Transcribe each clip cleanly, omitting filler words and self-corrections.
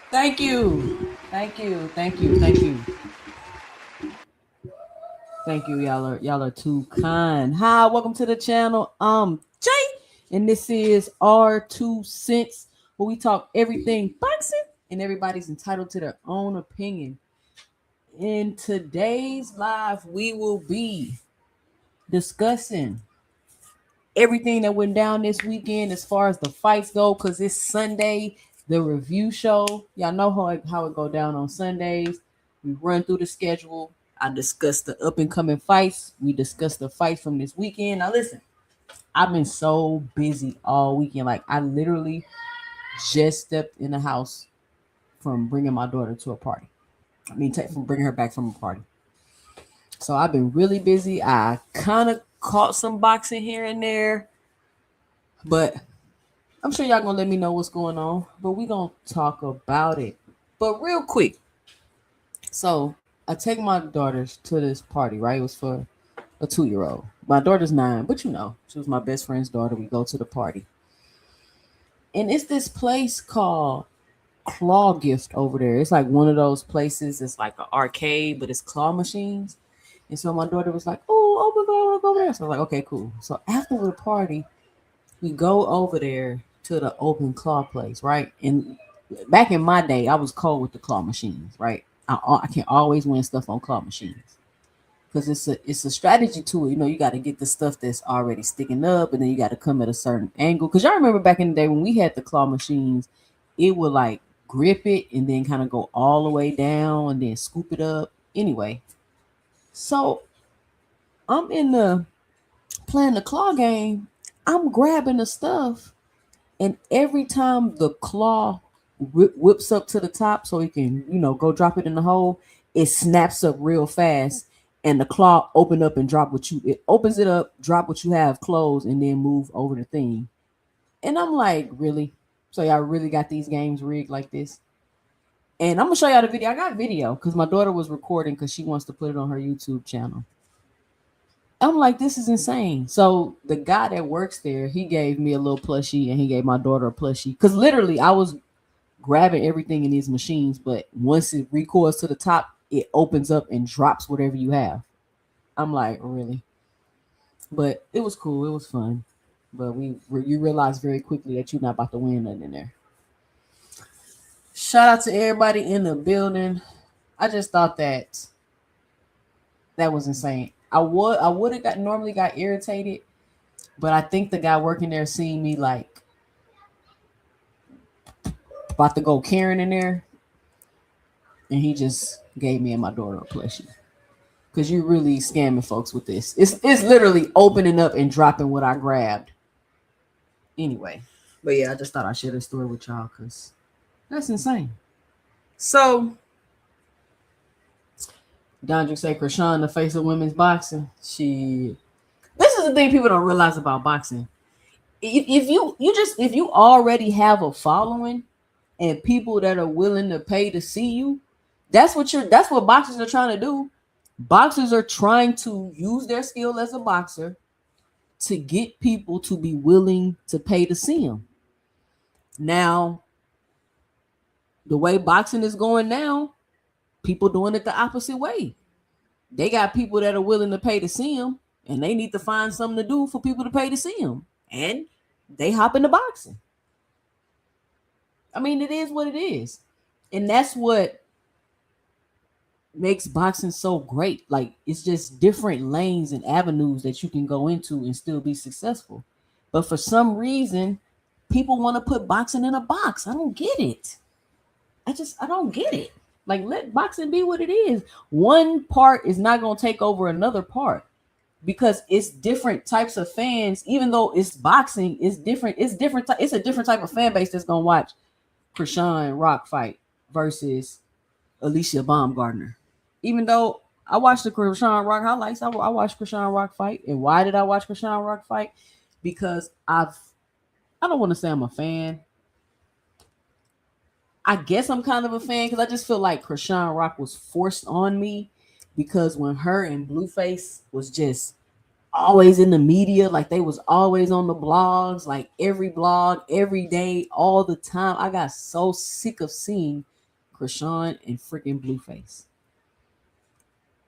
Thank you. Thank you. Thank you. Thank you. Thank you. Y'all are too kind. Hi, welcome to the channel. Jay, and this is R2 Cents, where we talk everything boxing, and everybody's entitled to their own opinion. In today's live, we will be discussing everything that went down this weekend as far as the fights go, because it's Sunday, the review show. Y'all know how it go down on Sundays. We run through the schedule. I discuss the up and coming fights. We discuss the fights from this weekend. Now listen, I've been so busy all weekend. Like I literally just stepped in the house from bringing my daughter to a party. From bringing her back from a party. So I've been really busy. I kind of caught some boxing here and there, but I'm sure y'all gonna let me know what's going on. But we gonna talk about it. But real quick, so I take my daughters to this party, right? It was for a 2-year-old. My daughter's 9, but she was my best friend's daughter. We go to the party. And it's this place called Claw Gift over there. It's like one of those places. It's like an arcade, but it's claw machines. And so my daughter was like, "Oh, my God, I want to go over there." So I was like, "Okay, cool." So after the party, we go over there to the open claw place, right? And back in my day, I was cold with the claw machines, right? I can always win stuff on claw machines because it's a strategy to it. You know, you got to get the stuff that's already sticking up, and then you got to come at a certain angle. Because y'all remember back in the day when we had the claw machines, it would like grip it and then kind of go all the way down and then scoop it up. Anyway, so I'm in the playing the claw game. I'm grabbing the stuff, and every time the claw whips up to the top so he can, go drop it in the hole, it snaps up real fast, and the claw open up and drop what you. It opens it up, drop what you have closed, and then move over the thing. And I'm like, really? So y'all really got these games rigged like this? And I'm gonna show y'all the video. I got video because my daughter was recording because she wants to put it on her YouTube channel. I'm like, this is insane. So the guy that works there, he gave me a little plushie and he gave my daughter a plushie. Because literally I was grabbing everything in these machines, but once it records to the top, it opens up and drops whatever you have. I'm like, really? But it was cool. It was fun. But you realize very quickly that you're not about to win nothing in there. Shout out to everybody in the building. I just thought that was insane. I would have got irritated, but I think the guy working there seen me like about to go Karen in there, and he just gave me and my daughter a plushie. Cause you're really scamming folks with this. It's literally opening up and dropping what I grabbed. Anyway, but yeah, I just thought I'd share this story with y'all because that's insane. So, Dondrick say CHRISEAN, the face of women's boxing. This is the thing people don't realize about boxing. If you already have a following and people that are willing to pay to see you, that's what boxers are trying to do. Boxers are trying to use their skill as a boxer to get people to be willing to pay to see them. Now, the way boxing is going now, people doing it the opposite way. They got people that are willing to pay to see them, and they need to find something to do for people to pay to see them. And they hop into boxing. I mean, it is what it is. And that's what makes boxing so great. Like, it's just different lanes and avenues that you can go into and still be successful. But for some reason, people want to put boxing in a box. I don't get it. I don't get it. Like, let boxing be what it is. One part is not going to take over another part because it's different types of fans. Even though it's boxing, it's different. It's different. It's a different type of fan base that's going to watch CHRISEAN Rock fight versus Alicia Baumgardner. Even though I watched the CHRISEAN Rock highlights, I watched CHRISEAN Rock fight. And why did I watch CHRISEAN Rock fight? Because I don't want to say I'm a fan. I guess I'm kind of a fan because I just feel like CHRISEAN Rock was forced on me because when her and Blueface was just always in the media, like they was always on the blogs, like every blog, every day, all the time. I got so sick of seeing CHRISEAN and freaking Blueface.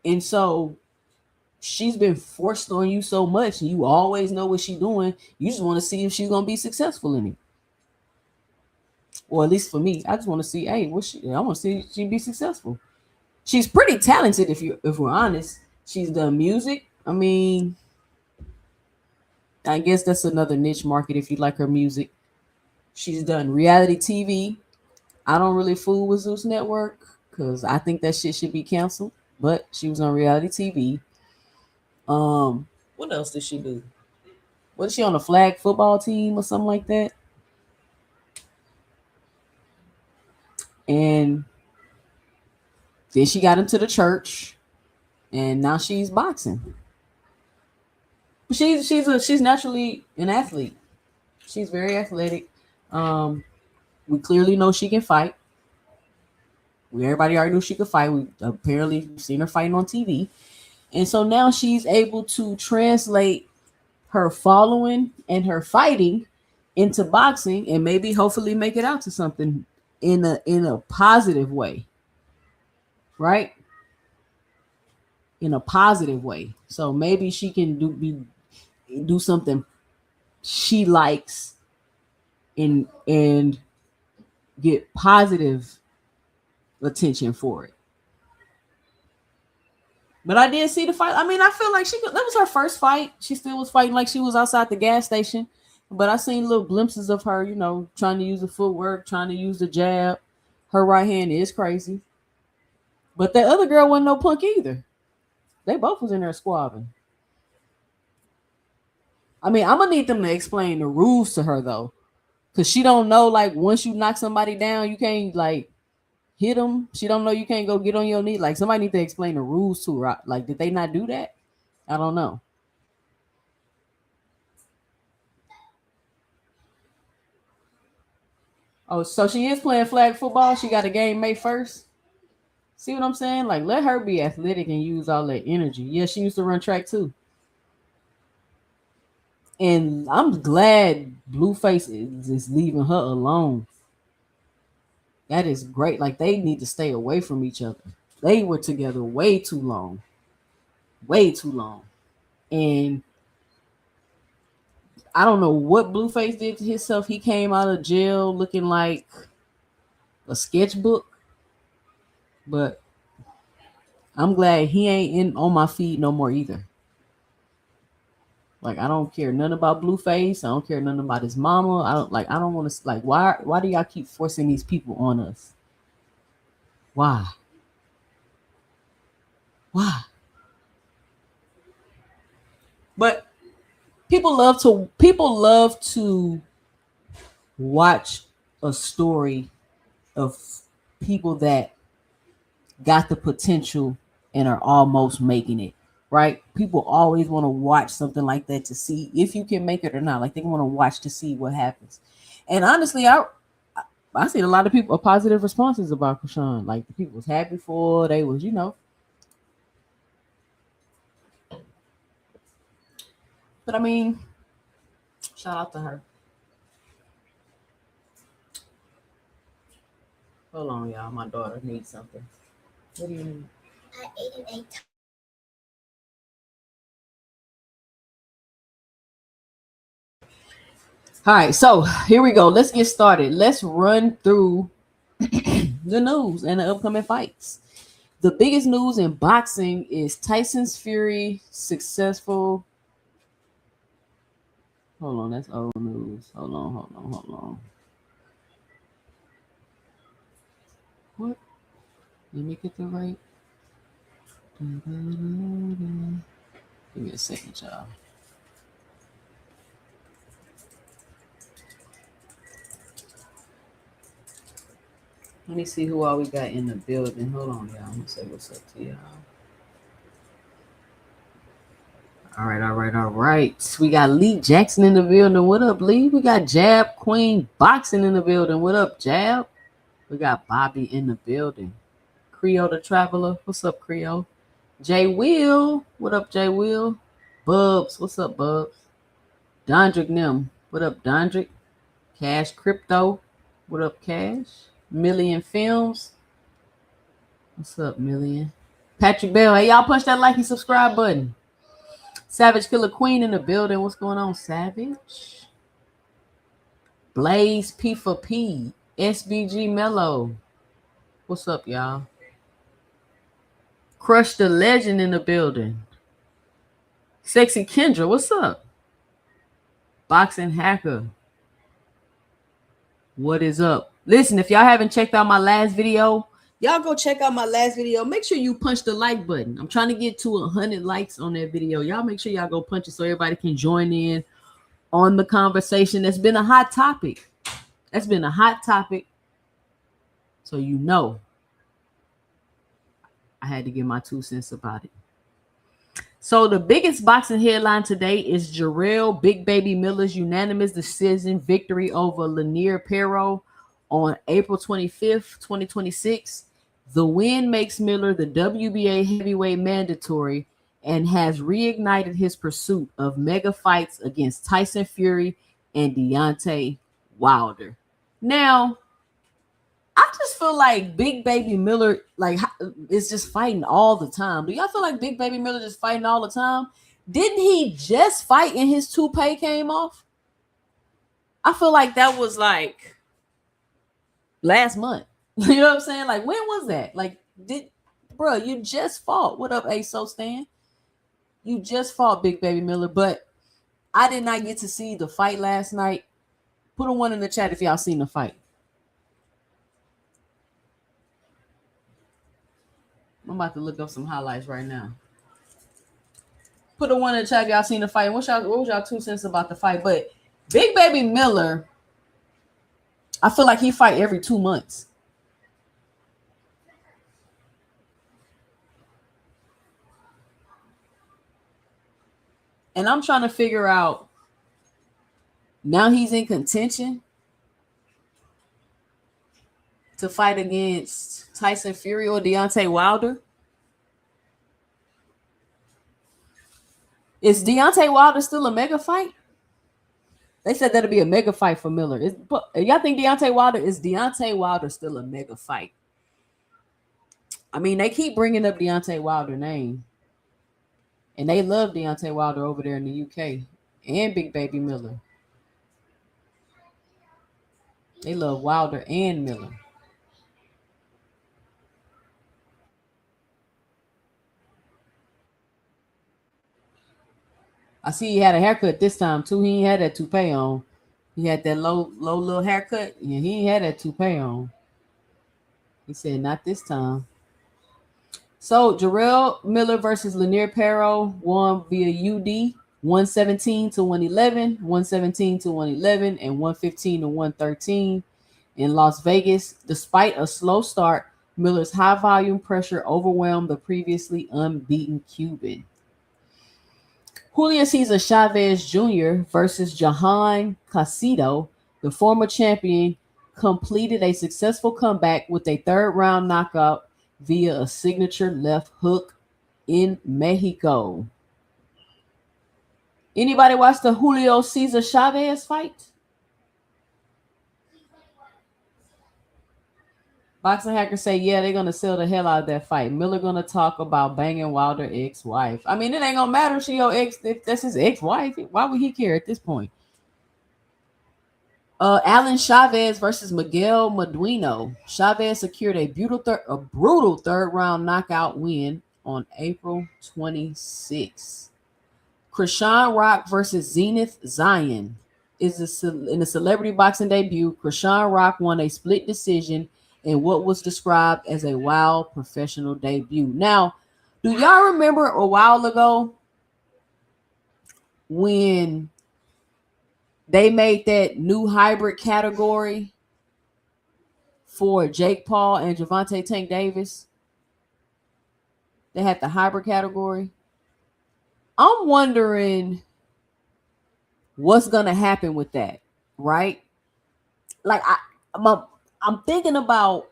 And so she's been forced on you so much, and you always know what she's doing. You just want to see if she's gonna be successful in it. Or at least for me, I just want to see, hey, I want to see she be successful. She's pretty talented if we're honest. She's done music. I mean, I guess that's another niche market if you like her music. She's done reality TV. I don't really fool with Zeus Network because I think that shit should be canceled. But she was on reality TV. What else did she do? Was she on a flag football team or something like that? And then she got into the church, and now she's boxing. She's naturally an athlete. She's very athletic. We clearly know she can fight. Everybody already knew she could fight. We apparently seen her fighting on TV. And so now she's able to translate her following and her fighting into boxing and maybe hopefully make it out to something in a positive way. Right? in a positive way. So maybe she can do something she likes and get positive attention for it. But I did see the fight. I mean, I feel like that was her first fight. She still was fighting like she was outside the gas station. But I seen little glimpses of her, trying to use the footwork, trying to use the jab. Her right hand is crazy. But that other girl wasn't no punk either. They both was in there squabbing. I mean, I'm gonna need them to explain the rules to her though, cause she don't know. Like once you knock somebody down, you can't like hit them. She don't know you can't go get on your knee. Like somebody need to explain the rules to her. Like did they not do that? I don't know. Oh, so she is playing flag football. She got a game May 1st. See what I'm saying? Like let her be athletic and use all that energy. Yeah, she used to run track too. And I'm glad Blueface is leaving her alone. That is great. Like they need to stay away from each other. They were together way too long. Way too long. And I don't know what Blueface did to himself. He came out of jail looking like a sketchbook. But I'm glad he ain't in on my feed no more either. Like I don't care nothing about Blueface. I don't care nothing about his mama. I don't want to like why do y'all keep forcing these people on us? Why? Why? But people love to watch a story of people that got the potential and are almost making it, right? People always want to watch something like that to see if you can make it or not. Like they want to watch to see what happens. And honestly, I seen a lot of people positive responses about CHRISEAN. Like the people was happy for her. They was, But I mean, shout out to her. Hold on, y'all. My daughter needs something. What do you need? I ate an egg. All right, so here we go. Let's get started. Let's run through the news and the upcoming fights. The biggest news in boxing is Tyson's Fury successful. Hold on, that's old news. Hold on. What? Let me get the right. Give me a second, y'all. Let me see who all we got in the building. Hold on, y'all. I'm gonna say what's up to y'all. All right. We got Lee Jackson in the building. What up, Lee? We got Jab Queen Boxing in the building. What up, Jab? We got Bobby in the building. Creole the Traveler. What's up, Creole? Jay Will. What up, Jay Will? Bubs. What's up, Bubs? Dondrick Nim. What up, Dondrick? Cash Crypto. What up, Cash? Million Films. What's up, Million? Patrick Bell. Hey, y'all punch that like and subscribe button. Savage Killer Queen in the building. What's going on, Savage? Blaze P for P. SBG Mellow. What's up, y'all? Crush the Legend in the building. Sexy Kendra. What's up? Boxing Hacker. What is up? Listen, if y'all haven't checked out my last video, y'all go check out my last video. Make sure you punch the like button. I'm trying to get to 100 likes on that video. Y'all make sure y'all go punch it so everybody can join in on the conversation. That's been a hot topic. So I had to give my 2 cents about it. So the biggest boxing headline today is Jarrell Big Baby Miller's unanimous decision victory over Lanier Perro on April 25th, 2026. The win makes Miller the WBA heavyweight mandatory and has reignited his pursuit of mega fights against Tyson Fury and Deontay Wilder. Now, I just feel like Big Baby Miller like is just fighting all the time. Do y'all feel like Big Baby Miller just fighting all the time? Didn't he just fight and his toupee came off? I feel like that was like last month. You know what I'm saying? Like when was that? Like did bro, you just fought. What up, ASO Stan? You just fought Big Baby Miller, but I did not get to see the fight last night. Put a one in the chat if y'all seen the fight. I'm about to look up some highlights right now. Put a one in the chat if y'all seen the fight. What was y'all 2 cents about the fight? But Big Baby Miller, I feel like he fight every 2 months. And I'm trying to figure out, now he's in contention to fight against Tyson Fury or Deontay Wilder. Is Deontay Wilder still a mega fight? They said that'll be a mega fight for Miller. Y'all think Deontay Wilder still a mega fight? I mean, they keep bringing up Deontay Wilder name. And they love Deontay Wilder over there in the UK and Big Baby Miller. They love Wilder and Miller. I see he had a haircut this time too. He ain't had that toupee on. He had that low little haircut. Yeah, he ain't had that toupee on. He said, not this time. So Jarrell Miller versus Lanier Perro won via UD 117 to 111, 117 to 111, and 115 to 113 in Las Vegas. Despite a slow start, Miller's high volume pressure overwhelmed the previously unbeaten Cuban. Julio Cesar Chavez Jr. versus Jahan Casido, the former champion, completed a successful comeback with a third round knockout via a signature left hook in Mexico. Anybody watch the Julio Cesar Chavez fight? Boxing hackers say, yeah, they're gonna sell the hell out of that fight. Miller gonna talk about banging Wilder ex-wife. I mean, it ain't gonna matter if she your ex, if that's his ex-wife. Why would he care at this point? Alan Chavez versus Miguel Medueno. Chavez secured a brutal third round knockout win on April 26. Krishan Rock versus Zenith Zion is in the celebrity boxing debut. Krishan Rock won a split decision in what was described as a wild professional debut. Now, do y'all remember a while ago when they made that new hybrid category for Jake Paul and Gervonta Tank Davis? They had the hybrid category. I'm wondering what's going to happen with that, right? Like, I'm thinking about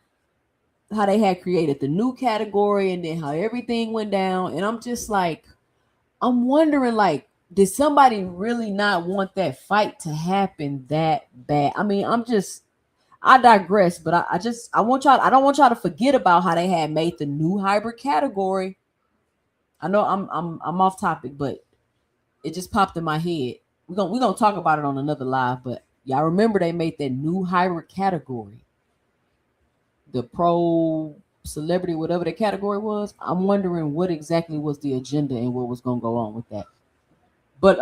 how they had created the new category and then how everything went down. And I'm just like, I'm wondering, like, did somebody really not want that fight to happen that bad? I mean, I digress, but I don't want y'all to forget about how they had made the new hybrid category. I know I'm off topic, but it just popped in my head. We're gonna talk about it on another live, but y'all remember they made that new hybrid category. The pro celebrity, whatever the category was. I'm wondering what exactly was the agenda and what was gonna go on with that. But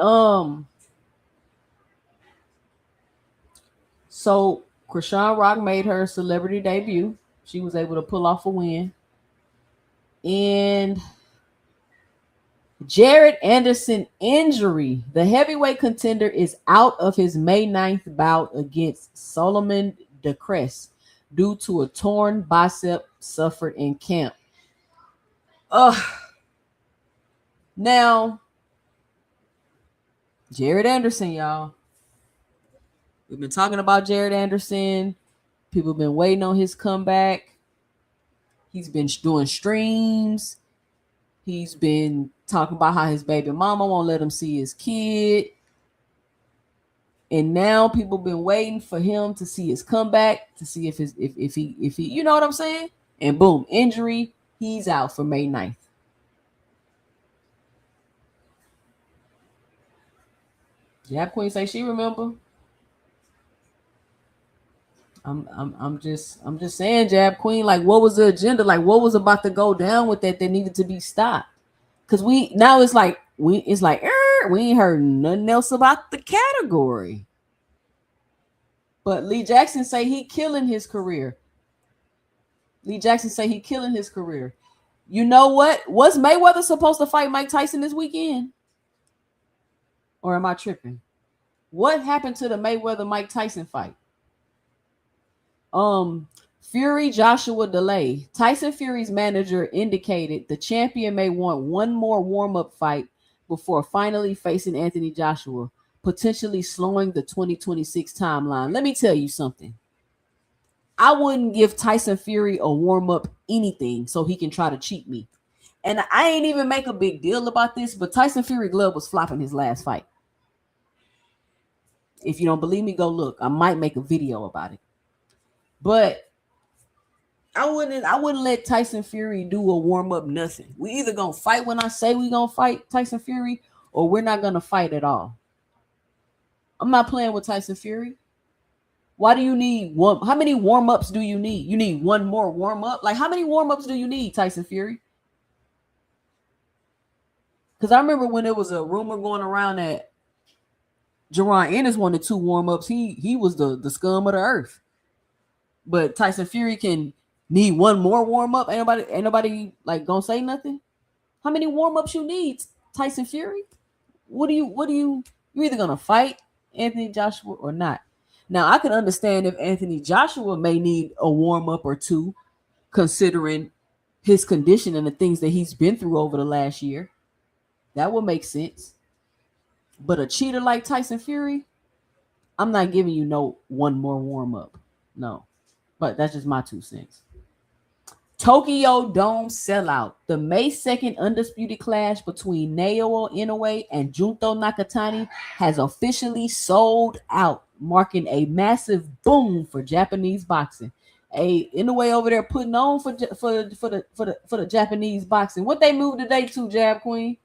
so Krishan Rock made her celebrity debut. She was able to pull off a win. And Jared Anderson injury. The heavyweight contender is out of his May 9th bout against Solomon Decrest due to a torn bicep suffered in camp. Now, Jared Anderson, y'all. We've been talking about Jared Anderson. People have been waiting on his comeback. He's been doing streams. He's been talking about how his baby mama won't let him see his kid. And now people been waiting for him to see his comeback, to see if he you know what I'm saying? And boom, injury, he's out for May 9th. Jab Queen say she remember. I'm just saying, Jab Queen, like what was the agenda? Like what was about to go down with that needed to be stopped? Cause we now it's like we ain't heard nothing else about the category. But Lee Jackson say he killing his career. Lee Jackson say he killing his career. You know what? Was Mayweather supposed to fight Mike Tyson this weekend? Or am I tripping? What happened to the Mayweather Mike Tyson fight? Fury Joshua delay. Tyson Fury's manager indicated the champion may want one more warm-up fight before finally facing Anthony Joshua, potentially slowing the 2026 timeline. Let me tell you something. I wouldn't give Tyson Fury a warm-up anything so he can try to cheat me. And I ain't even make a big deal about this, but Tyson Fury glove was flopping his last fight. If you don't believe me, go look. I might make a video about it. But I wouldn't let Tyson Fury do a warm-up nothing. We either gonna fight when I say we gonna fight Tyson Fury, or we're not gonna fight at all. I'm not playing with Tyson Fury. Why do you need one? How many warm-ups do you need? You need one more warm-up? Like, how many warm-ups do you need, Tyson Fury? Because I remember when there was a rumor going around that Jerron Ennis wanted 2 warm-ups. He was the scum of the earth. But Tyson Fury can need one more warm-up. Ain't nobody like gonna say nothing? How many warm-ups you need, Tyson Fury? What do you you're either gonna fight Anthony Joshua or not? Now, I can understand if Anthony Joshua may need a warm-up or 2, considering his condition and the things that he's been through over the last year. That would make sense. But a cheater like Tyson Fury, I'm not giving you no one more warm-up. No. But that's just my 2 cents. Tokyo Dome sellout. The May 2nd undisputed clash between Naoya Inoue and Junto Nakatani has officially sold out, marking a massive boom for Japanese boxing. Inoue over there putting on for the Japanese boxing. What they moved today to, Jab Queen?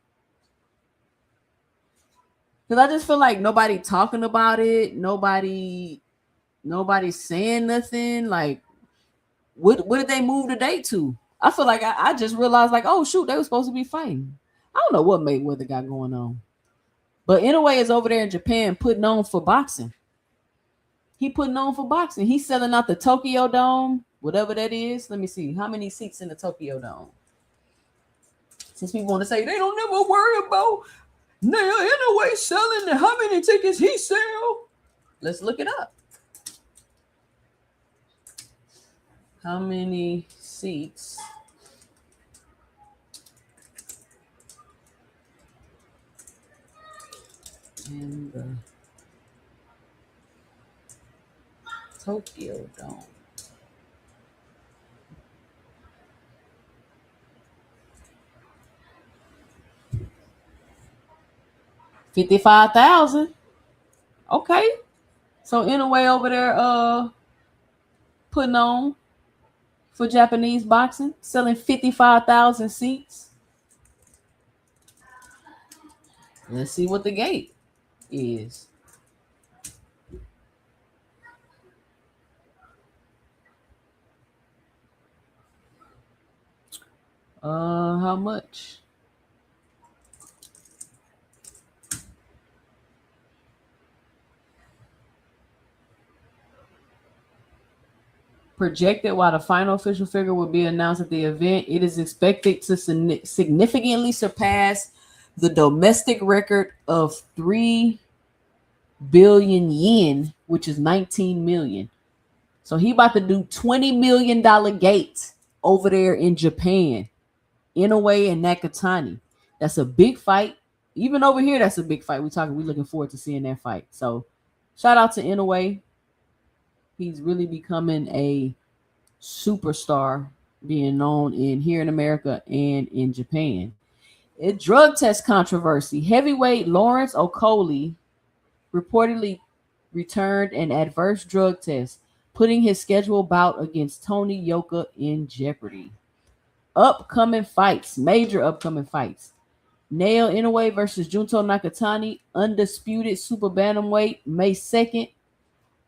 Because I just feel like nobody talking about it. Nobody's saying nothing. Like, what did they move the date to? I feel like I just realized, like, oh shoot, they were supposed to be fighting. I don't know what Mayweather got going on. But Inoue is over there in Japan putting on for boxing. He's selling out the Tokyo Dome, whatever that is. Let me see. How many seats in the Tokyo Dome? Since people want to say they don't never worry about now Inoue selling and how many tickets he sell. Let's look it up. How many seats in the Tokyo Dome? $55,000. Okay. So Inoue over there putting on for Japanese boxing, selling 55,000 seats. Let's see what the gate is. How much? Projected while the final official figure will be announced at the event, it is expected to significantly surpass the domestic record of 3 billion yen, which is 19 million. So he about to do $20 million gate over there in Japan. Inoue and Nakatani. That's a big fight. Even over here, that's a big fight. We're looking forward to seeing that fight. So shout out to Inoue. He's really becoming a superstar, being known here in America and in Japan. A drug test controversy. Heavyweight Lawrence Okolie reportedly returned an adverse drug test, putting his scheduled bout against Tony Yoka in jeopardy. Upcoming fights, major upcoming fights. Nail Inoue versus Junto Nakatani, undisputed super bantamweight, May 2nd.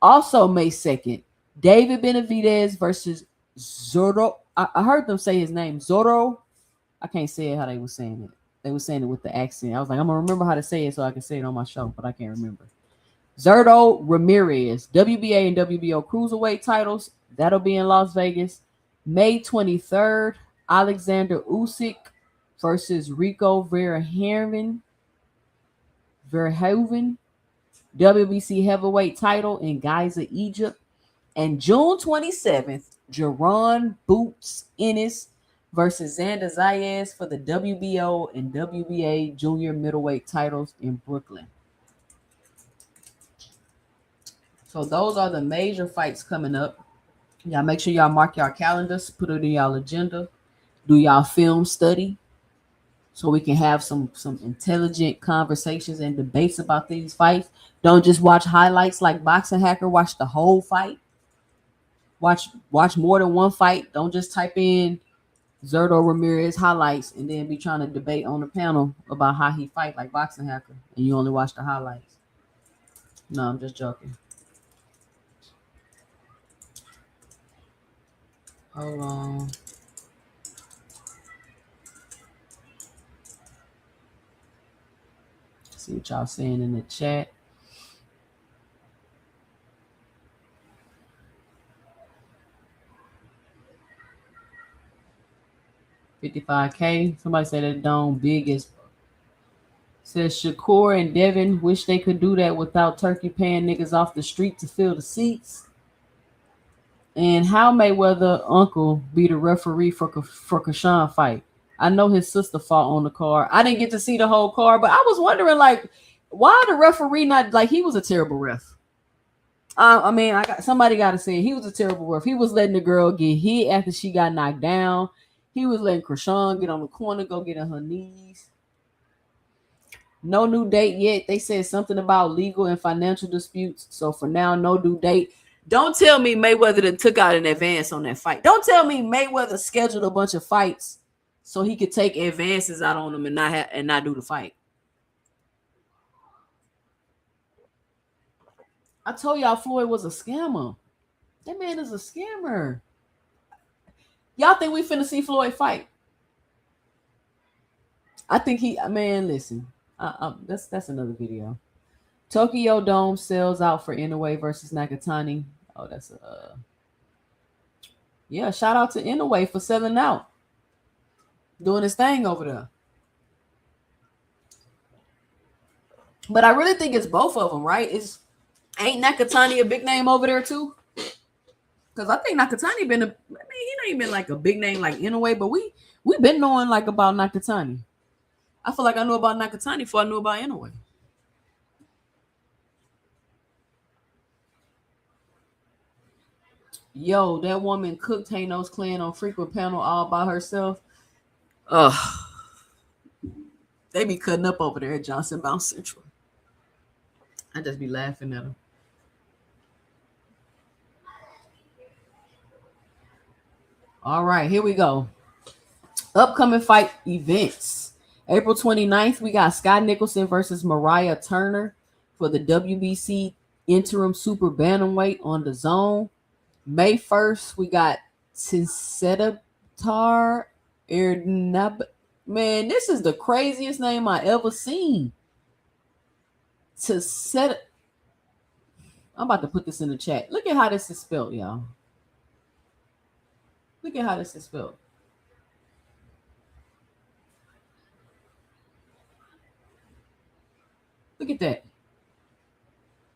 Also May 2nd, David Benavidez versus Zoro. I heard them say his name, Zoro. I can't say it how they were saying it. They were saying it with the accent. I was like, I'm going to remember how to say it so I can say it on my show, but I can't remember. Zurdo Ramirez, WBA and WBO cruiserweight titles. That'll be in Las Vegas. May 23rd, Alexander Usyk versus Rico Verhoeven, WBC heavyweight title in Giza, Egypt. And June 27th, Jaron Boots Ennis versus Xander Zayas for the WBO and WBA junior middleweight titles in Brooklyn. So those are the major fights coming up. Y'all make sure y'all mark y'all calendars, put it in y'all agenda, do y'all film study, so we can have some intelligent conversations and debates about these fights. Don't just watch highlights like Boxing Hacker. Watch the whole fight. Watch more than one fight. Don't just type in Zurdo Ramirez highlights and then be trying to debate on the panel about how he fight like Boxing Hacker and you only watch the highlights. No, I'm just joking. Hold on. See what y'all saying in the chat. $55K. Somebody said that Dome big as. Says Shakur and Devin wish they could do that without Turkey paying niggas off the street to fill the seats. And how Mayweather uncle be the referee for Krishan fight? I know his sister fought on the card. I didn't get to see the whole card, but I was wondering, like, why the referee not, like, he was a terrible ref. I mean, somebody got to say it. He was a terrible ref. He was letting the girl get hit after she got knocked down. He was letting Krishan get on the corner, go get on her knees. No new date yet. They said something about legal and financial disputes. So for now, no due date. Don't tell me Mayweather took out an advance on that fight. Don't tell me Mayweather scheduled a bunch of fights so he could take advances out on them and not do the fight. I told y'all Floyd was a scammer. That man is a scammer. Y'all think we finna see Floyd fight? I think listen. That's another video. Tokyo Dome sells out for Inoue versus Nakatani. Oh, that's yeah. Shout out to Inoue for selling out, doing his thing over there. But I really think it's both of them, right? Ain't Nakatani a big name over there too? Because I think Nakatani he not even been like a big name like Inoue, but we been knowing like about Nakatani. I feel like I knew about Nakatani before I knew about Inoue. Yo, that woman cooked Haino's clan on frequent panel all by herself. Ugh. They be cutting up over there at Johnson Mount Central. I just be laughing at them. All right, here we go. Upcoming fight events. April 29th, we got Scott Nicholson versus Mariah Turner for the WBC interim super bantamweight on the zone. May 1st, we got Tinsetar Ernab. Man, this is the craziest name I ever seen. I'm about to put this in the chat. Look at how this is spelled, y'all. Look at how this is spelled. Look at that.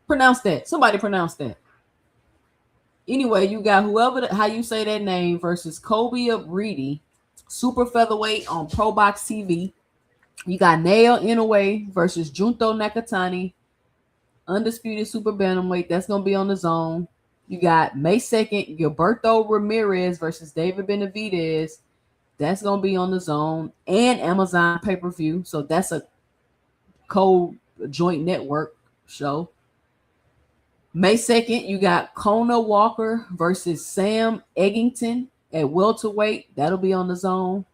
Pronounce that. Somebody pronounce that. Anyway, you got how you say that name versus Kobe Reedy, super featherweight on Pro Box TV. You got Nail Inoue versus Junto Nakatani, undisputed super bantamweight. That's gonna be on the zone. You got May 2nd, Gilberto Ramirez versus David Benavidez. That's gonna be on the zone and Amazon pay-per-view. So that's a joint network show. May 2nd, you got Kona Walker versus Sam Eggington at welterweight. That'll be on the zone.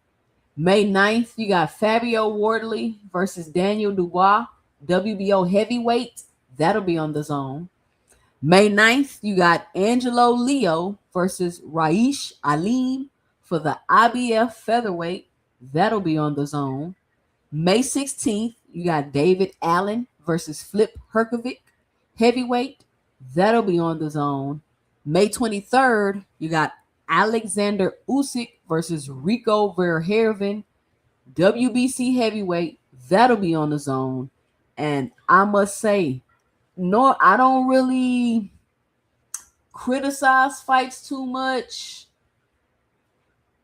May 9th, you got Fabio Wardley versus Daniel Dubois, WBO heavyweight. That'll be on the zone. May 9th, you got Angelo Leo versus Raish Alim for the IBF featherweight. That'll be on the zone. May 16th, you got David Allen versus Flip Herkovic, heavyweight. That'll be on the zone. May 23rd, you got Alexander Usyk versus Rico Verhoeven, WBC heavyweight. That'll be on the zone. And I must say, no, I don't really criticize fights too much,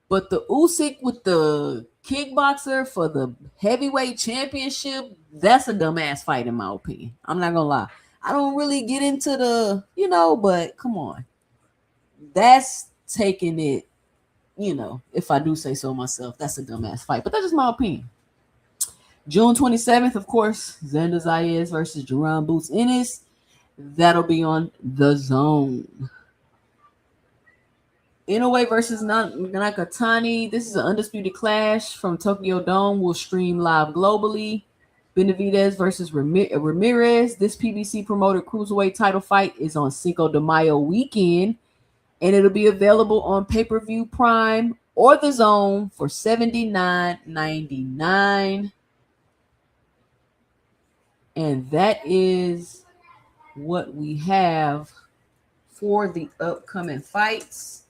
but the Usyk with the kickboxer for the heavyweight championship, that's a dumbass fight in my opinion. I'm not gonna lie. I don't really get into the, but come on. That's taking it, if I do say so myself, that's a dumbass fight. But that's just my opinion. June 27th, of course, Xander Zayas versus Jerome Boots Ennis. That'll be on the zone. Inoue versus Nakatani. This is an undisputed clash from Tokyo Dome. Will stream live globally. Benavidez versus Ramirez. This PBC promoted cruiserweight title fight is on Cinco de Mayo weekend, and it'll be available on pay-per-view Prime or the Zone for $79.99. And that is what we have for the upcoming fights.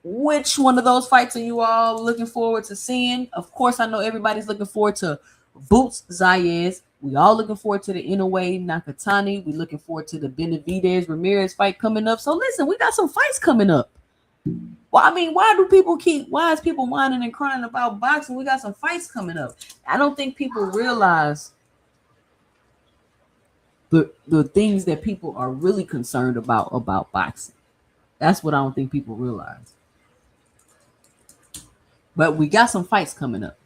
Which one of those fights are you all looking forward to seeing? Of course, I know everybody's looking forward to Boots Zayas. We all looking forward to the Inoue Nakatani. We looking forward to the Benavidez Ramirez fight coming up. So listen, we got some fights coming up. Well, I mean, why is people whining and crying about boxing? We got some fights coming up. I don't think people realize the things that people are really concerned about boxing. That's what I don't think people realize. But we got some fights coming up.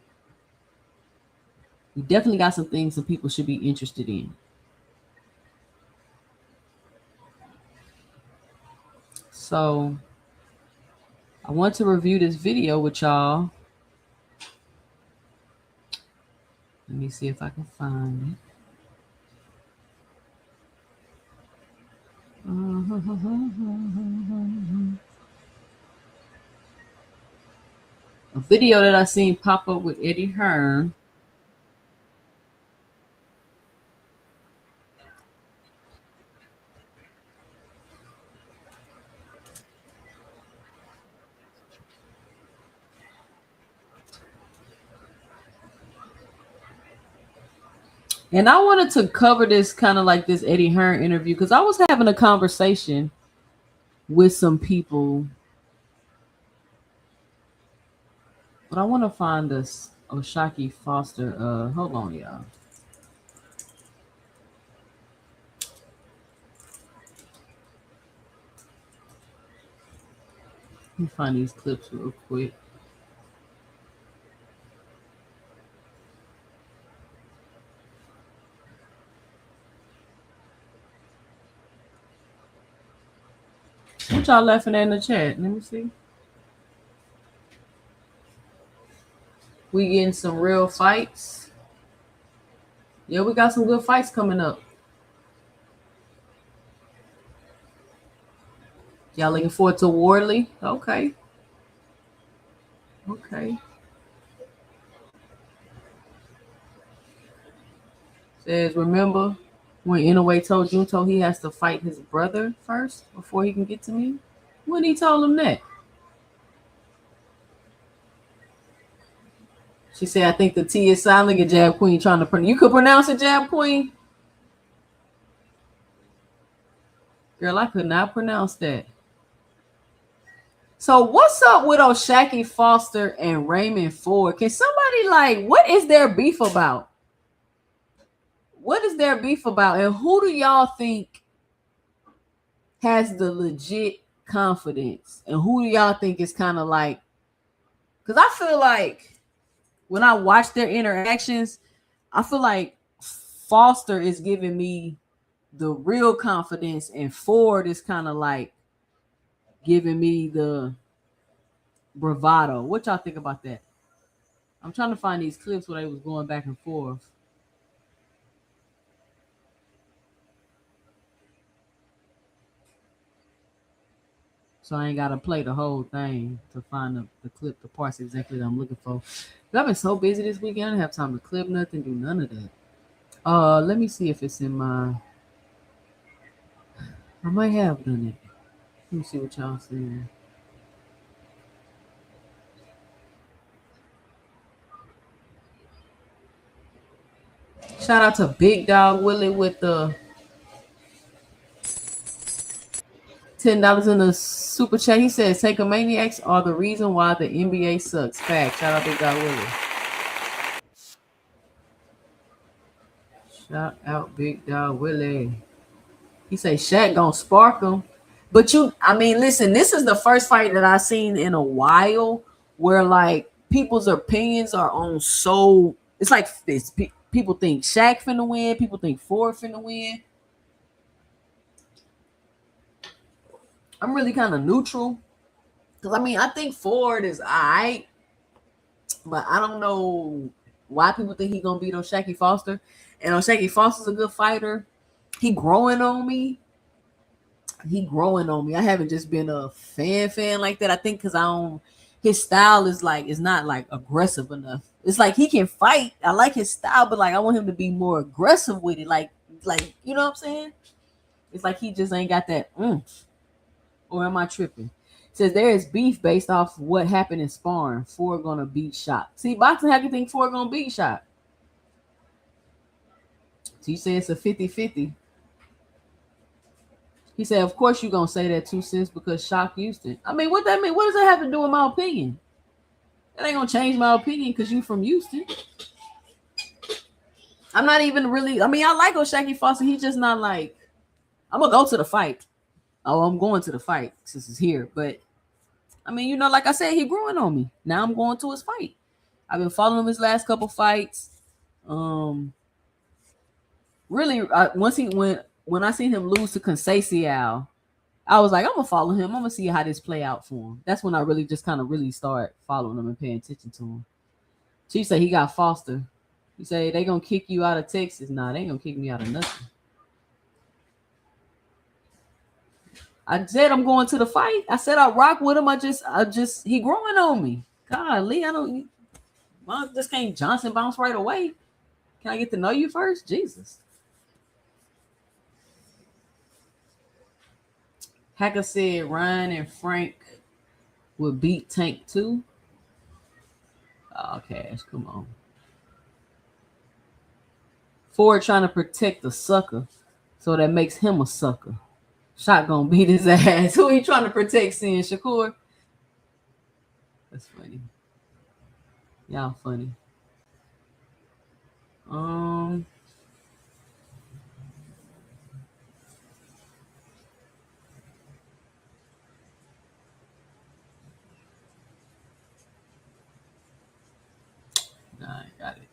We definitely got some things that people should be interested in. So I want to review this video with y'all. Let me see if I can find it. A video that I seen pop up with Eddie Hearn. And I wanted to cover this kind of like this Eddie Hearn interview because I was having a conversation with some people. But I want to find this Oshaki Foster. Hold on, y'all. Let me find these clips real quick. What y'all laughing at in the chat? Let me see. We getting some real fights. Yeah, we got some good fights coming up. Y'all looking forward to Wardley? Okay. Says, remember when Inoue told Junto he has to fight his brother first before he can get to me? When he told him that? She said, I think the T is silent at Jab Queen trying to pronounce. You could pronounce it, Jab Queen? Girl, I could not pronounce that. So what's up with Oshaki Foster and Raymond Ford? Can somebody what is their beef about? What is their beef about? And who do y'all think has the legit confidence? And who do y'all think is kind of because I feel like when I watch their interactions, I feel like Foster is giving me the real confidence, and Ford is kind of like giving me the bravado. What y'all think about that? I'm trying to find these clips where they was going back and forth. So I ain't gotta play the whole thing to find the clip, the parts exactly that I'm looking for. But I've been so busy this weekend, I don't have time to clip nothing, do none of that. Let me see if it's in my. I might have done it. Let me see what y'all saying. Shout out to Big Dog Willie with the $10 in the super chat. He says, "Taker maniacs are the reason why the NBA sucks." Fact. Shout out Big Dog Willie. Shout out Big Dog Willie. He say Shaq gonna spark him. But listen, this is the first fight that I've seen in a while where like people's opinions are on so it's like this. People think Shaq finna win, people think Ford finna win. I'm really kind of neutral. Because I think Ford is alright, but I don't know why people think he's gonna beat on Shaquille Foster. And on Shaquille Foster's a good fighter. He growing on me. I haven't just been a fan like that. I think because his style is not like aggressive enough. It's like he can fight. I like his style, but like I want him to be more aggressive with it. Like you know what I'm saying? It's like he just ain't got that oomph. Or am I tripping? It says there is beef based off what happened in sparring. Ford gonna beat Shot. See, boxing, how do you think Ford gonna beat Shot? So you say it's a 50-50. He said, of course you're gonna say that 2 cents because Shock Houston. I mean, what that mean? What does that have to do with my opinion? That ain't gonna change my opinion because you from Houston. I'm not even really. I like O'Shaquie Foster. He's just not like. I'm gonna go to the fight. Oh, I'm going to the fight since it's here. But like I said, he growing on me. Now I'm going to his fight. I've been following him his last couple fights. Really, when I seen him lose to Conceição, I was like, I'm gonna follow him. I'm gonna see how this play out for him. That's when I really just kind of really start following him and paying attention to him. She said he got Foster. He said they gonna kick you out of Texas. Nah, they ain't gonna kick me out of nothing. I said I'm going to the fight. I said I rock with him. I just he growing on me. Golly, I just can't Johnson bounce right away. Can I get to know you first? Jesus. Hacker said Ryan and Frank would beat Tank too. Oh, Cash, come on. Ford trying to protect the sucker, so that makes him a sucker. Shot gonna beat his ass. Who he trying to protect, seeing Shakur? That's funny. Y'all funny. I got it.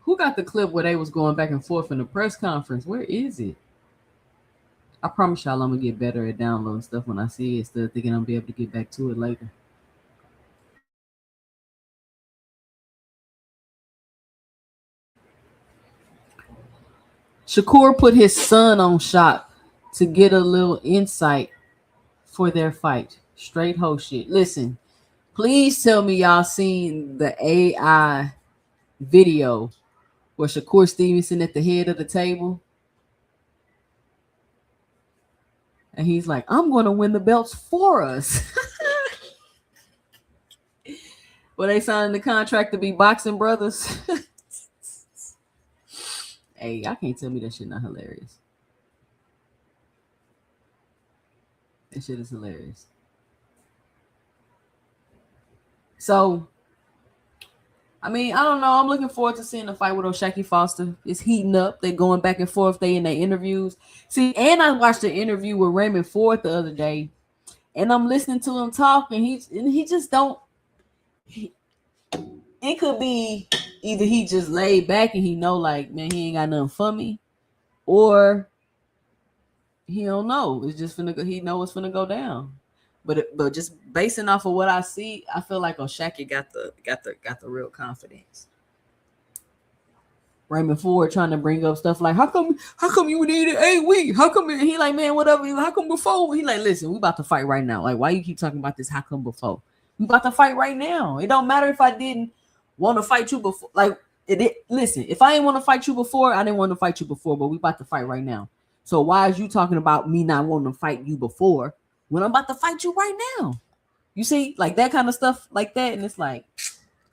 Who got the clip where they was going back and forth in the press conference? Where is it? I promise y'all I'm gonna get better at downloading stuff when I see it instead of thinking I'll be able to get back to it later. Shakur put his son on Shot to get a little insight for their fight. Straight ho shit. Listen, please tell me y'all seen the AI video where Shakur Stevenson at the head of the table. And he's like, I'm going to win the belts for us. Well, they signed the contract to be boxing brothers. Hey, y'all can't tell me that shit not hilarious. That shit is hilarious. So, I don't know. I'm looking forward to seeing the fight with O'Shaquie Foster. It's heating up. They're going back and forth. They in their interviews. See, and I watched the interview with Raymond Ford the other day, and I'm listening to him talk, and he just don't. It could be either he just laid back and he know like, man, he ain't got nothing for me, or he don't know. It's just finna go. He know it's finna go down. But just basing off of what I see, I feel like O'Shaquie got the real confidence. Raymond Ford trying to bring up stuff like, how come you needed 8 weeks? How come he like, man, whatever, how come before? He like, listen, we about to fight right now. Like, why you keep talking about this? How come before? We about to fight right now. It don't matter if I didn't want to fight you before. Like, listen, if I didn't want to fight you before, I didn't want to fight you before, but we about to fight right now. So why is you talking about me not wanting to fight you before when I'm about to fight you right now? You see, like that kind of stuff like that, and it's like,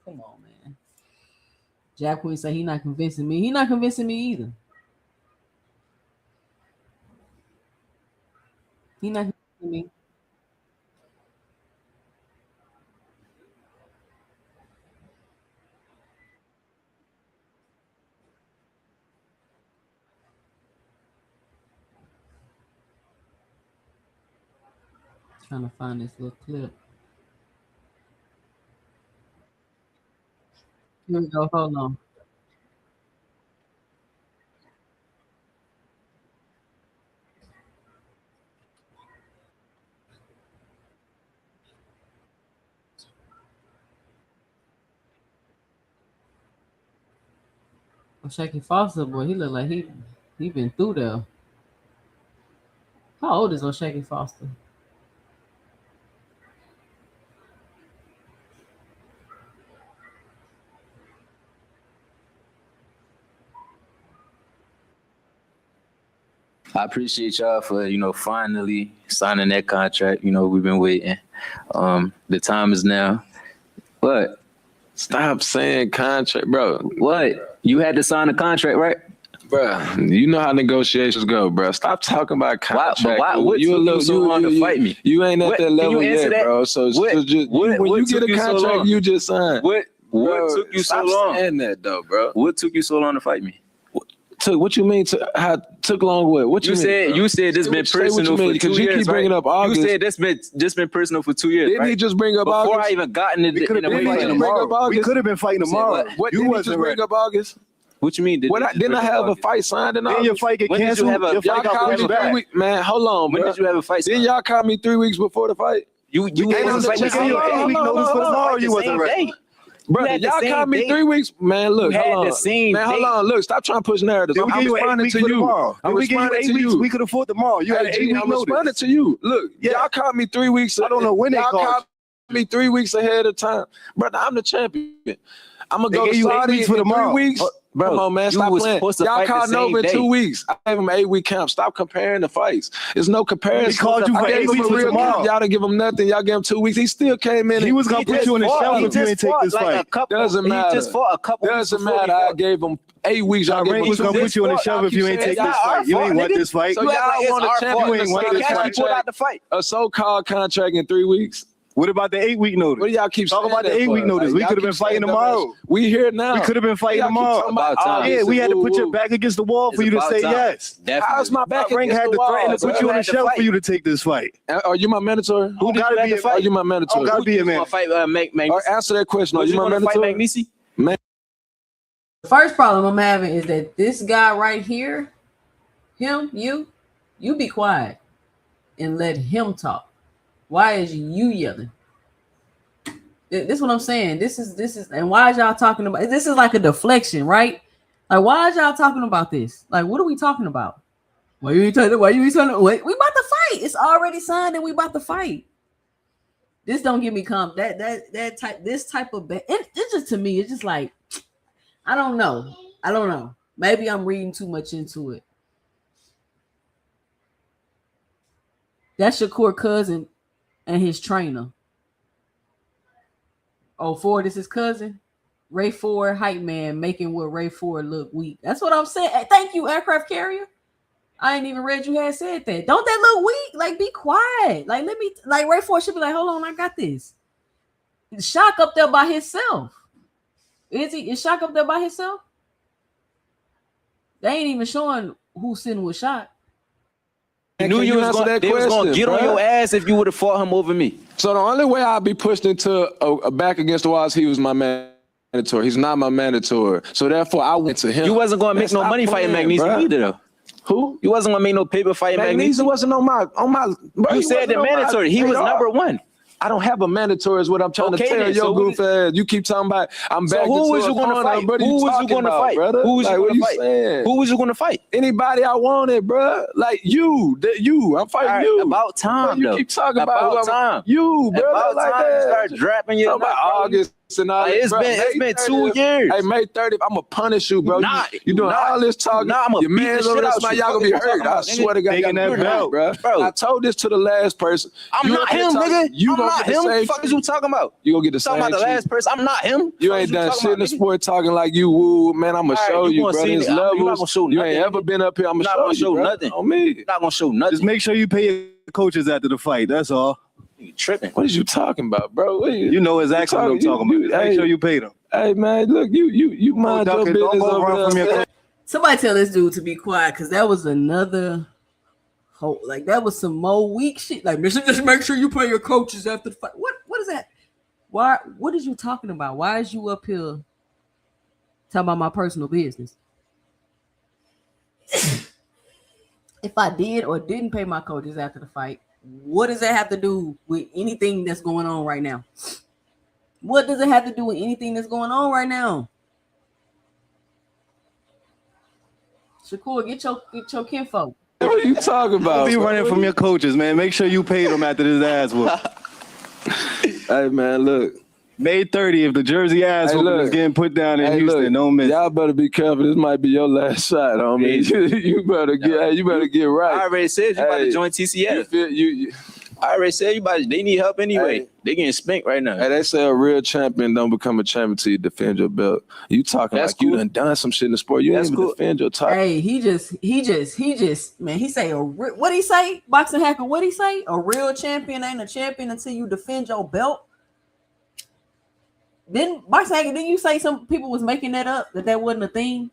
come on, man. Jack Queen say he not convincing me. He not convincing me either. He not convincing me. Trying to find this little clip. Here we go. Hold on. O'Shaquie Foster, boy, he look like he been through there. How old is O'Shaquie Foster? I appreciate y'all for, finally signing that contract. We've been waiting. The time is now. What? Stop saying contract, bro. What? You had to sign a contract, right? Bro, you know how negotiations go, bro. Stop talking about contract. What took you so long to fight me? You ain't at that level yet, bro. So when you get a contract, you just sign. What took you so long? Stop saying that, though, bro. What took you so long to fight me? What you mean? Took long? What you said? Mean, you said this been personal for 2 years. Because you keep bringing up August. You said this been personal for 2 years. Didn't he just bring up August? Before I even gotten into We could have been fighting tomorrow. What you wasn't bring up August? What you mean? Didn't I have a fight signed in August? Then your fight get canceled. Y'all called me 3 weeks. Man, hold on, bro. When did you have a fight signed? Didn't y'all call me 3 weeks before the fight? You gave us a 8-week notice for tomorrow. You wasn't ready. Brother, y'all called me 3 weeks. Man, look, hold on. Look, stop trying to push narratives. I'm responding to you. I'm responding to you. We could afford tomorrow. You had an 8-week notice. I'm responding to you. Look, y'all called me 3 weeks. I don't know when they called me 3 weeks ahead of time. Brother, I'm the champion. I'm going to go to Saudi in 3 weeks. Bro, come on, man, stop playing. Y'all called Nova in 2 weeks. I gave him an 8-week camp. Stop comparing the fights. There's no comparison. He called you for 8 weeks for tomorrow. Y'all didn't give him nothing. Y'all gave him 2 weeks. He still came in. He was going to put you on the shelf if you didn't take this fight. Doesn't matter. He just fought a couple weeks. Doesn't matter. I gave him 8 weeks. Y'all was going to put you on the shelf if you ain't take this fight. You ain't want this fight. So y'all want a champion. You ain't want this fight. A so-called contract in 3 weeks. What about the 8-week notice? What do y'all keep talking about? The 8-week notice. We could have been fighting tomorrow. We here now. We could have been fighting tomorrow. Yeah, we had to put your back against the wall for you to say yes. How's my back Ring had to threaten to put you on the shelf for you to take this fight. Are you my mentor? Who gotta be a fight? Are you my mentor? Who gotta be a man? Answer that question. Are you my mentor? The first problem I'm having is that this guy right here, you be quiet and let him talk. Why is you yelling? This is what I'm saying. This is, and why is y'all talking about this? Is like a deflection, right? Like, why is y'all talking about this? Like, what are we talking about? Why you ain't talking? Wait, we about to fight. It's already signed and we about to fight. This don't give me this type of it's just, to me, it's just like, I don't know. Maybe I'm reading too much into it. That's Shakur cousin and his trainer. Oh, Ford is his cousin. Ray Ford, hype man, making what Ray Ford look weak. That's what I'm saying. Thank you, aircraft carrier. I ain't even read you had said that. Don't that look weak? Like, be quiet. Like, Ray Ford should be like, hold on, I got this. Shock up there by himself. Is Shock up there by himself? They ain't even showing who's sitting with Shock. You knew you was going to get on your ass if you would have fought him over me. So the only way I'd be pushed into a back against the wall is he was my man. mandatory. He's not my mandatory. So therefore, I went to him. You wasn't going to make no money fighting Magnesium either, though. Who? You wasn't going to make no paper fighting Magnesium. Wasn't on my. Bro, you said the mandatory. He was number one. I don't have a mandatory is what I'm trying to tell your goof ass. You keep talking about I'm back. So who was you going to fight? Who was you going to fight? Who was you going to fight? Who was you going to fight? Anybody I wanted, bro. Like you. I'm fighting you. About time, you keep talking about time. You, bro. About like time that. you start dropping your about August. And all it's been 2 years. Hey, May 30th, I'm gonna punish you, bro. You doing all this talking. Your man's over there, y'all gonna be hurt. I swear to God, y'all that belt, bro. I told this to the last person. I'm not him, nigga. I'm not him. What the fuck is you talking about? You gonna get the same. Talking about the last person. I'm not him. You ain't done shit in the sport talking like you. Woo, man. I'm gonna show you, bro. There's levels. You ain't ever been up here. I'm gonna show you nothing on me. Not gonna show nothing. Just make sure you pay your coaches after the fight. That's all. You tripping? What is you talking about, bro? You know exactly what I'm talking about. Make sure you pay them. Hey man, look, you mind your business. Don't go run from your. Somebody tell this dude to be quiet, because that was another whole, like that was some more weak shit. Like, just make sure you pay your coaches after the fight. What is that? Why? What is you talking about? Why is you up here talking about my personal business? If I did or didn't pay my coaches after the fight, what does that have to do with anything that's going on right now? What does it have to do with anything that's going on right now? Shakur, get your kinfolk. What are you talking about? Don't be running from your coaches, man. Make sure you pay them after this ass whoop. Hey man, look. May 30th, the Jersey ass whooping is getting put down in Houston. Look, don't miss. Y'all better be careful. This might be your last shot, homie. You better get right. I already said you about to join TCF. I already said they need help anyway. Hey, they getting spanked right now. Hey, they say a real champion don't become a champion till you defend your belt. You talking like cool. You done some shit in the sport. You ain't even defend your title. Hey, he just, man, he say, what he say? Boxing hacker, what he say? A real champion ain't a champion until you defend your belt. Then Boxing hacker, didn't you say some people was making that up, that wasn't a thing?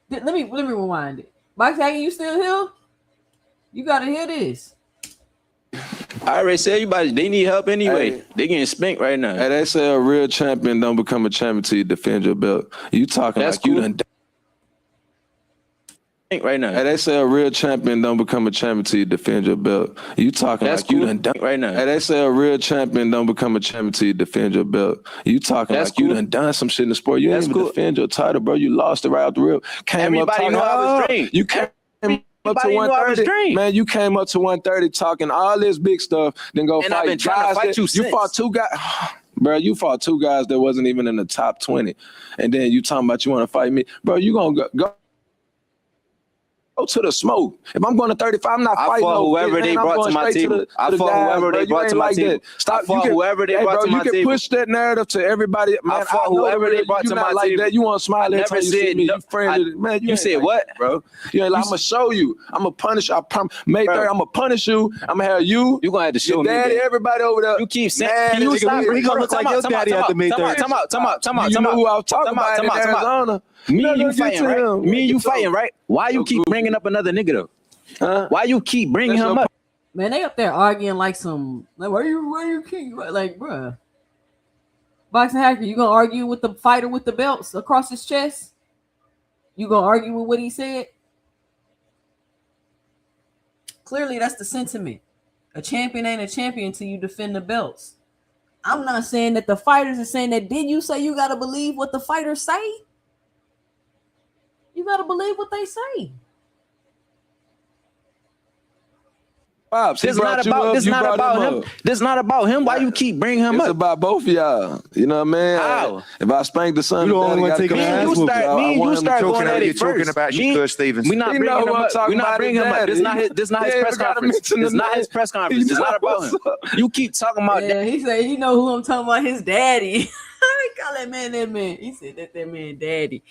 Let me rewind it. Boxing hacker, you still here? You gotta hear this. I already said they need help anyway. Hey, they getting spanked right now. Hey, they say a real champion don't become a champion till you defend your belt. You talking like cool. You done right now. Hey, they say a real champion don't become a champion till you defend your belt. You talking like cool. You done right now. Hey, they say a real champion don't become a champion till you defend your belt. You talking like cool. You done some shit in the sport. You ain't even defend your title, bro. You lost it right out the real. Everybody know I was trained. You came up to 130, man. You came up to 130 talking all this big stuff, then go and fight. I've been trying to fight you since. You fought two guys, bro. You fought two guys that wasn't even in the top 20, and then you talking about you want to fight me, bro. You gonna go to the smoke. If I'm going to 35, I'm not fighting whoever they brought to my table. I fought whoever they brought to my table. Stop. Whoever they brought to my table. You can push that narrative to everybody. Man, I fought whoever they brought to my table. You want to smile every time you see me. Man, you said what, bro? You ain't like, I'm gonna show you. I'm gonna punish you. I promise. May 3rd, I'm gonna punish you. I'm gonna have you. You gonna have to show me. Daddy, everybody over there. You keep saying. Can you stop? He gonna look like your daddy after May 3rd. Time out. You know who I was talking about in Arizona. Me and you fighting, right? Me and you fighting, right? Why you keep bringing up another nigga though? Huh? Why you keep bringing him up? Man, they up there arguing like some, like, where you keep, like, bruh. Boxing hacker, you gonna argue with the fighter with the belts across his chest? You gonna argue with what he said? Clearly, that's the sentiment. A champion ain't a champion until you defend the belts. I'm not saying that the fighters are saying that. Did you say you gotta believe what the fighters say? You gotta believe what they say. Pops, this not about him. Why you keep bringing him up? It's about both of y'all. You know what I mean? How? If I spank the son, you don't want to take me and you start going at it first. About Shakur Stevens. We not bringing him up. We not bringing him up. This not his press conference. This not his press conference. It's not about him. You keep talking about that. He said, you know who I'm talking about? His daddy. They call that man. He said that man daddy.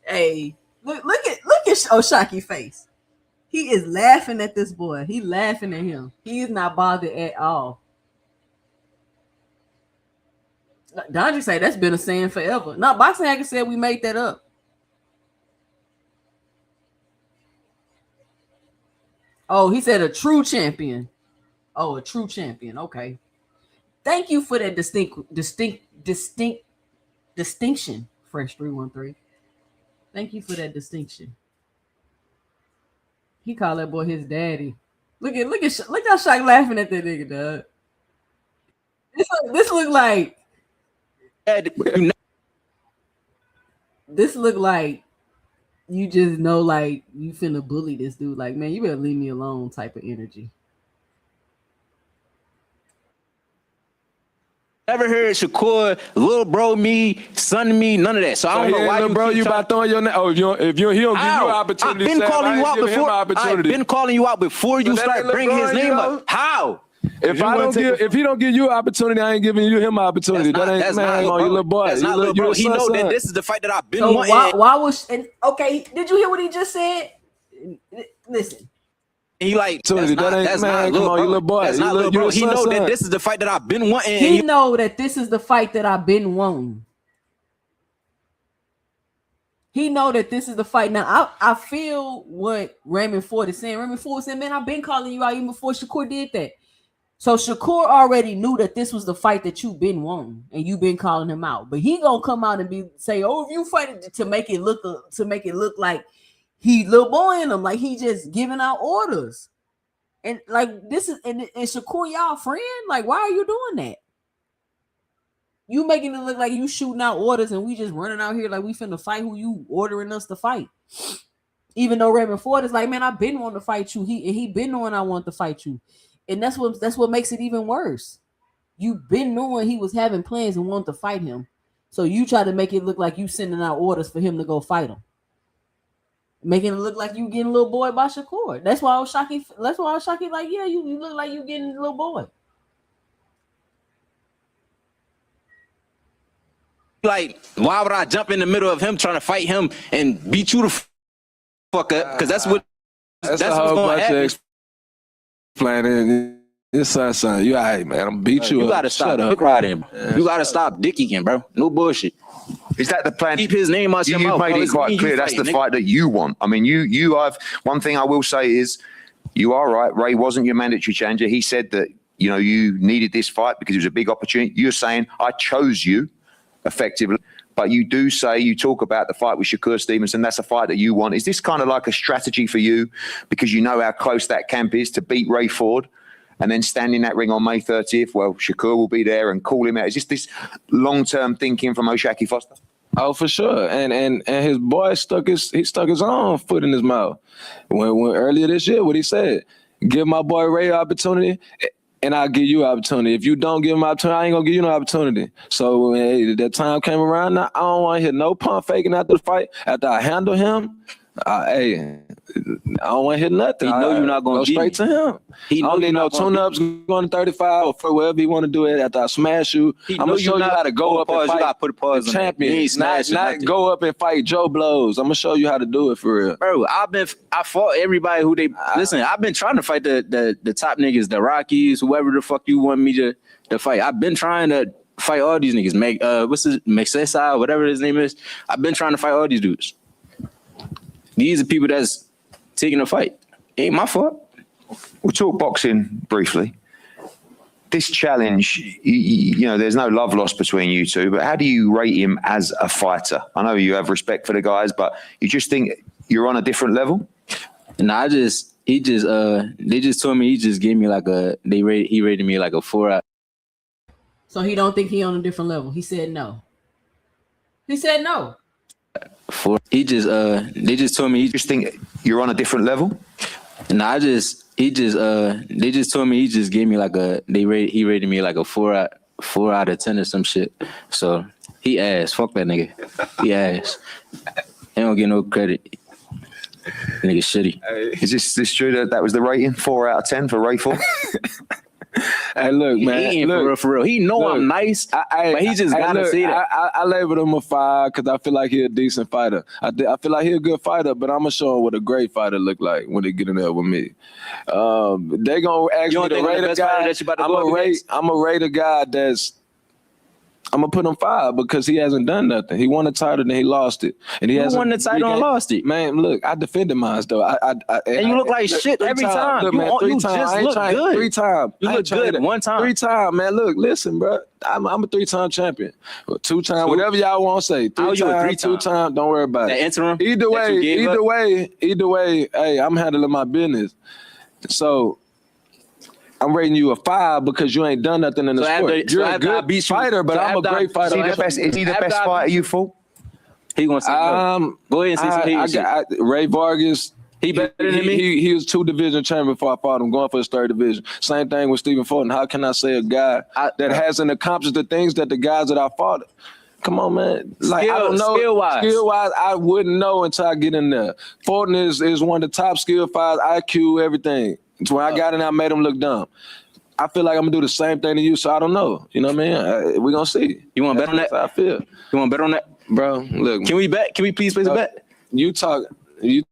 Hey, look at Oshaki face. He is laughing at this boy. He laughing at him. He is not bothered at all. Dondre say that's been a saying forever. No, Boxing Hacker said we made that up. Oh, he said a true champion. Oh, a true champion. Okay. Thank you for that distinction. Fresh 313. Thank you for that distinction. He called that boy his daddy. Look how Shaq laughing at that nigga, dog. This look like this look like you just know like you finna bully this dude. Like, man, you better leave me alone type of energy. Never heard Shakur, little bro me, son me, none of that. So I don't know why you bro, you about throwing your name. Oh, if he don't give you an opportunity. I've been calling you out before. I've been calling you out before you start bringing his name up. How? If he don't give you an opportunity, I ain't giving him an opportunity. That's not you little boy. That's not little bro. He know that this is the fight that I've been wanting. Why was okay? Did you hear what he just said? Listen. He like that's not little boy. That's not little bro. He know that this is the fight that I've been wanting. He know that this is the fight that I've been wanting. He know that this is the fight. Now I feel what Raymond Ford is saying. Raymond Ford said, "Man, I've been calling you out even before Shakur did that." So Shakur already knew that this was the fight that you've been wanting, and you've been calling him out. But he gonna come out and say, "Oh, if you fight it to make it look like." He little boy in him, like he just giving out orders, and like this is and Shakur y'all friend. Like, why are you doing that? You making it look like you shooting out orders, and we just running out here like we finna fight who you ordering us to fight. Even though Raymond Ford is like, man, I've been wanting to fight you. He been knowing I want to fight you, and that's what makes it even worse. You've been knowing he was having plans and wanted to fight him, so you try to make it look like you sending out orders for him to go fight him. Making it look like you getting little boy by Shakur. That's why I was shocked. Like, yeah, you look like you getting a little boy. Like, why would I jump in the middle of him trying to fight him and beat you the fuck up? Because that's what's going to happen. Explaining. It's son, you all right, man. I'm gonna beat you up. You gotta stop dick riding. You gotta stop dicking, bro. No bullshit. Is that the plan? Keep his name out your mouth. You've made it quite clear. That's the fight that you want. I mean, you have one thing I will say is you are right. Ray wasn't your mandatory challenger. He said that, you know, you needed this fight because it was a big opportunity. You're saying I chose you effectively, but you do say you talk about the fight with Shakur Stevenson. That's a fight that you want. Is this kind of like a strategy for you because you know how close that camp is to beat Ray Ford? And then stand in that ring on May 30th, well, Shakur will be there and call him out. Is this long-term thinking from O'Shaquie Foster? Oh, for sure. And his boy stuck his own foot in his mouth. When earlier this year, what he said, give my boy Ray an opportunity, and I'll give you an opportunity. If you don't give him an opportunity, I ain't gonna give you no opportunity. So when that time came around, now I don't want to hear no pump faking after the fight. After I handle him, I don't want to hit nothing. He know you're not going to go straight to him. He don't need no tune-ups going to 35 or for whatever he want to do it. After I smash you, I'm going to show you how to go up and fight. You got to put a pause the champion. Not go up and fight Joe Blows. I'm going to show you how to do it for real. Bro, I fought everybody who listen, I've been trying to fight the top niggas, the Rockies, whoever the fuck you want me to fight. I've been trying to fight all these niggas. What's his Mexesa, whatever his name is. I've been trying to fight all these dudes. These are people that's taking a fight. Ain't my fault. We'll talk boxing briefly. This challenge, you know, there's no love lost between you two, but how do you rate him as a fighter? I know you have respect for the guys, but you just think you're on a different level? Nah, they just told me he just gave me like he rated me like a 4 out. So he don't think he on a different level. He said no. He said no. They just told me you just think you're on a different level. Nah, they just told me he just gave me like he rated me like a 4 out of 10 or some shit. So he ass. Fuck that nigga. He ass. He don't get no credit. Nigga shitty. Is this true that was the rating? 4 out of 10 for Ray Ford? Hey, look, man. He ain't for real. He know I'm nice, but he just gotta say that. I labeled him a 5 because I feel like he a decent fighter. I feel like he a good fighter, but I'm gonna show him what a great fighter look like when they get in there with me. They gonna ask me to rate a guy. I'm gonna rate a guy that's I'm gonna put him 5 because he hasn't done nothing. He won the title, then he lost it, and he hasn't won the title and lost it. Man, look, I defended mine though. And you look like shit every time. Look, man, you just look good. 3 times. You look good 1 time. 3 times, man. Look, listen, bro. I'm a 3-time champion. 2 times, whatever y'all want to say. 3 times, 2 times. Don't worry about it. The interim. Either way. Hey, I'm handling my business. So. I'm rating you a 5 because you ain't done nothing in the sport. You're a good fighter, but I'm a great fighter. Is he the best fighter you fought? He gonna say go ahead and say Ray Vargas. He better than me. He was 2 division champion before I fought him, going for his 3rd division. Same thing with Stephen Fulton. How can I say a guy that hasn't accomplished the things that the guys that I fought? Come on, man. Like, I don't know. Skill-wise, I wouldn't know until I get in there. Fulton is one of the top skill fighters, IQ, everything. It's when I got in, I made him look dumb. I feel like I'm gonna do the same thing to you, so I don't know. You know what I mean? We're gonna see. You want to bet on that? I feel. You want to bet on that, bro? Look, can we bet? Can we please place a bet? You talk. Can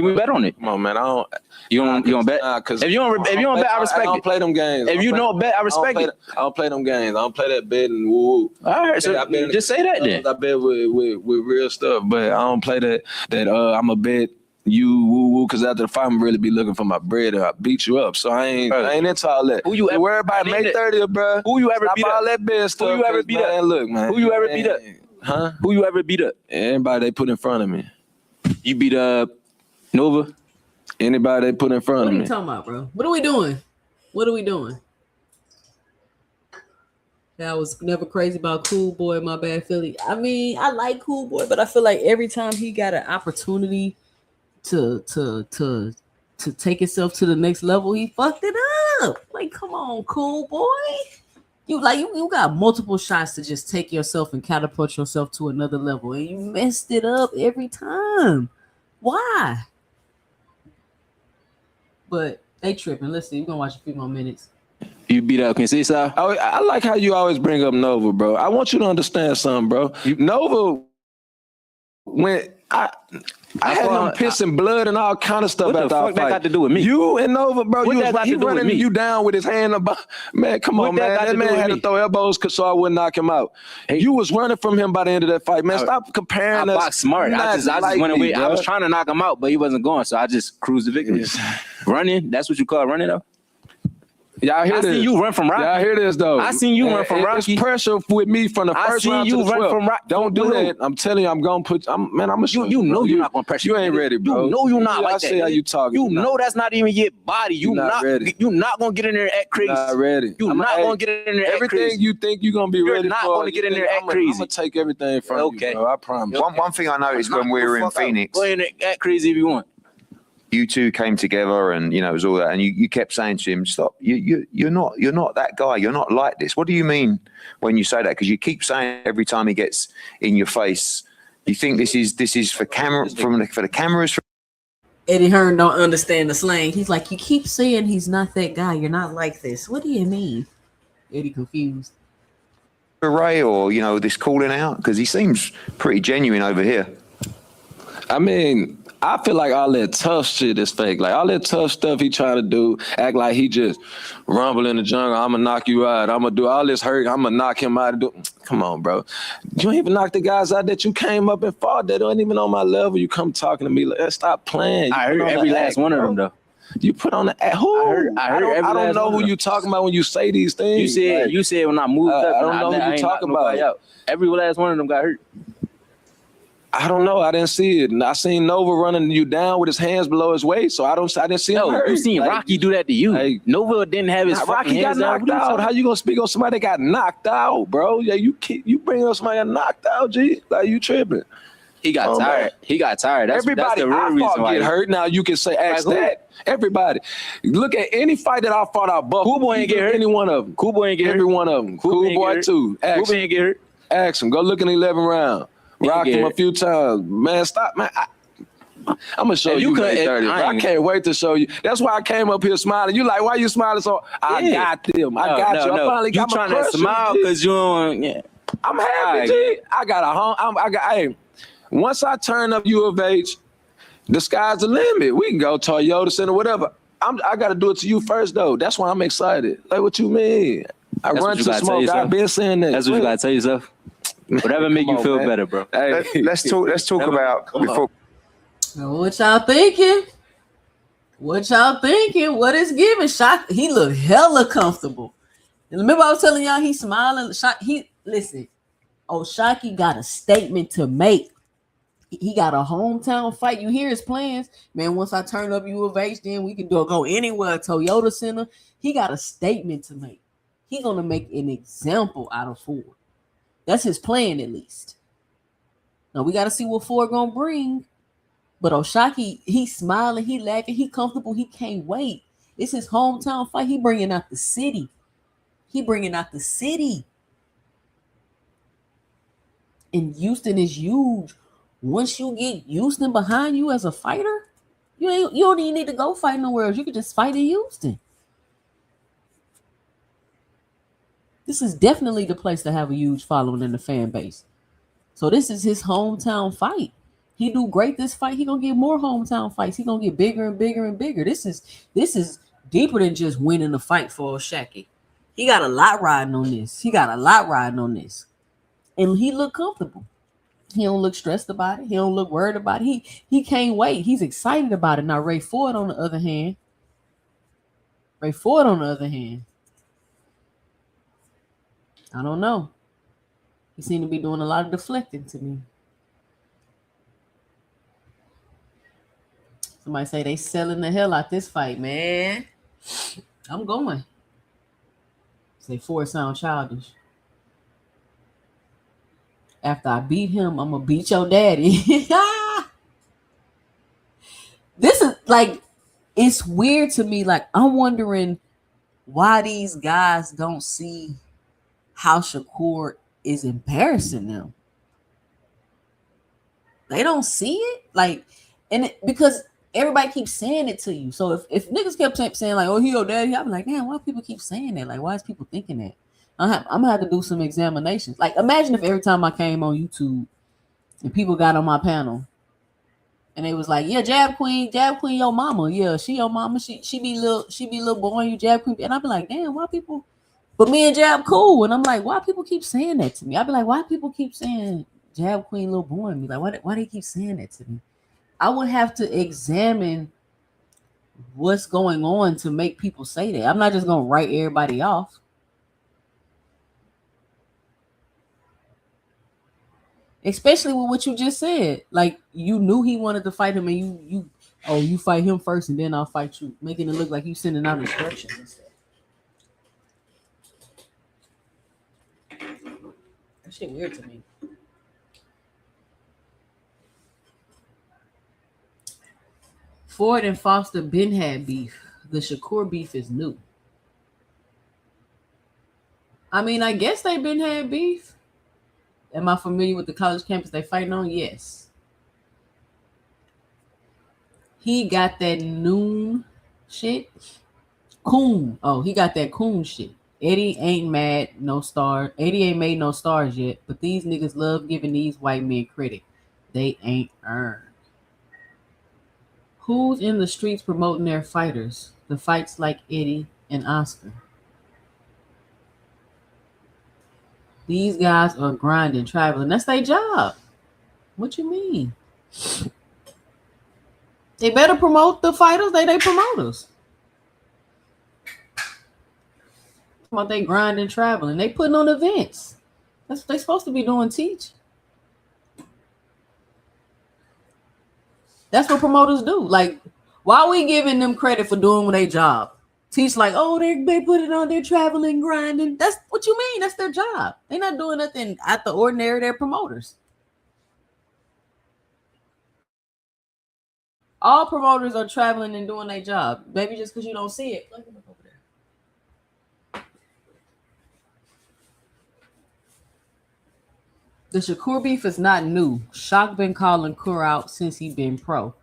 we bet on it? Come on, man. I don't. You don't bet? If you don't bet, I respect it. I don't play them games. If you don't bet, I respect it. I don't play them games. I don't play that bet and woo. All right, so just say that then. I bet with real stuff, but I don't play that. I'm a bet. You woo because after the fight, I'm really be looking for my bread and I beat you up. So I ain't into all that. Who you ever worry about May 30th, bro? Who you ever beat up? All that bad stuff. Who you ever beat up? Look, man. Who you ever beat up? Huh? Who you ever beat up? Anybody they put in front of me. You beat up Nova? Anybody they put in front of me. What are you talking about, bro? What are we doing? What are we doing? I was never crazy about Cool Boy, my bad Philly. I mean, I like Cool Boy, but I feel like every time he got an opportunity to take himself to the next level, he fucked it up. Like, come on, Cool Boy. You got multiple shots to just take yourself and catapult yourself to another level, and you messed it up every time. Why? But they tripping. Let's see. We're gonna watch a few more minutes. You beat up CHRISEAN? I like how you always bring up Nova, bro. I want you to understand something, bro. Nova, when I had him pissing blood and all kind of stuff. What the fuck that got to do with me? You and Nova, bro. He running you down with his hand about. Man, come on, man. That man had to throw elbows so I wouldn't knock him out. Hey. You was running from him by the end of that fight, man. Stop comparing us. I boxed smart. I just went away. I was trying to knock him out, but he wasn't going, so I just cruised the victory. Running? That's what you call running, though? Y'all hear this? I seen you run from Rocky. Y'all hear this though? I seen you run from Rocky. It's pressure with me from the first round to the 12th. Don't do that. I'm telling you, I'm gonna put. I'm gonna show you. You know you're not gonna pressure. You ain't ready, bro. You know you're not like that. I see how you talking. You know that's not even your body. You not ready. You not gonna get in there and act crazy. Not ready. You not gonna get in there and act crazy. Everything you think you're gonna be ready for. You're not gonna get in there and act crazy. I'm gonna take everything from you, bro. I promise. One thing I noticed when we were in Phoenix. Go ahead and act crazy if you want. You two came together and, it was all that. And you kept saying to him, stop, you're not that guy. You're not like this. What do you mean when you say that? Because you keep saying every time he gets in your face, you think this is for camera, for the cameras. Eddie Hearn don't understand the slang. He's like, you keep saying he's not that guy. You're not like this. What do you mean? Eddie confused. Ray or, this calling out? Because he seems pretty genuine over here. I mean, I feel like all that tough shit is fake. Like all that tough stuff he trying to do, act like he just rumble in the jungle. I'm gonna knock you out. I'm gonna do all this hurt. I'm gonna knock him out. Come on, bro. You ain't even knock the guys out that you came up and fought that aren't even on my level. You come talking to me like, stop playing. I heard every last one of them though. You put on the who? I don't know who you talking about when you say these things. You said when I moved up. I don't know who you talking about. Every last one of them got hurt. I don't know. I didn't see it. And I seen Nova running you down with his hands below his waist, so I didn't see him hurt. You seen Rocky do that to you. Like, Nova didn't have his fucking Rocky got knocked out. How you gonna speak on somebody that got knocked out, bro? Yeah, you bring up somebody that got knocked out, G. Like you tripping. He got tired. Man. He got tired. Everybody that's the real reason why get hurt. Now you can say ask that. Everybody. Look at any fight that I fought out. Cool Boy ain't get hurt. Any one of them. Cool Boy ain't get hurt. Every one of them. Cool Boy too. Cool Boy ain't get hurt. Ask him. Go look in the 11th round. Rocked him a few times. Man, stop, man. I'm going to show you 30. I can't wait to show you. That's why I came up here smiling. You like, why you smiling so? I got them. I got you. I finally got my trying to smile because you don't. Yeah. I'm happy, G. I got a home. Hey, once I turn up U of H, the sky's the limit. We can go Toyota Center, whatever. I got to do it to you first, though. That's why I'm excited. Like, what you mean? I run to smoke. I've been saying that. That's what you gotta tell yourself. Whatever make you feel better, bro. Hey, let's talk about before. What y'all thinking? What y'all thinking? What is giving? Shock. He look hella comfortable. And remember, I was telling y'all he's smiling. Listen. Shocky got a statement to make. He got a hometown fight. You hear his plans, man. Once I turn up U of H, then we can go anywhere. Toyota Center. He got a statement to make. He gonna make an example out of Ford. That's his plan, at least. Now we gotta see what Ford gonna bring. But Oshaki, he's smiling, he laughing, he comfortable, he can't wait. It's his hometown fight. He bringing out the city. And Houston is huge. Once you get Houston behind you as a fighter, you don't even need to go fight nowhere else. You can just fight in Houston. This is definitely the place to have a huge following in the fan base. So this is his hometown fight. He do great this fight. He gonna get more hometown fights. He gonna get bigger and bigger and bigger. This is deeper than just winning the fight for Oshaki. He got a lot riding on this. And he look comfortable. He don't look stressed about it. He don't look worried about it. He can't wait. He's excited about it. Now Ray Ford on the other hand, I don't know. He seemed to be doing a lot of deflecting to me. Somebody say they selling the hell out this fight, man. I'm going. Say Ford sound childish. After I beat him, I'm gonna beat your daddy. This is like, it's weird to me. Like, I'm wondering why these guys don't see how Shakur is embarrassing them. They don't see it. Like, because everybody keeps saying it to you. So if niggas kept saying like, oh, he your daddy, I'd be like, damn, why people keep saying that? Like, why is people thinking that? I'm gonna have to do some examinations. Like, imagine if every time I came on YouTube and people got on my panel and they was like, yeah, Jab Queen, your mama. Yeah, she your mama. She be little boy, you Jab Queen. And I'd be like, damn, why people? But me and Jab cool. And I'm like, why people keep saying that to me? I'd be like, why people keep saying Jab Queen, little boy? And me like, why they keep saying that to me? I would have to examine what's going on to make people say that. I'm not just gonna write everybody off. Especially with what you just said. Like, you knew he wanted to fight him and you fight him first and then I'll fight you. Making it look like you sending out instructions. That shit weird to me. Ford and Foster been had beef. The Shakur beef is new. I mean, I guess they been had beef. Am I familiar with the college campus they fighting on? Yes. He got that noon shit. Coon. Oh, he got that coon shit. Eddie ain't made no stars yet, but these niggas love giving these white men credit they ain't earned. Who's in the streets promoting their fighters? The fights like Eddie and Oscar. These guys are grinding, traveling. That's their job. What you mean? They better promote the fighters. They promoters. About they grinding, traveling. They putting on events. That's what they supposed to be doing, teach. That's what promoters do. Like, why are we giving them credit for doing their job? Teach like, oh, they put it on, they're traveling, grinding. That's what you mean. That's their job. They're not doing nothing out the ordinary. They're promoters. All promoters are traveling and doing their job. Maybe just because you don't see it. Look over there. The Shakur beef is not new. Shock been calling Kur out since he been pro.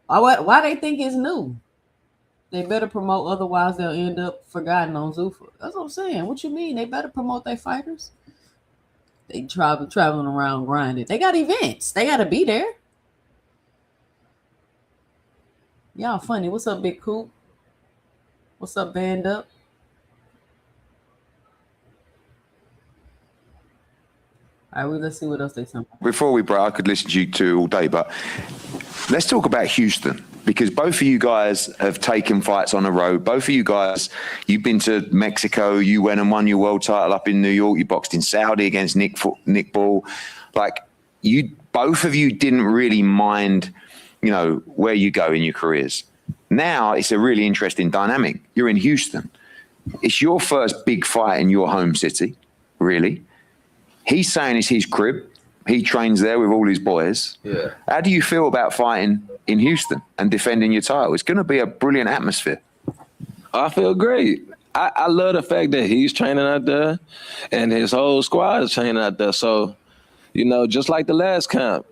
Why they think it's new? They better promote, otherwise they'll end up forgotten on Zuffa. That's what I'm saying. What you mean? They better promote their fighters. They traveling around grinding. They got events. They got to be there. Y'all funny. What's up, Big Coop? What's up, Band Up? All right, well, let's see what else they talking about. Before we break, I could listen to you two all day, but let's talk about Houston, because both of you guys have taken fights on the road. Both of you guys, you've been to Mexico. You went and won your world title up in New York. You boxed in Saudi against Nick Ball. Like, both of you didn't really mind, where you go in your careers. Now it's a really interesting dynamic. You're in Houston. It's your first big fight in your home city, really. He's saying it's his crib. He trains there with all his boys. Yeah. How do you feel about fighting in Houston and defending your title? It's going to be a brilliant atmosphere. I feel great. I love the fact that he's training out there and his whole squad is training out there. So, just like the last camp,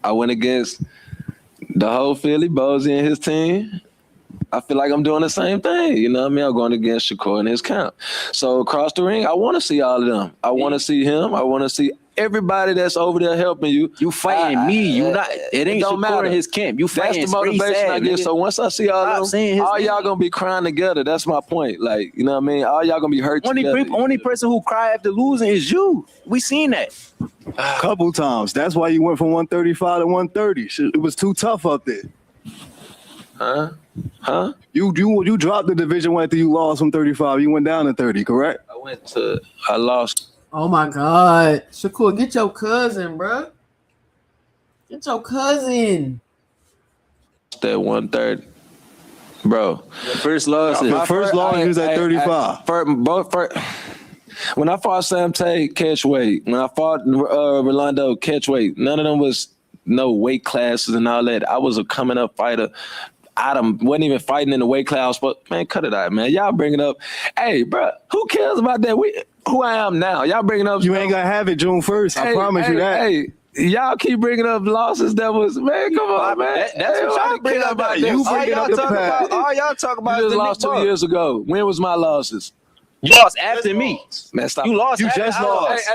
I went against the whole Philly, Bozy and his team. I feel like I'm doing the same thing. You know what I mean? I'm going against Shakur and his camp. So across the ring, I want to see all of them. I want to see him. I want to see everybody that's over there helping you. You fighting me. You not. It ain't don't Shakur matter. in his camp. You fighting. That's the motivation I get. So once I see all of them, all y'all gonna be crying together. That's my point. Like, you know what I mean? All y'all gonna be hurt together. Only person who cry after losing is you. We seen that. Couple times. That's why you went from 135 to 130. It was too tough up there. Huh? You dropped the division one after you lost from 35. You went down to 30, correct? I lost. Oh my God, Shakur, get your cousin, bro. Get your cousin. That 130, bro. First loss. The first loss was at 35. When I fought Sam Tate, catch weight. When I fought Rolando, catch weight. None of them was no weight classes and all that. I was a coming up fighter. Wasn't even fighting in the weight class, but man, cut it out, man. Y'all bringing up, hey, bro, who cares about that? Who I am now. Y'all bringing up. You ain't gonna have it June 1st. I promise you that. Hey, y'all keep bringing up losses that was, man, come on, man. That's what y'all bring up. You bringing up the past. All y'all talk about You is just the lost Nick 2 Ball. years ago. When was my losses? You lost after me. Man, stop. You lost. You after just I lost.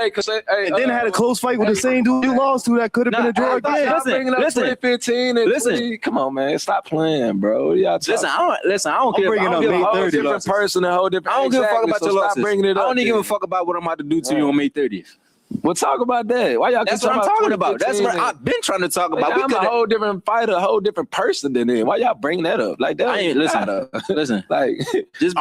And then had a close fight with the same dude you lost to that could have been a draw again. Y'all bringing up 2015 and 20. Come on, man. Stop playing, bro. Y'all Listen, I don't care. bringing I up don't give a May fuck. 30 different losses. person, a whole different. I don't give a fuck about so your stop losses. bringing it up. I don't give then. a fuck about what I'm about to do to you on May 30th. Well, talk about that. Why y'all? That's what I'm talking about. That's what I've been trying to talk about. I'm a whole different fighter, a whole different person than him. Why y'all bring that up like that? I ain't listen. Like, Just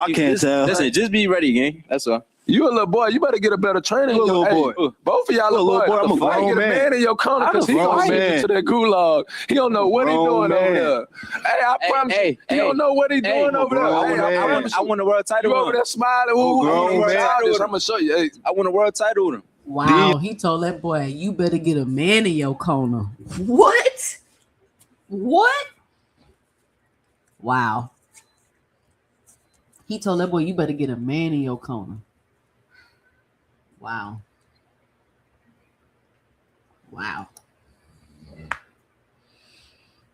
I can't tell. Listen, just be ready, gang. That's all. you a little boy. You better get a better trainer. You a little boy. Both of y'all little boy. I'm a grown Get a man. man in your corner because he grown gonna send man. you to that gulag. He don't know what he Grown doing over man. there. Hey, I promise you, he don't know what he doing over grown there. Hey, man. I want a world title. You over there smiling. grown man. I'm gonna show you. Hey, I want a world title with him. Wow, he told that boy, you better get a man in your corner. What? Wow. He told that boy, you better get a man in your corner. Wow.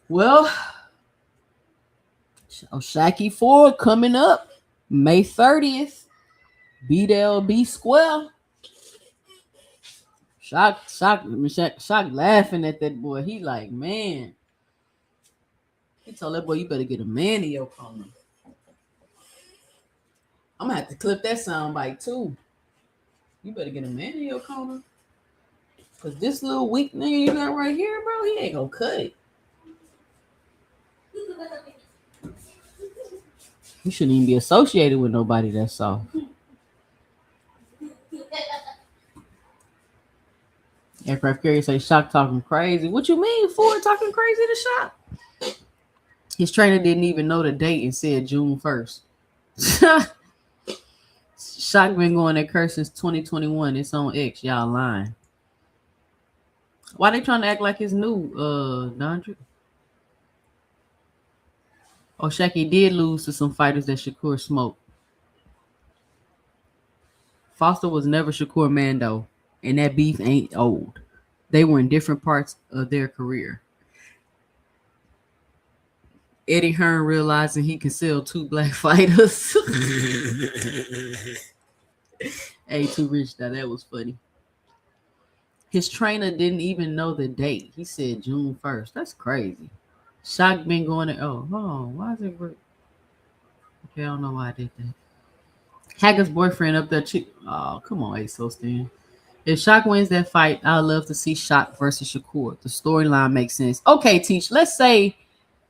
Well, Shaqy Ford coming up May 30th. BLB Square. Shock laughing at that boy. He like, man. He told that boy, you better get a man in your corner. I'm gonna have to clip that sound bite too. You better get a man in your corner. Cause this little weak nigga you got right here, bro, he ain't gonna cut it. You shouldn't even be associated with nobody that's soft. Aircraft carrier say Shock talking crazy. What you mean, Ford talking crazy to Shock? His trainer didn't even know the date and said June 1st. Shock been going that curse since 2021. It's on X. Y'all lying. Why they trying to act like it's new, Dondrick? Oh, Shaqy did lose to some fighters that Shakur smoked. Foster was never Shakur Mando, and that beef ain't old. They were in different parts of their career. Eddie Hearn realizing he can sell 2 black fighters. Hey, too rich now. That was funny. His trainer didn't even know the date. He said June 1st. That's crazy. Shock been going to, hold on. Why is it work? Okay, I don't know why I did that. Hagger's boyfriend up there. Oh, come on, ASO Stan. If Shock wins that fight, I'd love to see Shock versus Shakur. The storyline makes sense. Okay, Teach. Let's say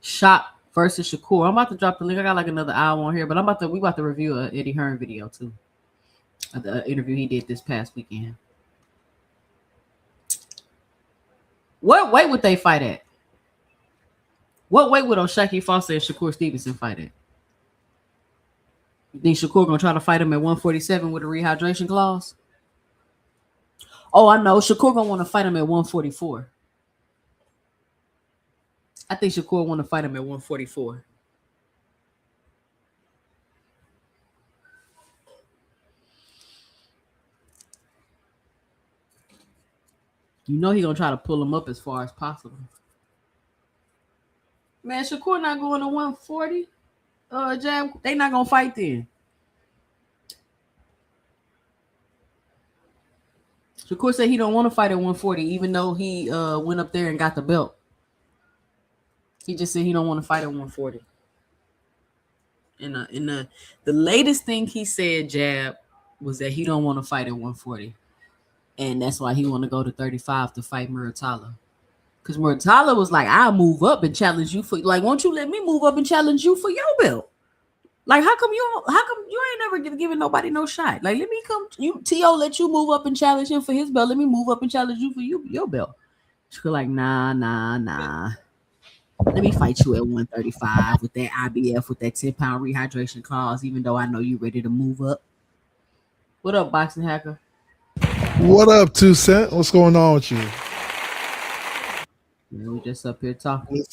Shock versus Shakur. I'm about to drop the link. I got like another hour on here, but we about to review a Eddie Hearn video too. The interview he did this past weekend. What weight would they fight at? What weight would O'Shaquie Foster and Shakur Stevenson fight at? You think Shakur gonna try to fight him at 147 with a rehydration clause? Oh, I know. Shakur gonna want to fight him at 144. I think Shakur want to fight him at 144. You know he gonna try to pull him up as far as possible. Man, Shakur not going to 140. Jab, they not gonna fight then. Shakur said he don't want to fight at 140, even though he went up there and got the belt. He just said he don't want to fight at 140. And the latest thing he said, Jab, was that he don't want to fight at 140. And that's why he want to go to 35 to fight Muratalla. Because Muratalla was like, I'll move up and challenge you for, like, won't you let me move up and challenge you for your belt? Like, how come you ain't never giving nobody no shot? Like, let me come, T.O. let you move up and challenge him for his belt. Let me move up and challenge you for your belt. She's like, nah. Let me fight you at 135 with that IBF, with that 10-pound rehydration clause, even though I know you ready to move up. What up, Boxing Hacker? What up, 2 Cent? What's going on with you? Man, we just up here talking.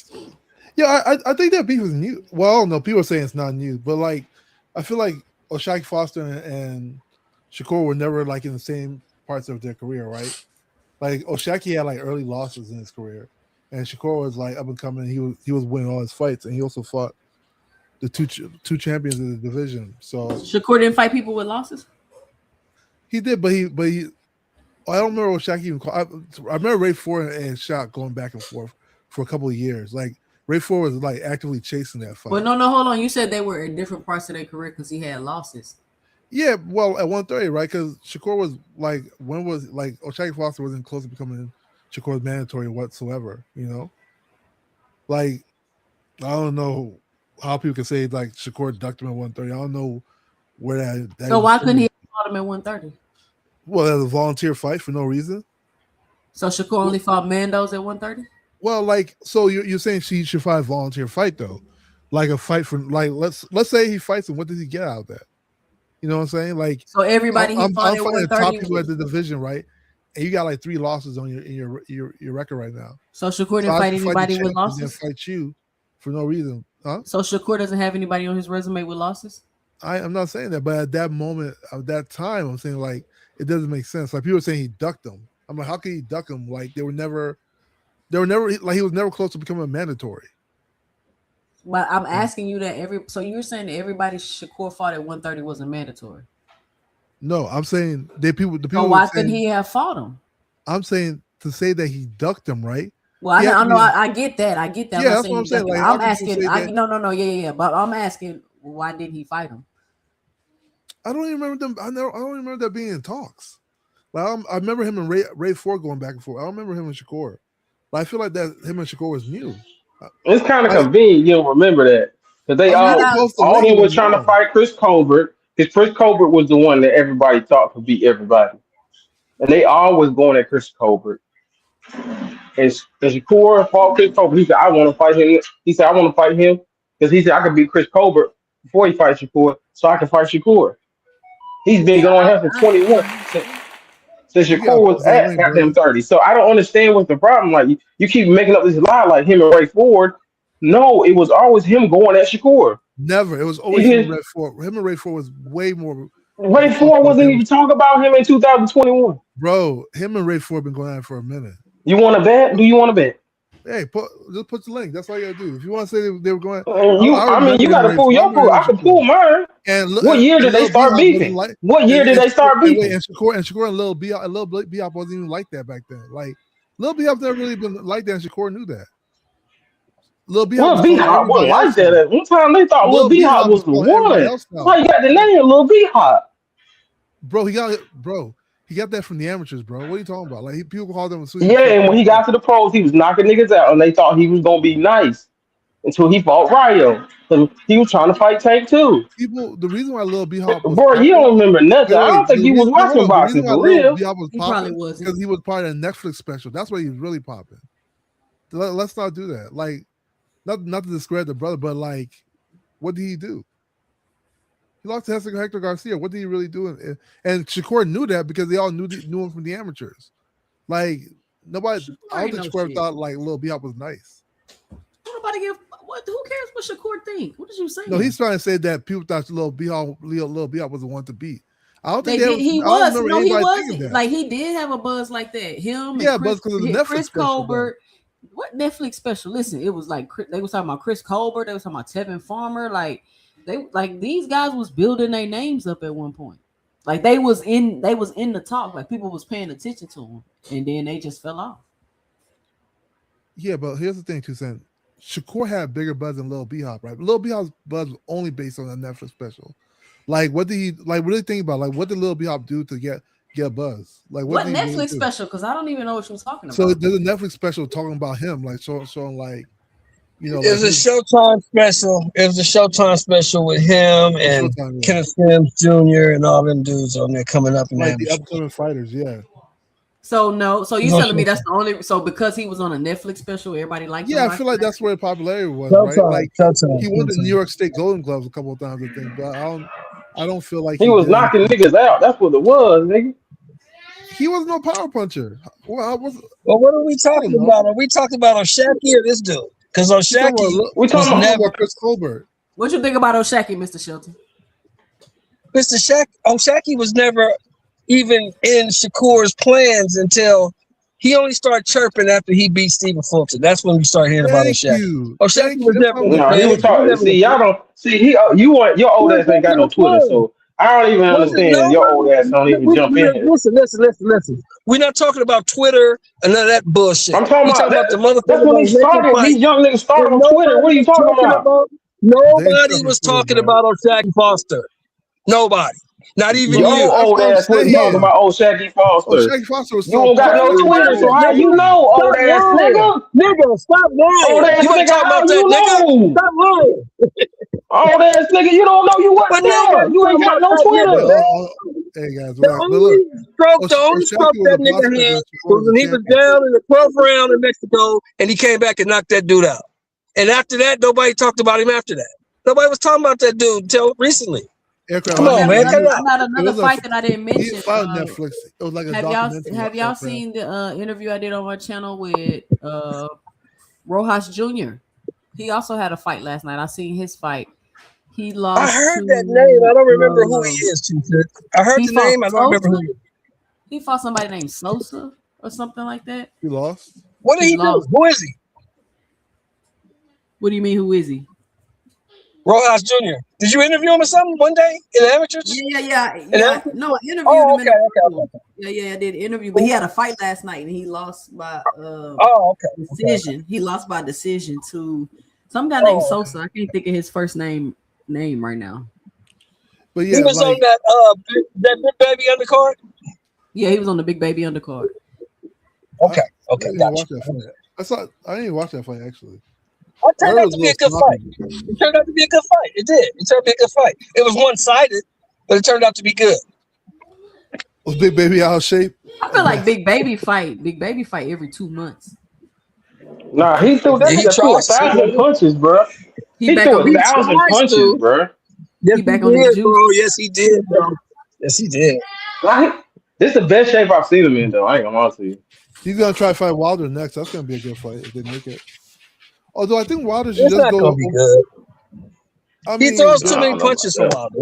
Yeah, I think that beef is new. Well, I don't know. People are saying it's not new, but like, I feel like O'Shaquie Foster and Shakur were never like in the same parts of their career, right? Like O'Shaquie had like early losses in his career, and Shakur was like up and coming. He was winning all his fights, and he also fought the two champions of the division. So Shakur didn't fight people with losses. He did, but he. I don't remember O'Shaquie even called. I remember Ray Ford and Shock going back and forth for a couple of years. Like Ray Ford was like actively chasing that fight. Well, no, hold on. You said they were in different parts of their career because he had losses. Yeah, well, at 130, right? Because Shakur was like, when was like O'Shaquie Foster wasn't close to becoming Shakur's mandatory whatsoever. You know, like I don't know how people can say like Shakur ducked him at 130. I don't know where that. So why couldn't he have fought him at 130? Well, as a volunteer fight for no reason. So Shakur only fought Mandos at 130? Well, like, so you're saying she should fight a volunteer fight though, like a fight for like let's say he fights him. What does he get out of that? You know what I'm saying? Like, so everybody I'm fighting the top people at the division, right? And you got like 3 losses on your record right now. So Shakur didn't fight anybody with losses. Fight you for no reason, huh? So Shakur doesn't have anybody on his resume with losses. I'm not saying that, but at that moment, at that time, I'm saying like it doesn't make sense. Like people are saying he ducked them. I'm like, how could he duck them? Like they were never like he was never close to becoming a mandatory. But I'm asking you that so you're saying that everybody Shakur fought at 130 wasn't mandatory? No, I'm saying the people. So why couldn't he have fought him? I'm saying to say that he ducked them, right? Well, I get that. I get that. Yeah, that's what I'm saying. Like, I'm asking. Yeah. But I'm asking, why didn't he fight him? I don't even remember them. I don't remember that being in talks. Like I remember him and Ray Ford going back and forth. I don't remember him and Shakur. But I feel like that him and Shakur was new. It's kind of convenient you don't remember that because they all of them were trying to fight Chris Colbert. Because Chris Colbert was the one that everybody thought could beat everybody, and they all was going at Chris Colbert. And Shakur fought Chris Colbert. He said, "I want to fight him." He said, "I want to fight him," because he said, "I could beat Chris Colbert before he fights Shakur, so I can fight Shakur." He's been going here for 21 since Shakur was at goddamn 30. So I don't understand what's the problem. Like you keep making up this lie like him and Ray Ford. No, it was always him going at Shakur. Never. It was always him and Ray Ford. Him and Ray Ford was way more. Ray Ford wasn't even talking about him in 2021. Bro, him and Ray Ford been going at it for a minute. You want to bet? Do you want to bet? Hey, just put the link. That's all you gotta do. If you want to say they were going, you gotta pull your pool. I can pull mine. And what year did they start beefing? What year did they start beefing? And Shakur and Lil B-Hop wasn't even like that back then. Like Lil B-Hop never really been like that, and Shakur knew that. Lil B-Hop was like that. At one time they thought Lil B-Hop was the one. Why you got the name Lil B-Hop? Bro, He got that from the amateurs, bro. What are you talking about? Like people call them. Yeah, and when he got to the pros, he was knocking niggas out, and they thought he was gonna be nice until he fought Ryo. So he was trying to fight Tank too. The reason why Lil B Hop was bro, you don't remember nothing. I don't think you was watching boxing for real. B Hop was popping because he was part of a Netflix special. That's why he was really popping. Let's not do that. Like, not to discredit the brother, but like, what did he do? He lost to Hector Garcia. What did he really do? And Shakur knew that because they all knew him from the amateurs. Like nobody, I don't think Shakur thought like Lil B Hop was nice. Nobody give. What? Who cares what Shakur think? What did you say? No, he's trying to say that people thought Lil B Hop was the one to beat. I don't think he was. No, he wasn't. Like he did have a buzz like that. Him, yeah, buzz because of the Netflix Chris Colbert. What Netflix special? Listen, it was like they was talking about Chris Colbert. They was talking about Tevin Farmer. Like these guys was building their names up at one point. Like they was in the talk. Like people was paying attention to them, and then they just fell off. Yeah, but here's the thing, Toussaint. Shakur had bigger buzz than Lil B Hop, right? Lil B Hop's buzz was only based on a Netflix special. Like, what did he really think about? Like, what did Lil B Hop do to get buzz? Like, what Netflix really special? Because I don't even know what you was talking about. So there's a Netflix special talking about him, like showing like, you know, it was a Showtime special. It was a Showtime special with him and Kenneth Sims Jr. and all them dudes on there coming up in like the upcoming fighters, yeah. So you telling me that's the only because he was on a Netflix special, everybody liked him? Yeah, I feel like that's where the popularity was, right? Like he won the New York State Golden Gloves a couple of times, I think, but I don't feel like he was knocking niggas out. That's what it was, nigga. He was no power puncher. Well, what are we talking about? Are we talking about O'Shaquie or this dude? Because O'Shaquie, we talking about Chris Colbert. What you think about O'Shaquie, Mr. Shelton? O'Shaquie was never even in Shakur's plans until he only started chirping after he beat Stephen Fulton. That's when we started hearing about O'Shaquie. O'Shaquie was never. No, he was talking. See, y'all don't see. Your old ass ain't got no Twitter, so I don't even understand. Your old ass don't even jump in. Listen. We're not talking about Twitter and none of that bullshit. I'm talking about the motherfucker. That's when he started. These young niggas started on Twitter. What are you talking about? Nobody was talking about O'Shaquie Foster. Nobody. Not even your old ass was talking about O'Shaquie Foster. O'Shaquie Foster was. You don't got no Twitter, so how you know, old ass nigga? Nigga, stop lying. Old ass you ain't talking about that, nigga. Stop lying. Old ass nigga, you don't know you wasn't there. You ain't got no Twitter. Hey guys, the only stroke that nigga had was when he was down in the 12th round in Mexico, and he came back and knocked that dude out. And after that, nobody talked about him after that. Nobody was talking about that dude until recently. Come on, man. Not another fight that I didn't mention. Netflix. It was like a have y'all seen the interview I did on my channel with Rojas Jr.? He also had a fight last night. I seen his fight. He lost. I heard that name. I don't remember who he is. I heard the name. I don't remember who he is. He fought somebody named Sosa or something like that. He lost. What did he do? Who is he? What do you mean? Who is he? Rojas Jr. Did you interview him or something one day in the amateurs? Yeah. No, I interviewed him. Okay. Yeah, I did an interview, but he had a fight last night and he lost by decision. He lost by decision to some guy named Sosa. I can't think of his first name right now. But yeah, he was on that Big Baby undercard. Yeah, he was on the Big Baby undercard. Okay. I didn't watch that fight actually. It turned out to be a good fight. It turned out to be a good fight. It did. It turned out to be a good fight. It was one-sided, but it turned out to be good. Was Big Baby out of shape? I feel like Big Baby fight every 2 months. Nah, he threw that. He threw 1,000 punches, bro. He threw 1,000 punches, bro. Yes, he back on the juice, bro. Yes, he did, bro. Yes, he did. This is the best shape I've seen him in, though. I ain't gonna lie to you. He's gonna try to fight Wilder next. That's gonna be a good fight if they make it. Although I think Wilder should just go. Gonna be good. He throws too many punches for Wilder.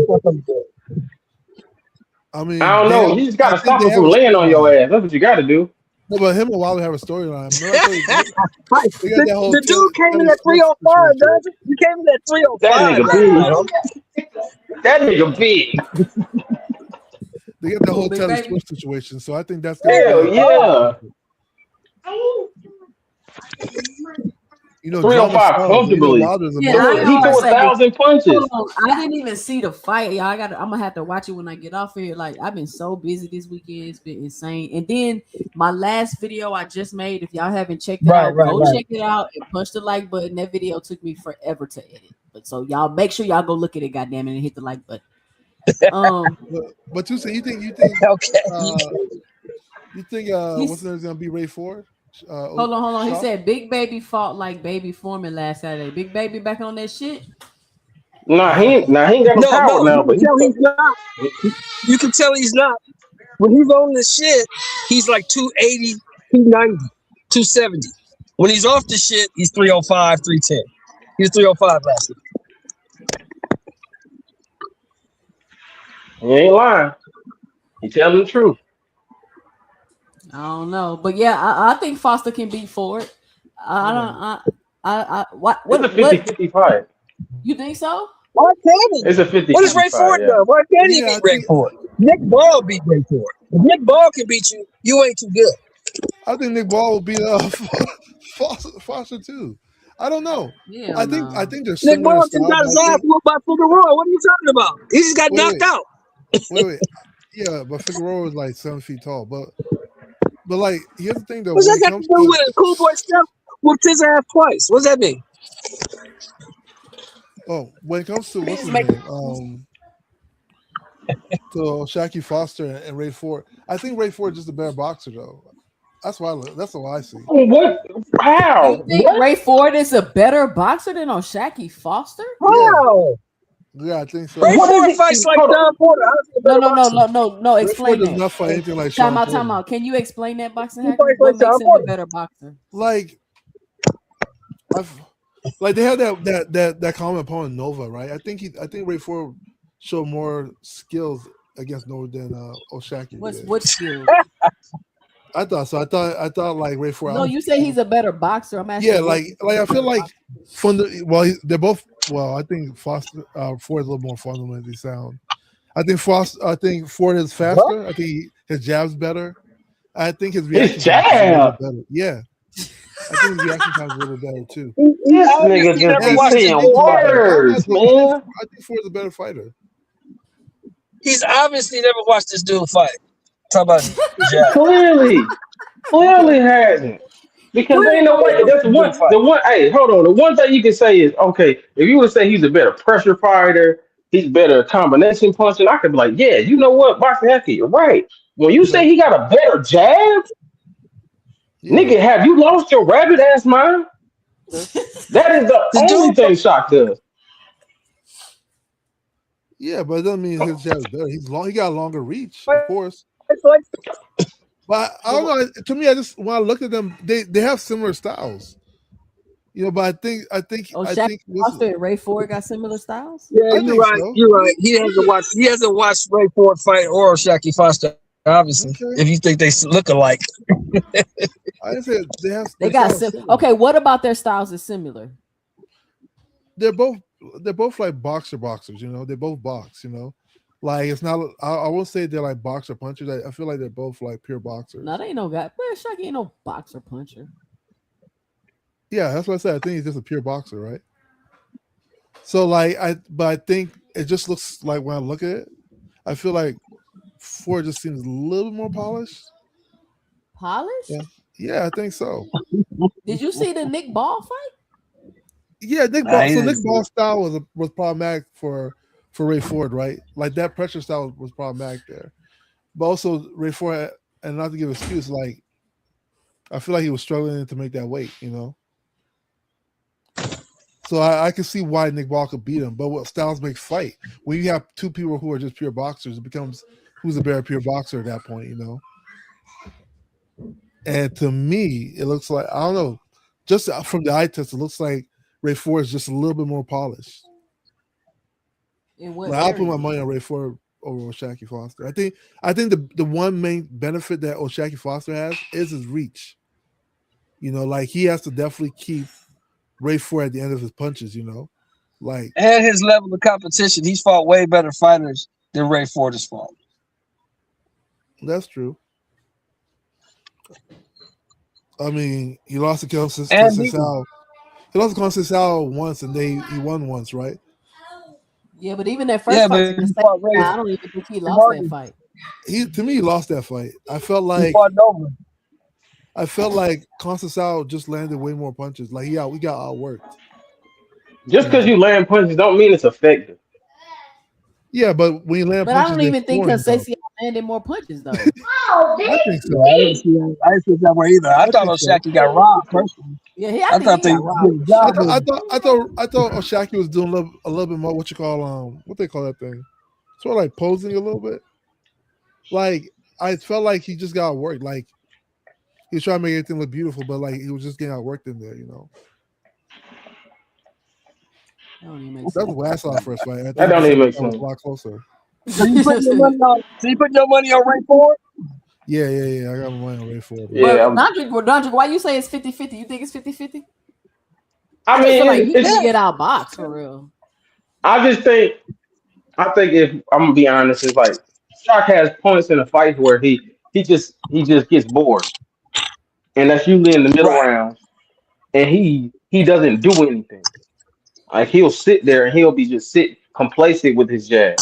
I mean, I don't know. You just gotta stop him from laying on your ass. That's what you gotta do. No, but him and Wilder have a storyline. The dude came in at 305, doesn't he? You came in at 305. That nigga big. They got the whole Taylor Swift situation, so I think that's hell yeah. You know, 305 comfortably. Yeah, he threw 1,000 punches. I didn't even see the fight. Y'all, I'm gonna have to watch it when I get off here. Like, I've been so busy this weekend, it's been insane. And then my last video I just made, if y'all haven't checked it out, go check it out and punch the like button. That video took me forever to edit, but so y'all make sure y'all go look at it, goddamn it, and hit the like button. But you think okay. You think what's there's gonna be Ray Ford? Hold on. He said Big Baby fought like Baby Foreman last Saturday. Big Baby back on that shit. He ain't got no power now. But he's not. You can tell he's not. When he's on the shit, he's like 280, 290, 270. When he's off the shit, he's 305, 310. He was 305 last week. He ain't lying. He telling the truth. I don't know, but yeah, I think Foster can beat Ford. It's a 50-50 fight. You think so? Why can't he? It's a 50-50 What does Ray Ford do? Why can't he beat Ray Ford? Nick Ball beat Ray Ford. If Nick Ball can beat you, you ain't too good. I think Nick Ball will beat Foster too. I don't know. Yeah, I think there's Nick Ball just got his ass whooped by Figueroa. What are you talking about? He just got knocked out. Wait. Yeah, but Figueroa is like 7 feet tall. But like, here's the thing though. What's that got to do with it? Cool Boy Steph whooped his ass twice. What's that mean? Oh, when it comes to what's his name? To Shaqy Foster and Ray Ford, I think Ray Ford is just a better boxer though. That's what I see. What? How? You think Ray Ford is a better boxer than Shaqy Foster? How? Yeah, I think so. Ray Ford fights like Don Porter. No. Explain Ray Ford that. does not fight anything like Time out. Can you explain that boxing? What makes him a better boxer? Like they have that common opponent Nova, right? I think Ray Ford showed more skills against Nova than Shaqy. What skills? I thought so. I thought like Ray Ford. No, you say he's a better boxer. I'm asking. Yeah, like I feel like they're both. Well, I think Ford is a little more fundamentally sound. I think Ford is faster. What? I think his jab's better. I think his reaction time is a little better. Yeah. I think his reaction time is a little better too. This nigga just saying words, man. I think Ford's a better fighter. He's obviously never watched this dude fight. Talk about Clearly hasn't. Because ain't no way. That's the one. Hey, hold on. The one thing you can say is, okay, if you would say he's a better pressure fighter, he's better combination puncher, I could be like, yeah, you know what, Boxing Hecky, you're right. When you say he got a better jab, nigga, have you lost your rabbit ass mind? That is the only thing Shock does. Yeah, but it doesn't mean his jab is better. He got a longer reach, of course. But I don't know. To me, when I look at them, they have similar styles. You know, but I think Foster and Ray Ford got similar styles. Yeah, you're right. So. You're right. He hasn't watched Ray Ford fight or Shaqy Foster. Obviously, if you think they look alike. I said they got similar. Okay, what about their styles is similar? They're both like boxers. You know, they both box. You know. Like it's not. I won't say they're like boxer punchers. I feel like they're both like pure boxers. No, they ain't no guy. Man, Shaqy ain't no boxer puncher. Yeah, that's what I said. I think he's just a pure boxer, right? So like, but I think it just looks like when I look at it, I feel like Ford just seems a little bit more polished. Polished? Yeah, I think so. Did you see the Nick Ball fight? Yeah, Nick Ball. So Nick Ball's style was problematic for Ray Ford, right? Like that pressure style was problematic there. But also Ray Ford, and not to give an excuse, like I feel like he was struggling to make that weight, you know. So I can see why Nick Ball could beat him. But what styles make fight? When you have two people who are just pure boxers, it becomes who's a better pure boxer at that point, you know. And to me, it looks like, I don't know, just from the eye test, it looks like Ray Ford is just a little bit more polished. Like, I'll put my money on Ray Ford over Shaqy Foster. I think the one main benefit that Shaqy Foster has is his reach. You know, like he has to definitely keep Ray Ford at the end of his punches, you know. Like at his level of competition, he's fought way better fighters than Ray Ford has fought. That's true. I mean, he lost to Kelsey Sal. He lost to Conceição once, and he won once, right? Yeah, but even that first fight, I don't even think he lost that fight. To me, he lost that fight. I felt like Conceição just landed way more punches. Like we got outworked. Just because you land punches don't mean it's effective. Yeah, but when you land punches, I don't even think Conceição landed more punches though. I think so. I didn't see that way either. I thought O'Shaquie got robbed personally. Yeah, I thought they robbed. I thought O'Shaquie was doing a little bit more. What they call that thing? Sort of like posing a little bit. Like I felt like he just got worked. Like he was trying to make everything look beautiful, but like he was just getting outworked in there, That was last our first fight. That don't even make sense. A lot closer. So you put your money on Ray Ford? Yeah. I got my money on Ray Ford. Yeah. Dondrick, why you say it's 50-50? You think it's 50-50? I mean, he can get out box for real. I think if I'm gonna be honest, it's like Shock has points in a fight where he just gets bored, and that's usually in the middle rounds, and he doesn't do anything. Like he'll sit there and he'll be just sit complacent with his jab.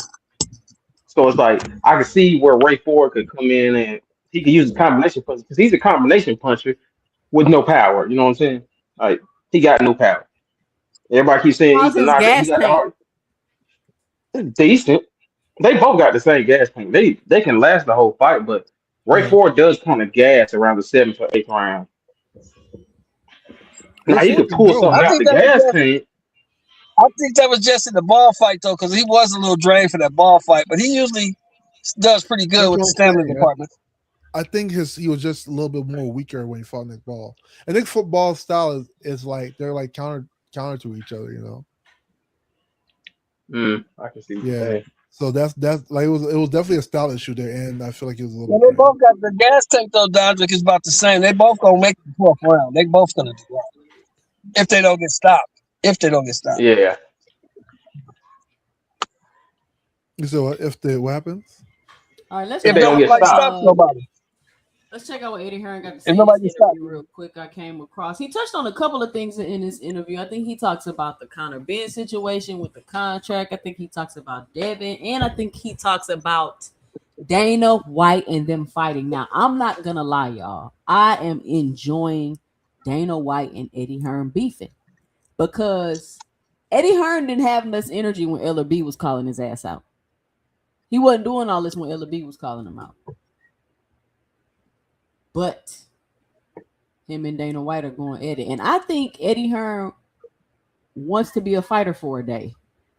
So it's like I can see where Ray Ford could come in and he could use a combination punch because he's a combination puncher with no power. You know what I'm saying? Like he got no power. Everybody keeps saying he's not. It's decent. They both got the same gas tank. They can last the whole fight, but Ray Ford does kind of gas around the 7th or 8th round. Now he could pull something out the gas tank. I think that was just in the ball fight though, because he was a little drained for that ball fight, but he usually does pretty good with the stamina department. I think he was just a little bit more weaker when he fought Nick Ball. I think football style is like they're like counter to each other, I can see. Yeah. So that's like it was definitely a style issue there, and I feel like it was a little. They both got the gas tank though. Dondrick is about the same. They both gonna make the 12th round. They both gonna do that if they don't get stopped. Yeah. So what happens? All right, let's if they don't get stopped. Nobody. Let's check out what Eddie Hearn got to say in this interview real quick. I came across. He touched on a couple of things in this interview. I think he talks about the Conor Ben situation with the contract. I think he talks about Devin, and I think he talks about Dana White and them fighting. Now, I'm not gonna lie, y'all. I am enjoying Dana White and Eddie Hearn beefing. Because Eddie Hearn didn't have much energy when LB was calling his ass out. He wasn't doing all this when LB was calling him out. But him and Dana White are going at it. And I think Eddie Hearn wants to be a fighter for a day.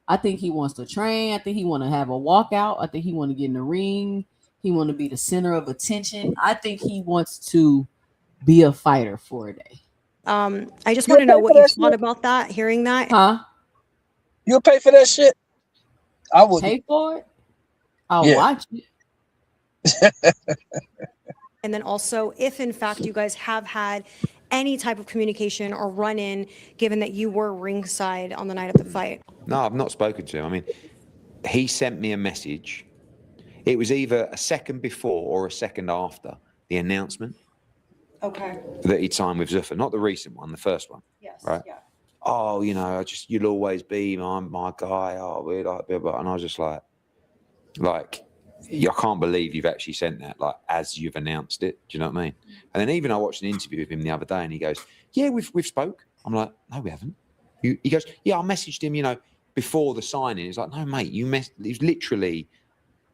I think he wants to train. I think he want to have a walkout. I think he want to get in the ring. He want to be the center of attention. I think he wants to be a fighter for a day. I just want to know what you thought about that, hearing that. Huh? You'll pay for that shit? I would pay for it. I'll watch it. And then also, if in fact you guys have had any type of communication or run-in, given that you were ringside on the night of the fight. No, I've not spoken to him. I mean, he sent me a message. It was either a second before or a second after the announcement. Okay. That he'd signed with Zuffa, not the recent one, the first one. Yes. Right. Yeah. Oh, you'll always be my guy. Oh, we like, and I was just like, I can't believe you've actually sent that, like, as you've announced it. Do you know what I mean? And then even I watched an interview with him the other day, and he goes, "Yeah, we've spoke." I'm like, "No, we haven't." He goes, "Yeah, I messaged him, before the signing." He's like, "No, mate, it was literally,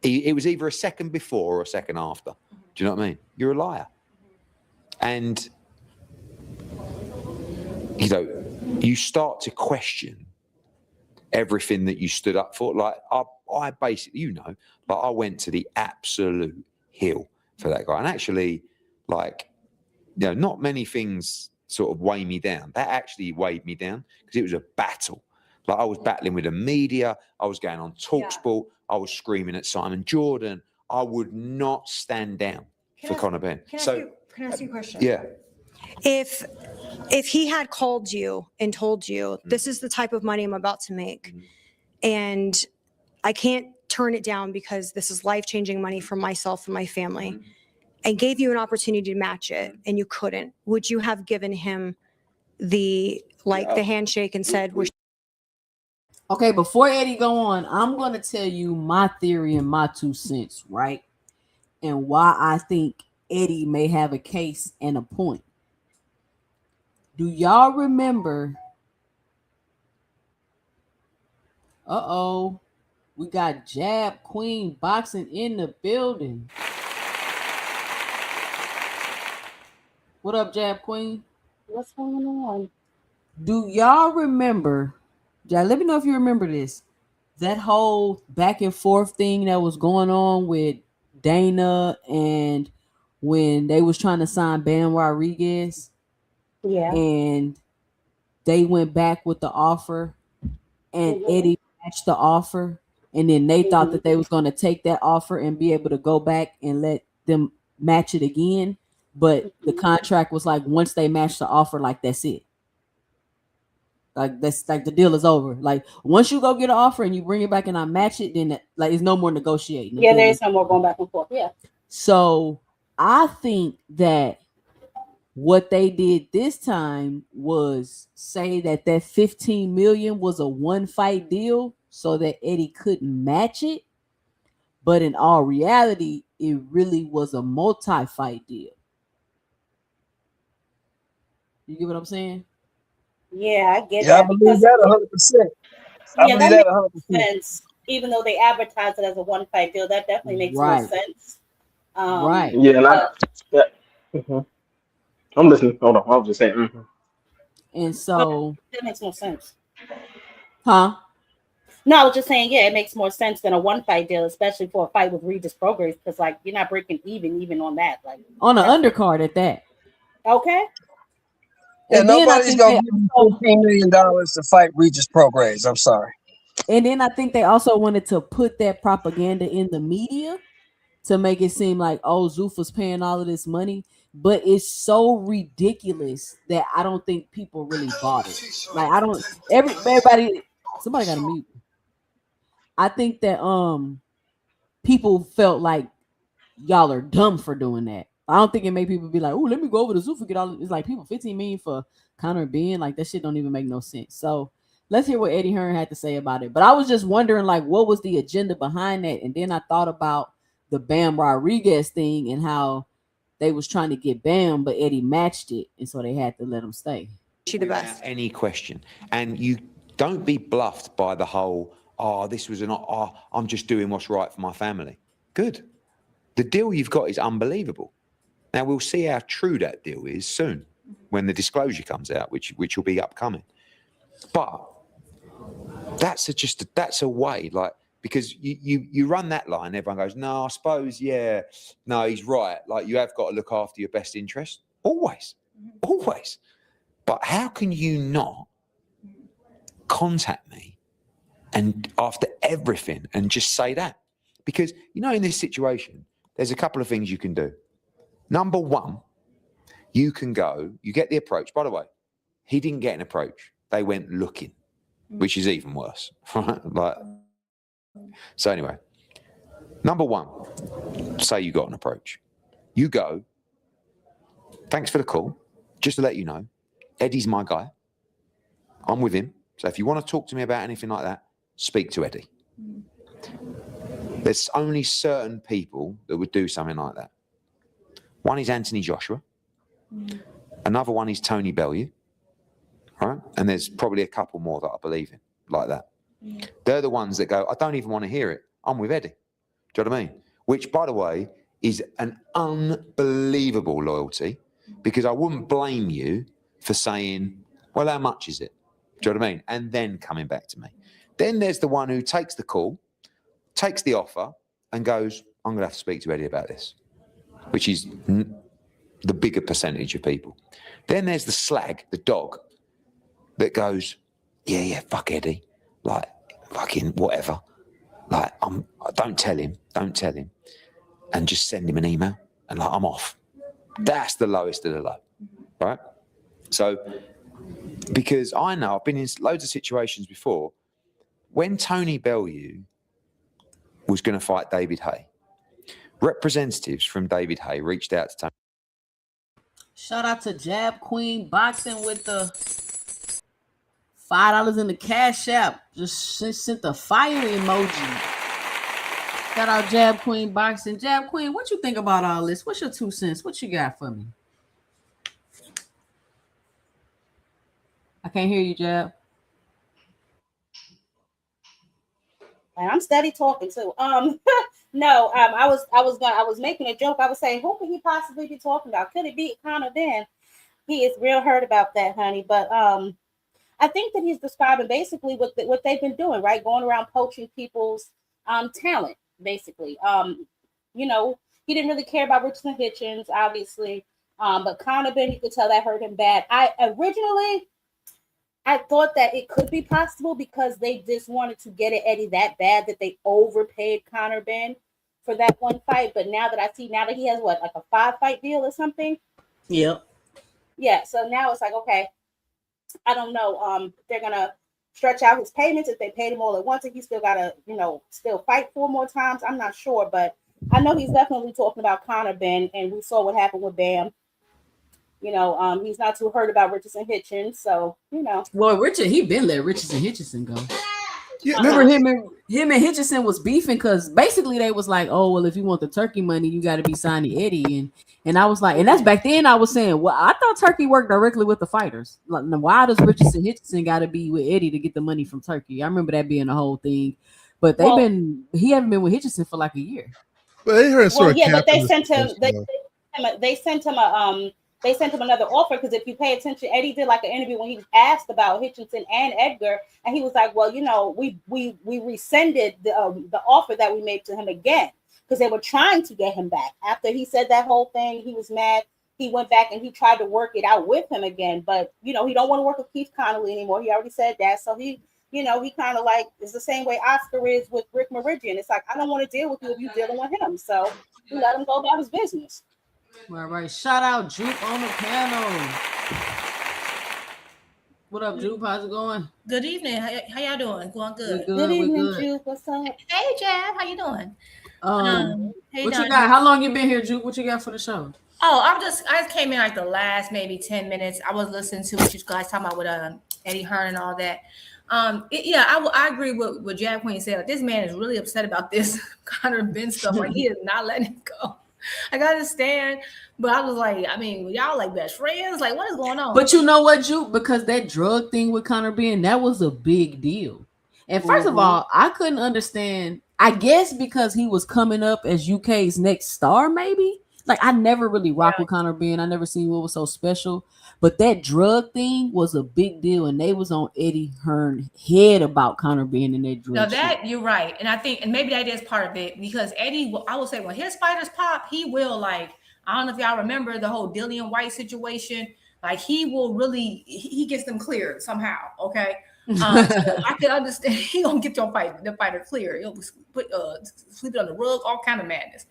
it was either a second before or a second after." Do you know what I mean? You're a liar. And, you start to question everything that you stood up for. Like, I basically, I went to the absolute hill for that guy. And actually, not many things sort of weigh me down. That actually weighed me down because it was a battle. Like, I was battling with the media. I was going on TalkSport. I was screaming at Simon Jordan. I would not stand down for Conor Ben. Can I ask you a question? Yeah. If he had called you and told you, this is the type of money I'm about to make, and I can't turn it down because this is life-changing money for myself and my family, and gave you an opportunity to match it, and you couldn't, would you have given him the handshake and said, okay, before Eddie go on, I'm going to tell you my theory and my 2 cents, right? And why I think Eddie may have a case and a point. Do y'all remember? We got Jab Queen Boxing in the building. What up, Jab Queen? What's going on? Do y'all remember? Let me know if you remember this. That whole back and forth thing that was going on with Dana and when they was trying to sign Bam Rodriguez. Yeah. And they went back with the offer and Eddie matched the offer. And then they thought that they was going to take that offer and be able to go back and let them match it again. But the contract was like, once they match the offer, like that's it. Like that's like the deal is over. Like once you go get an offer and you bring it back and I match it, then like it's no more negotiating. Yeah, there's no more going back and forth. Yeah. So I think that what they did this time was say that 15 million was a one fight deal so that Eddie couldn't match it. But in all reality, it really was a multi-fight deal. You get what I'm saying? Yeah, I get that. I believe that 100%. Yeah, that makes sense. Even though they advertise it as a one fight deal, that definitely makes more sense. Right. Yeah, I'm listening. Hold on. I was just saying. And so that makes more sense. Huh? No, I was just saying, yeah, it makes more sense than a one fight deal, especially for a fight with Regis Prograis, because like you're not breaking even on that. Like on the undercard at that. Okay. Yeah, nobody's gonna give you $15 million to fight Regis Prograis. I'm sorry. And then I think they also wanted to put that propaganda in the media to make it seem like, oh, Zuffa's paying all of this money. But it's so ridiculous that I don't think people really bought it. Like everybody, somebody got to mute. I think that people felt like y'all are dumb for doing that. I don't think it made people be like, oh, let me go over to Zuffa, get all. It's like people 15 million for Conor being like that shit don't even make no sense. So let's hear what Eddie Hearn had to say about it. But I was just wondering, like, what was the agenda behind that? And then I thought about the Bam Rodriguez thing and how they was trying to get Bam, but Eddie matched it, and so they had to let him stay. She the best. Without any question. And you don't be bluffed by the whole, this was I'm just doing what's right for my family. Good. The deal you've got is unbelievable. Now we'll see how true that deal is soon when the disclosure comes out, which will be upcoming. But that's a way, like, because you run that line, everyone goes, no, I suppose, yeah, no, he's right. Like, you have got to look after your best interest. Always. But how can you not contact me and after everything and just say that? Because, in this situation, there's a couple of things you can do. Number one, you can go, you get the approach. By the way, he didn't get an approach. They went looking, which is even worse. So anyway, number one, say you got an approach. You go, thanks for the call. Just to let you know, Eddie's my guy. I'm with him. So if you want to talk to me about anything like that, speak to Eddie. There's only certain people that would do something like that. One is Anthony Joshua. Another one is Tony Bellew. Right? And there's probably a couple more that I believe in like that. They're the ones that go, I don't even want to hear it. I'm with Eddie. Do you know what I mean? Which, by the way, is an unbelievable loyalty, because I wouldn't blame you for saying, well, how much is it? Do you know what I mean? And then coming back to me. Then there's the one who takes the call, takes the offer, and goes, I'm going to have to speak to Eddie about this, which is the bigger percentage of people. Then there's the slag, the dog, that goes, yeah, fuck Eddie. Like, fucking whatever. Like, don't tell him. And just send him an email. And like, I'm off. That's the lowest of the low. Right? So, because I know, I've been in loads of situations before, when Tony Bellew was going to fight David Haye, representatives from David Haye reached out to Tony. Shout out to Jab Queen Boxing with the $5 in the Cash App. Just sent the fire emoji. Shout out Jab Queen Boxing. Jab Queen, what you think about all this? What's your 2 cents? What you got for me? I can't hear you, Jab. And I'm steady talking too. No, I was making a joke. I was saying, who could he possibly be talking about? Could it be Conor Ben? He is real hurt about that, honey. But I think that he's describing basically what they've been doing, right? Going around poaching people's talent, basically. You know, he didn't really care about Richardson Hitchens, obviously. But Conor Ben, you could tell that hurt him bad. I thought that it could be possible because they just wanted to get at Eddie that bad that they overpaid Conor Ben for that one fight. But now that he has like a 5-fight deal or something. Yep. Yeah. So now it's like, okay, I don't know. They're gonna stretch out his payments if they paid him all at once, and he's still gotta, still fight 4 more times. I'm not sure, but I know he's definitely talking about Conor Ben, and we saw what happened with Bam. He's not too hurt about Richardson Hitchens, so Well, he been let Richardson Hitchison go. Yeah, remember him and Hitchison was beefing because basically they was like, oh well, if you want the Turkey money, you got to be signing Eddie, and I was like, and that's back then I was saying, well, I thought Turkey worked directly with the fighters. Like, why does Richardson Hitchison got to be with Eddie to get the money from Turkey? I remember that being the whole thing, but he haven't been with Hitchison for like a year. But they heard but they sent him. They sent him a They sent him another offer because if you pay attention, Eddie did like an interview when he was asked about Hitchinson and Edgar, and he was like, "Well, we rescinded the offer that we made to him again because they were trying to get him back." After he said that whole thing, he was mad. He went back and he tried to work it out with him again, but he don't want to work with Keith Connolly anymore. He already said that, so he kind of like it's the same way Oscar is with Rick Meridian. It's like I don't want to deal with you if you're dealing with him, so we let him go about his business. All right, shout out Juke on the panel. What up, Juke? How's it going? Good evening. How y'all doing? Going good. Good evening, Juke. What's up? Hey, Jab. How you doing? Hey, what you got? How long you been here, Juke? What you got for the show? Oh, I just came in like the last maybe 10 minutes. I was listening to what you guys talking about with Eddie Hearn and all that. I agree with what Jab Queen said. This man is really upset about this Conor Ben stuff. Like he is not letting it go. I gotta understand, but I was like, y'all like best friends. Like, what is going on? But you know what, Juke? Because that drug thing with Conor Ben, that was a big deal. And first of all, I couldn't understand. I guess because he was coming up as UK's next star, maybe. Like, I never really rocked with Conor Ben. I never seen what was so special. But that drug thing was a big deal, and they was on Eddie Hearn head about Conor Ben and that drug. No, that you're right, and I think, and maybe that is part of it because Eddie, I will say, when his fighters pop, he will like. I don't know if y'all remember the whole Dillian White situation. Like he will really, he gets them cleared somehow. Okay, so I can understand he gonna get the fighter clear. He'll sleep it on the rug, all kind of madness.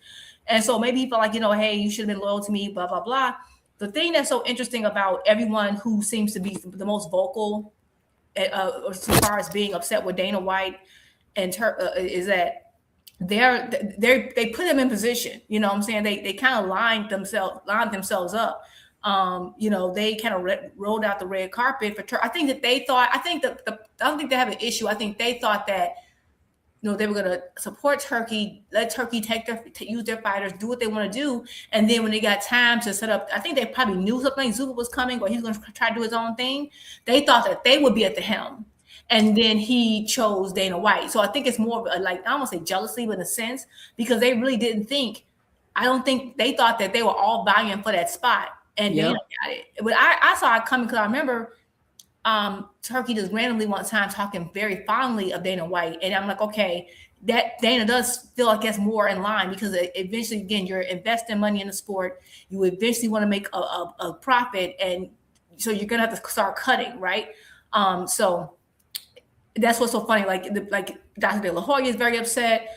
And so maybe he felt like, hey, you should have been loyal to me, blah blah blah. The thing that's so interesting about everyone who seems to be the most vocal as far as being upset with Dana White and is that they put him in position. You know what I'm saying? They kind of lined themselves up. They kind of rolled out the red carpet for I think that they thought, I don't think they have an issue. I think they thought that they were going to support Turkey, let Turkey use their fighters, do what they want to do. And then when they got time to set up, I think they probably knew something like Zuba was coming or he was going to try to do his own thing. They thought that they would be at the helm. And then he chose Dana White. So I think it's more of I don't want to say jealousy, but in a sense, because they really didn't I don't think they thought that they were all vying for that spot. And Dana got it. But I saw it coming because I remember Turkey just randomly one time talking very fondly of Dana White, and I'm like, okay, that Dana does feel like it's more in line because eventually, again, you're investing money in the sport. You eventually want to make a profit, and so you're gonna have to start cutting, right? So that's what's so funny. Like Dr. De La Hoya is very upset.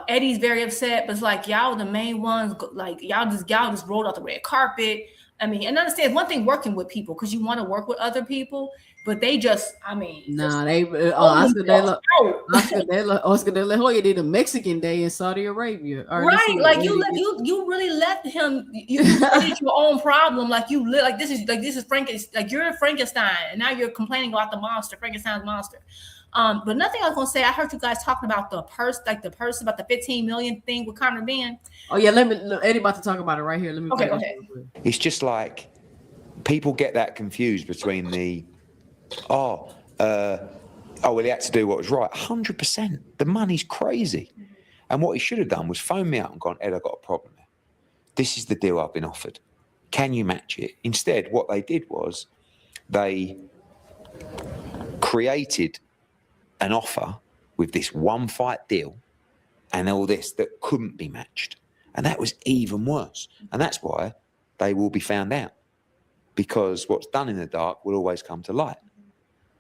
Eddie's very upset, but it's like y'all were the main ones. Like y'all just rolled out the red carpet. I mean, and understand one thing working with people because you want to work with other people, but they just, I mean, Oscar De La Hoya did a Mexican day in Saudi Arabia, right? Like you really let him. You created your own problem. Like you live like this is Frankenstein. Like you're Frankenstein, and now you're complaining about the monster, Frankenstein's monster. But nothing I was gonna say. I heard you guys talking about the purse about the 15 million thing with Conor Ben. Oh yeah, Eddie about to talk about it right here. Let me. Okay, go ahead. It's just like people get that confused between the well, he had to do what was right. 100%. The money's crazy. And what he should have done was phone me up and gone, Ed, I've got a problem here. This is the deal I've been offered. Can you match it? Instead, what they did was they created an offer with this one fight deal and all this that couldn't be matched. And that was even worse. And that's why they will be found out. Because what's done in the dark will always come to light.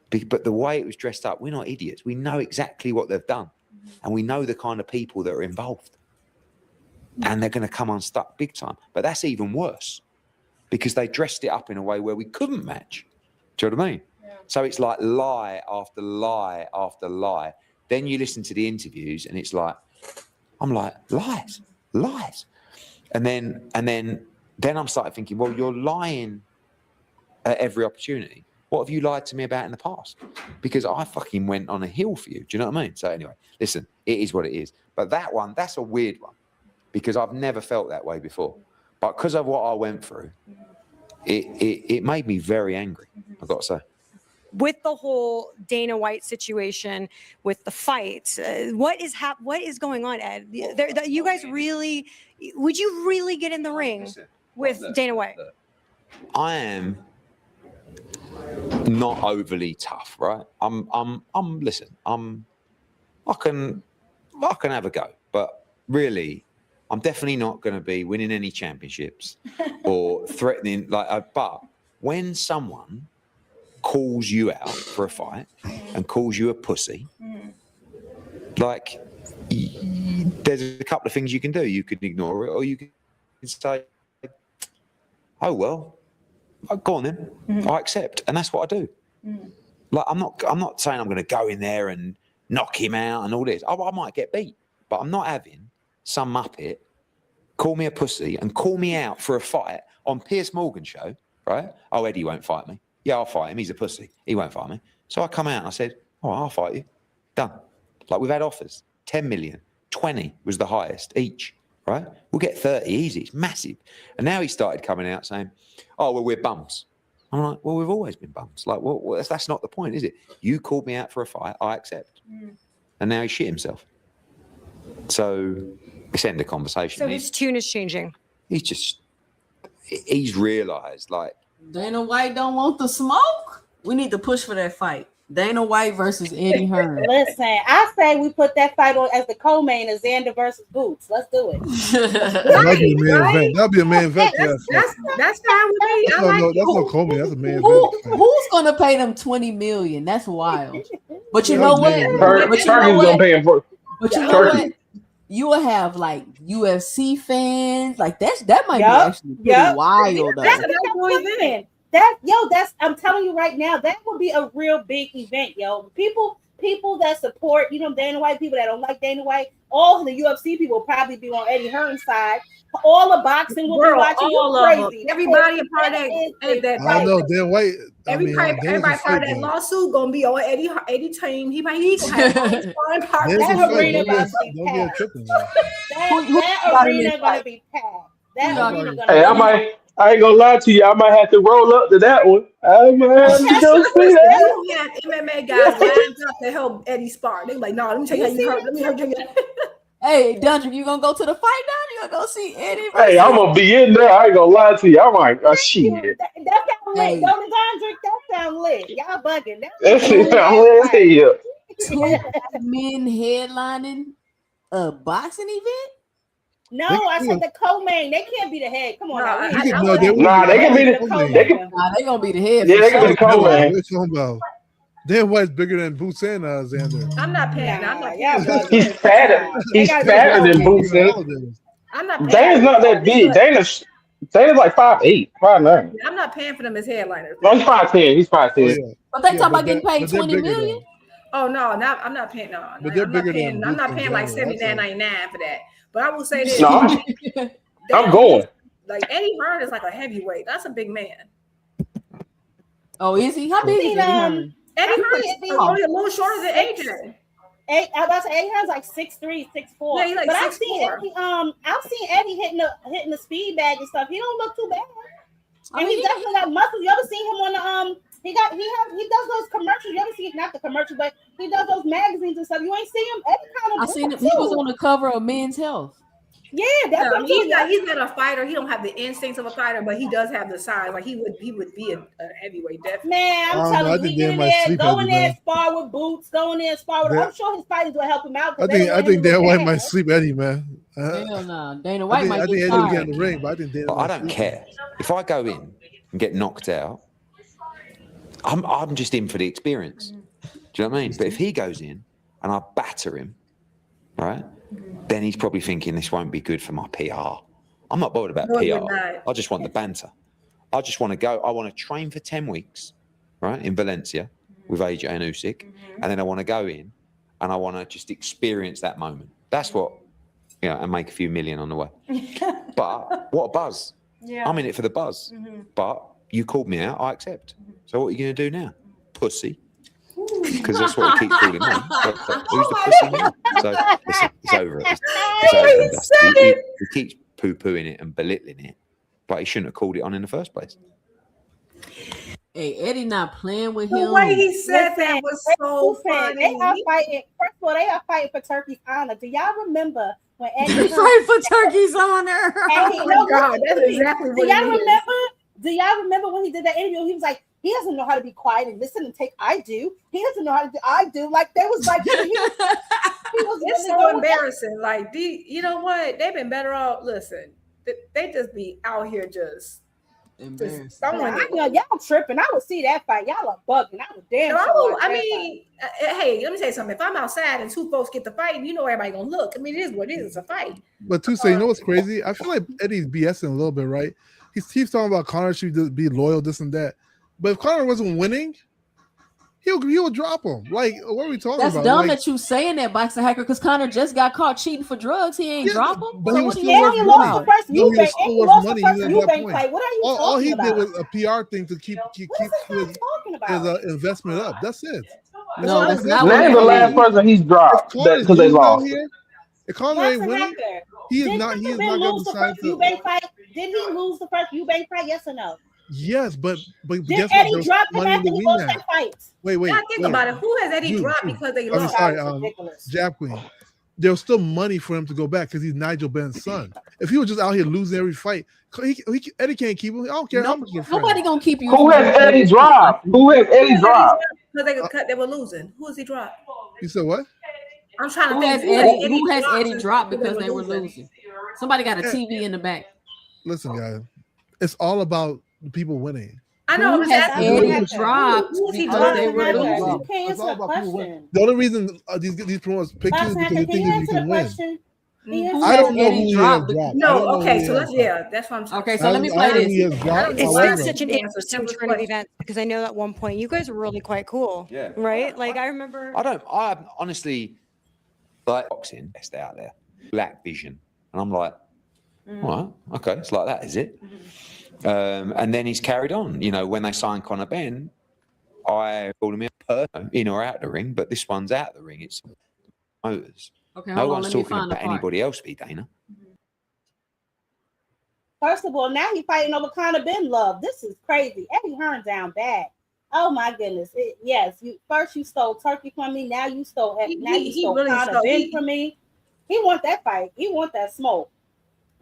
But the way it was dressed up, we're not idiots. We know exactly what they've done. And we know the kind of people that are involved. And they're going to come unstuck big time. But that's even worse. Because they dressed it up in a way where we couldn't match. Do you know what I mean? Yeah. So it's like lie after lie after lie. Then you listen to the interviews and it's like, I'm like, lies. And then I'm starting thinking, well, you're lying at every opportunity. What have you lied to me about in the past? Because I fucking went on a hill for you. Do you know what I mean? So anyway, listen, it is what it is. But that one, that's a weird one because I've never felt that way before. But because of what I went through, it made me very angry, I've got to say. With the whole Dana White situation, with the fights, what is going on, Ed? You guys really, would you really get in the ring with Dana White? I am not overly tough, right? Listen, I can have a go, but really, I'm definitely not going to be winning any championships or threatening but when someone calls you out for a fight and calls you a pussy, like there's a couple of things you can do. You could ignore it or you can say, oh, well, go on then. I accept. And that's what I do. Like, I'm not saying I'm going to go in there and knock him out and all this. I might get beat, but I'm not having some muppet call me a pussy and call me out for a fight on Piers Morgan's show, right? Oh, Eddie won't fight me. Yeah, I'll fight him. He's a pussy. He won't fight me. So I come out and I said, oh, I'll fight you. Done. Like, we've had offers. 10 million. 20 was the highest each, right? We'll get 30 easy. It's massive. And now he started coming out saying, oh, well, we're bums. I'm like, well, we've always been bums. Like, well, that's not the point, is it? You called me out for a fight. I accept. And now he shit himself. So it's end the conversation. So his tune is changing. He's realized, like, Dana White don't want the smoke. We need to push for that fight. Dana White versus Eddie Hearn. Listen, I say we put that fight on as the co-main of Xander versus Boots. Let's do it. That'd be a main event. That'd be a main event. That's fine with me. That's no co-main. That's a main event. Who's gonna pay them $20 million? That's wild. But you know what? Turkey's gonna pay him for. But you know what? You will have like UFC fans. Like that might be actually pretty wild. That's I'm telling you right now, that would be a real big event, yo. People that support, Dana White, people that don't like Dana White, all the UFC people will probably be on Eddie Hearn's side. All the boxing will be watching. All crazy. Everybody a part of that. I know Dana White. Everybody part of that lawsuit gonna be on Eddie team. He gonna have all his sparring partners. That arena gonna be packed. That arena gonna be packed. Hey, I ain't gonna lie to you. I might have to roll up to that one. I might have to go see that. We had MMA guys lined up to help Eddie spar. They like, no, let me tell you how you hurt. Let me hurt you. Hey, Dundrick, you gonna go to the fight now? You gonna go see Eddie? Hey, I'm gonna be in there. I ain't gonna lie to you. I'm like, oh shit. That sound lit. Don't Dundrick, that sound lit. Y'all bugging. That shit sound lit here. 2 men headlining a boxing event? No, I said the co-main. They can't be the head. Come on now. They can be the co-main. They gonna be the head. Yeah, they can be the co-main. Dana White's bigger than Boots and Xander. I'm not paying. He's fatter. He's fatter than Boots. I'm not. Dana's not that big. Dana's like 5'8", 5'9". I'm not paying for them as headliners. No, he's 5'10". He's 5'10". Oh, yeah. But they Yeah, talking about getting paid they're 20 bigger million. though. Oh no, I'm not paying. No, But they're I'm not bigger paying. than I'm not Boots paying like and Jagger. $79.99 for that. But I will say this: No, I'm going. like Eddie Hearn is like a heavyweight. That's a big man. Oh, is he? How big is Eddie Hearn? Eddie Hearn is only a little shorter than AJ. I was about to say Eddie Hearn's like 6'3", 6'4". Yeah, he's like but 6'4". I've seen Eddie hitting the speed bag and stuff. He don't look too bad. I And mean, he definitely got muscles. You ever seen him on the he does those commercials. You ever see, not the commercials, but he does those magazines and stuff. You ain't see him? Eddie kind of I seen him. He was on the cover of Men's Health. Yeah, that's what he's not a fighter. He don't have the instincts of a fighter, but he does have the size. Like he would be a heavyweight, definitely. Man, I'm telling you, he get in there, go in there, spar with Boots, go in there and spar with. I'm sure his fighters will help him out. I think Dana White might sleep Eddie, man. Hell no, Dana White might I think get Eddie will get tired. in the ring, but I think Dana. I don't care if I go in and get knocked out. I'm just in for the experience. Do you know what I mean? But if he goes in and I batter him, right? Then he's probably thinking this won't be good for my PR. I'm not bothered about PR. I just want the banter. I just want to go. I want to train for 10 weeks, right, in Valencia with AJ and Usyk, and then I want to go in and I want to just experience that moment. That's what, and make a few million on the way. But what a buzz! Yeah. I'm in it for the buzz. But you called me out. I accept. So what are you going to do now, pussy? Because that's what he keeps calling me. Who's the pussy now? So it's over. It's over. He keeps poo-pooing it and belittling it, but he shouldn't have called it on in the first place. Hey, Eddie not playing with him. The way he said that was so funny. They are fighting. First of all, they are fighting for Turkey's honor. Do y'all remember when Eddie fight for Turkey's honor? Oh my God, that's exactly what Do y'all remember when he did that interview? He was like, he doesn't know how to be quiet and listen and take. I do. He doesn't know how to do. I do. Like they was like, he was it's so embarrassing. Like, you know what? They've been better off. Listen, they just be out here just embarrassed. Y'all tripping. I would see that fight. Y'all are bugging. I was damn. Hey, let me say something. If I'm outside and two folks get the fight, you know everybody gonna look. I mean, it is what it is. It's a fight. But to say, you know what's crazy? I feel like Eddie's BSing a little bit, right? He keeps talking about Conor should be loyal, this and that. But if Conor wasn't winning, he would drop him. Like, what are we talking about? That's dumb like, that you saying that, Boxer Hacker, because Conor just got caught cheating for drugs. He ain't drop him. But So he was what still worth he lost the first Eubank. He He lost the money. first He was at that Eubank point. fight. What are you talking All he about? did was a PR thing to keep talking about? his investment up. That's it. No, that's not what Name the last person he's dropped because they lost. If Conor ain't winning, he is not going to decide to. Eubank fight. Did he lose the first Eubank fight? Yes or no? Yes, but Did guess Eddie what? drop him Money in after the he lost rematch. that fight? Wait. Now think about it. Who has Eddie dropped because they lost? Sorry, Jab Queen. There was still money for him to go back because he's Nigel Benn's son. If he was just out here losing every fight, Eddie can't keep him. I don't care how much. Nobody gonna keep you. Who has Eddie dropped? Who has Eddie dropped? Because they were losing. Who has he dropped? You said what? I'm trying to Who think. has Eddie dropped because they were losing? Somebody got a TV in the back. Listen, guys, it's all about the people winning. I know. Who has Eddie dropped because they were losing? It's all about people winning. The only reason these promoters pick you is because they think you can win. I don't know who he has dropped. No, okay, so that's what I'm saying. Okay, so let me play this. It's been such an interesting turn of events because I know at one point you guys were really quite cool. Yeah. Right? Like I remember. I honestly like boxing best out there. Black vision. And I'm like, all right, okay, it's like that, is it? And then he's carried on. You know, when they signed Conor Benn, I called him in or out the ring, but this one's out the ring. It's motors. Okay, no one's talking about anybody else, Dana. First of all, now he's fighting over Conor Benn love. This is crazy. Eddie Hearn down bad. Oh my goodness. You stole Turkey from me. Now you stole Conor Benn from me. He want that fight. He want that smoke.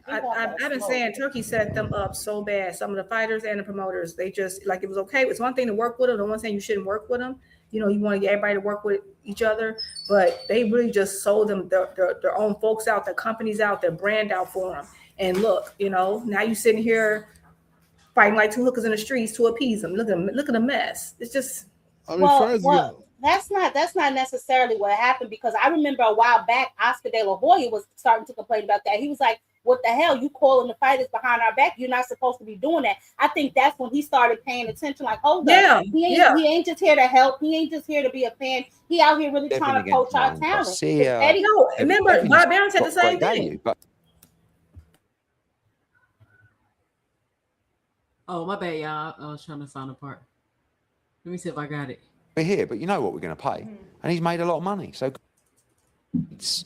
I've been saying Turkey set them up so bad. Some of the fighters and the promoters, they just like it was okay. It's one thing to work with them. The one thing you shouldn't work with them. You know, you want to get everybody to work with each other, but they really just sold them their own folks out, their companies out, their brand out for them. And look, you know, now you sitting here fighting like two hookers in the streets to appease them. Look at the mess. It's just. I mean, that's not necessarily what happened because I remember a while back, Oscar De La Hoya was starting to complain about that. He was like, what the hell? You calling the fighters behind our back? You're not supposed to be doing that. I think that's when he started paying attention. Like, hold up, he ain't just here to help. He ain't just here to be a fan. He out here really trying to coach our talent. Eddie, no, remember, Bob Arum said the same thing. Oh, my bad, y'all. I was trying to find a part. Let me see if I got it. We're here, but you know what we're going to pay. And he's made a lot of money. So it's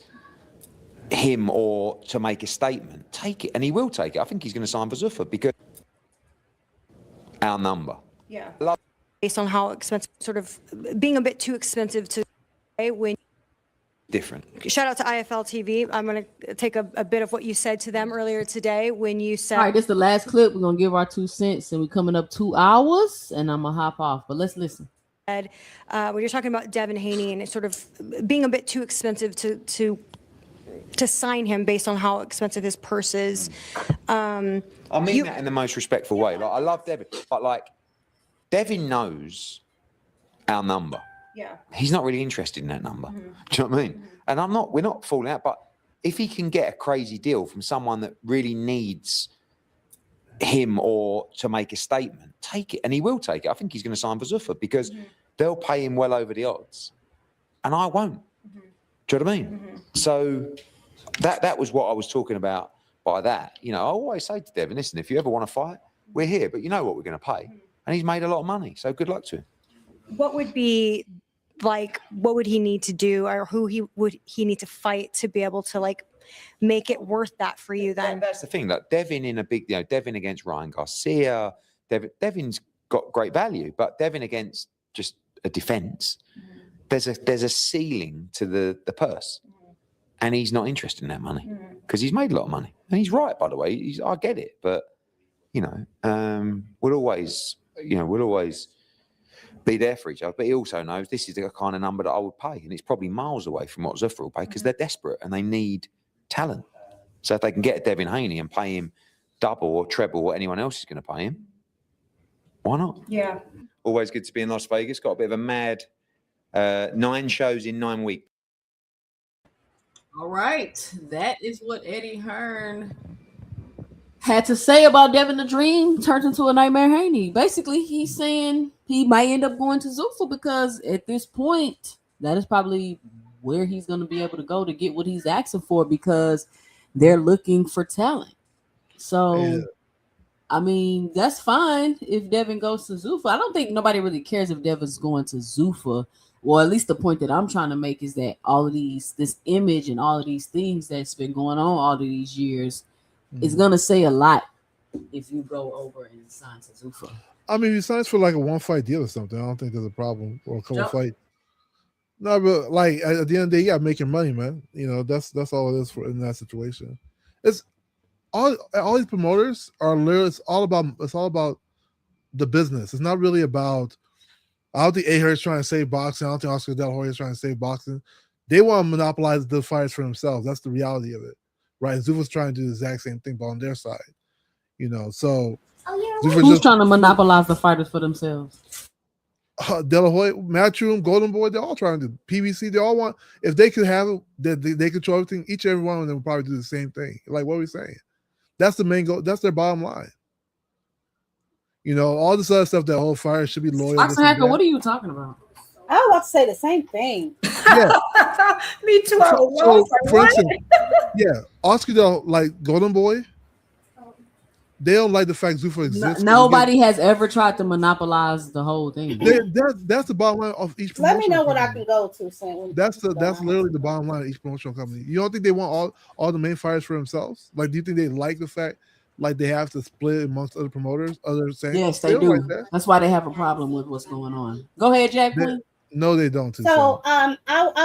him or to make a statement. Take it. And he will take it. I think he's going to sign for Zuffa because our number. Yeah. Based on how expensive, sort of being a bit too expensive to pay when. Different. Shout out to IFL TV. I'm going to take a bit of what you said to them earlier today when you said. All right, this is the last clip. We're going to give our 2 cents and we're coming up 2 hours and I'm going to hop off. But let's listen. When you're talking about Devin Haney and it's sort of being a bit too expensive to sign him based on how expensive his purse is. I mean that in the most respectful way. Like, I love Devin, but like Devin knows our number. Yeah. He's not really interested in that number. Do you know what I mean? And we're not falling out, but if he can get a crazy deal from someone that really needs him or to make a statement, take it. And he will take it. I think he's going to sign for Zuffa because they'll pay him well over the odds. And I won't. Do you know what I mean? So that was what I was talking about by that. You know, I always say to Devin, listen, if you ever want to fight, we're here, but you know what we're going to pay. And he's made a lot of money. So good luck to him. What would be like, what would he need to do or who would he need to fight to be able to like make it worth that for you then? That's the thing. Like Devin in a big, Devin against Ryan Garcia. Devin's got great value, but Devin against just a defense, there's a ceiling to the purse. And he's not interested in that money because he's made a lot of money. And he's right, by the way. I get it. But, we'll always be there for each other. But he also knows this is the kind of number that I would pay. And it's probably miles away from what Zuffa will pay because they're desperate and they need talent. So if they can get Devin Haney and pay him double or treble what anyone else is going to pay him, why not? Yeah. Always good to be in Las Vegas. Got a bit of a mad 9 shows in 9 weeks. All right. That is what Eddie Hearn had to say about Devin the Dream turns into a Nightmare Haney. Basically, he's saying he might end up going to Zuffa because at this point, that is probably where he's going to be able to go to get what he's asking for because they're looking for talent. So, I mean, that's fine if Devin goes to Zuffa. I don't think nobody really cares if Devin's going to Zuffa. Well, at least the point that I'm trying to make is that all of this image and all of these things that's been going on all of these years is going to say a lot if you go over and sign to Zuffa. I mean, if he signs for like a 1-fight deal or something, I don't think there's a problem, or a couple fights. No, but like at the end of the day, you got to make your money, man. That's all it is for in that situation. It's all these promoters are literally it's all about the business. It's not really about. I don't think A-Hurt is trying to save boxing. I don't think Oscar De La Hoya is trying to save boxing. They want to monopolize the fighters for themselves. That's the reality of it, right? And Zuffa's trying to do the exact same thing, but on their side, So who's trying to monopolize the fighters for themselves? De La Hoya, Matchroom, Golden Boy, they're all trying to. PBC, they all want. If they could have it, they control everything. Each and every one of them will probably do the same thing. Like what we're saying, that's the main goal. That's their bottom line. All this other stuff, that whole fire should be loyal. Fox Hacker, what are you talking about? I was about to say the same thing. Yeah. Me too. So for instance, Oscar like Golden Boy. They don't like the fact Zuffa exists. Nobody has ever tried to monopolize the whole thing. That's the bottom line of each promotion. Let me know what I can go to soon. That's literally the bottom line of each promotional company. You don't think they want all the main fighters for themselves? Like, do you think they like the fact like they have to split amongst other promoters? Yes, they do. Like that's why they have a problem with what's going on. Go ahead, Jack. No, they don't. So I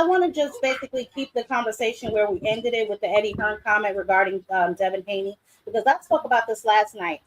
want to just basically keep the conversation where we ended it with the Eddie Hearn comment regarding Devin Haney, because I spoke about this last night.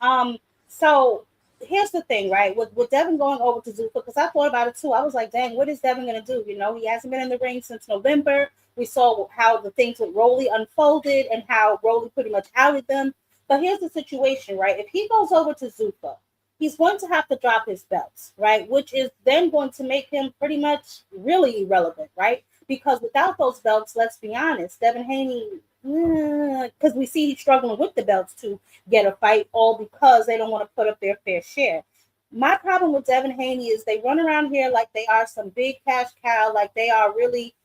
So here's the thing, right? With Devin going over to Zuffa, because I thought about it too. I was like, dang, what is Devin going to do? He hasn't been in the ring since November. We saw how the things with Rolly unfolded and how Rolly pretty much outed them. But here's the situation, right? If he goes over to Zuffa, he's going to have to drop his belts, right? Which is then going to make him pretty much really irrelevant, right? Because without those belts, let's be honest, Devin Haney, because we see he's struggling with the belts to get a fight, all because they don't want to put up their fair share. My problem with Devin Haney is they run around here like they are some big cash cow, like they are really,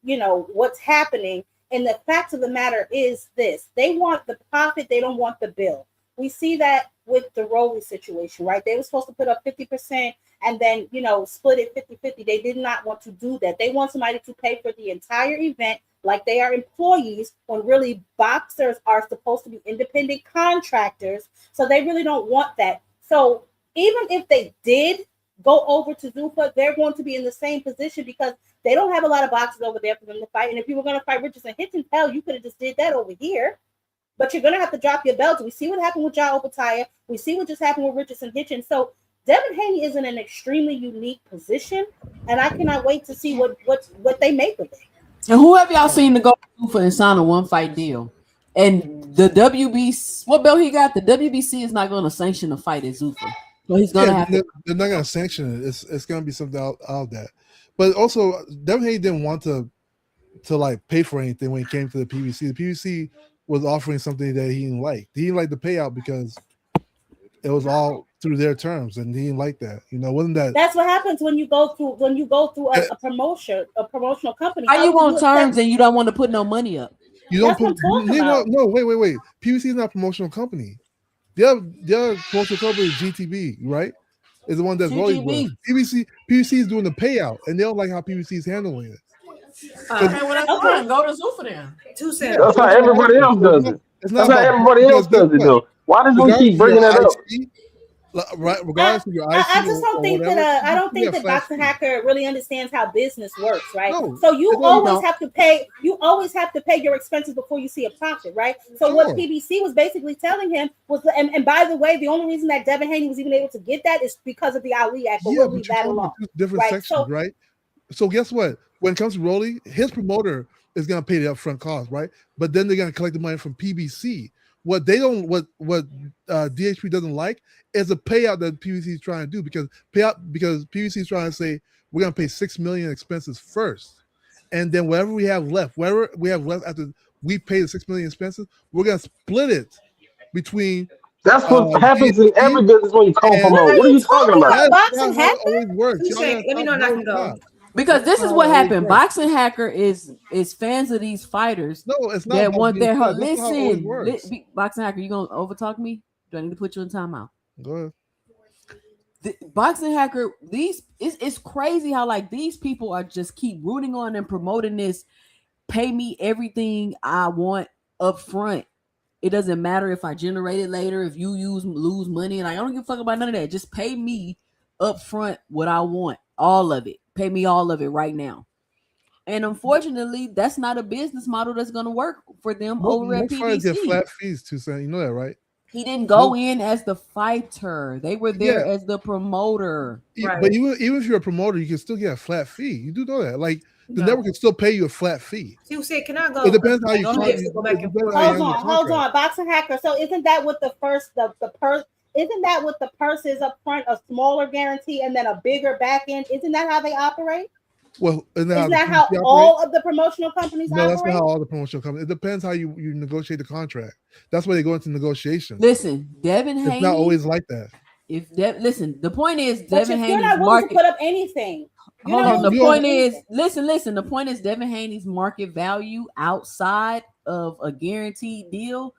what's happening. And the fact of the matter is this: they want the profit, they don't want the bill. We see that with the Rolly situation, right? They were supposed to put up 50% and then, split it 50-50. They did not want to do that. They want somebody to pay for the entire event like they are employees, when really boxers are supposed to be independent contractors. So they really don't want that. So even if they did go over to Zuffa, they're going to be in the same position because they don't have a lot of boxers over there for them to fight. And if you were going to fight Richardson Hitchens, hell, you could have just did that over here. But you're going to have to drop your belts. We see what happened with Jao Opataya. We see what just happened with Richardson Hitchens. So Devin Haney is in an extremely unique position, and I cannot wait to see what they make of it. And who have y'all seen to go for and sign a one-fight deal? And the WBC, what belt he got? The WBC is not going to sanction a fight at Zuffa. So he's going to have to. They're not going to sanction it. It's going to be something out of that. But also, Devin Haney didn't want to like pay for anything when he came to the PBC. The PBC was offering something that he didn't like. He didn't like the payout because it was all through their terms, and he didn't like that. Wasn't that? That's what happens when you go through a promotional company. How you want terms and you don't want to put no money up? You don't put no. Wait. PBC is not a promotional company. The other promotional company is GTB, right? Is the one that's rolling with. PBC is doing the payout, and they don't like how PBC is handling it. Okay, well that's fine. Go to Zuffa then. 2 cents. That's how everybody else does it. That's how everybody else does it, though. Why does we keep bringing that up? Right, regardless of your IC, I just don't think that I don't think that Boxing Hacker really understands how business works, right? So you always have to pay. You always have to pay your expenses before you see a profit, right? So what PBC was basically telling him was, and by the way, the only reason that Devin Haney was even able to get that is because of the Ali Act. But we'll battle on different sections, right? So guess what? When it comes to Rolly, his promoter is going to pay the upfront cost, right? But then they're going to collect the money from PBC. What DHP doesn't like is a payout that PBC is trying to do because PBC is trying to say we're going to pay $6 million expenses first, and then whatever we have left after we pay the $6 million expenses, we're going to split it between. That's what happens in every business when you co-promote. What are you talking about? Boxing Hacker always works. Let me know when I can go. Because this is what happened. Boxing Hacker is fans of these fighters. No, it's not. That want their listen. Boxing Hacker, you gonna overtalk me? Do I need to put you in timeout? Go ahead. Boxing Hacker, it's crazy how like these people are just keep rooting on and promoting this. Pay me everything I want up front. It doesn't matter if I generate it later, if you lose money, and I don't give a fuck about none of that. Just pay me up front what I want, all of it. Pay me all of it right now. And unfortunately, that's not a business model that's going to work for them over at PBC. Fighters get flat fees too, so you know that, right? He didn't go in as the fighter. They were there as the promoter. Right. But even if you're a promoter, you can still get a flat fee. You do know that. Like the network can still pay you a flat fee. You said, "Can I go?" It depends how you go back and forth. Hold on, Boxing Hacker. So isn't that what the purse? Isn't that what the purse is up front? A smaller guarantee and then a bigger back end. Isn't that how they operate? Well, isn't that how all of the promotional companies operate? No, that's not how all the promotional companies. It depends how you negotiate the contract. That's why they go into negotiations. Listen, Devin Haney. It's not always like that. Listen, the point is Devin Haney's not willing to put up anything. Hold on. The point is, listen. The point is Devin Haney's market value outside of a guaranteed deal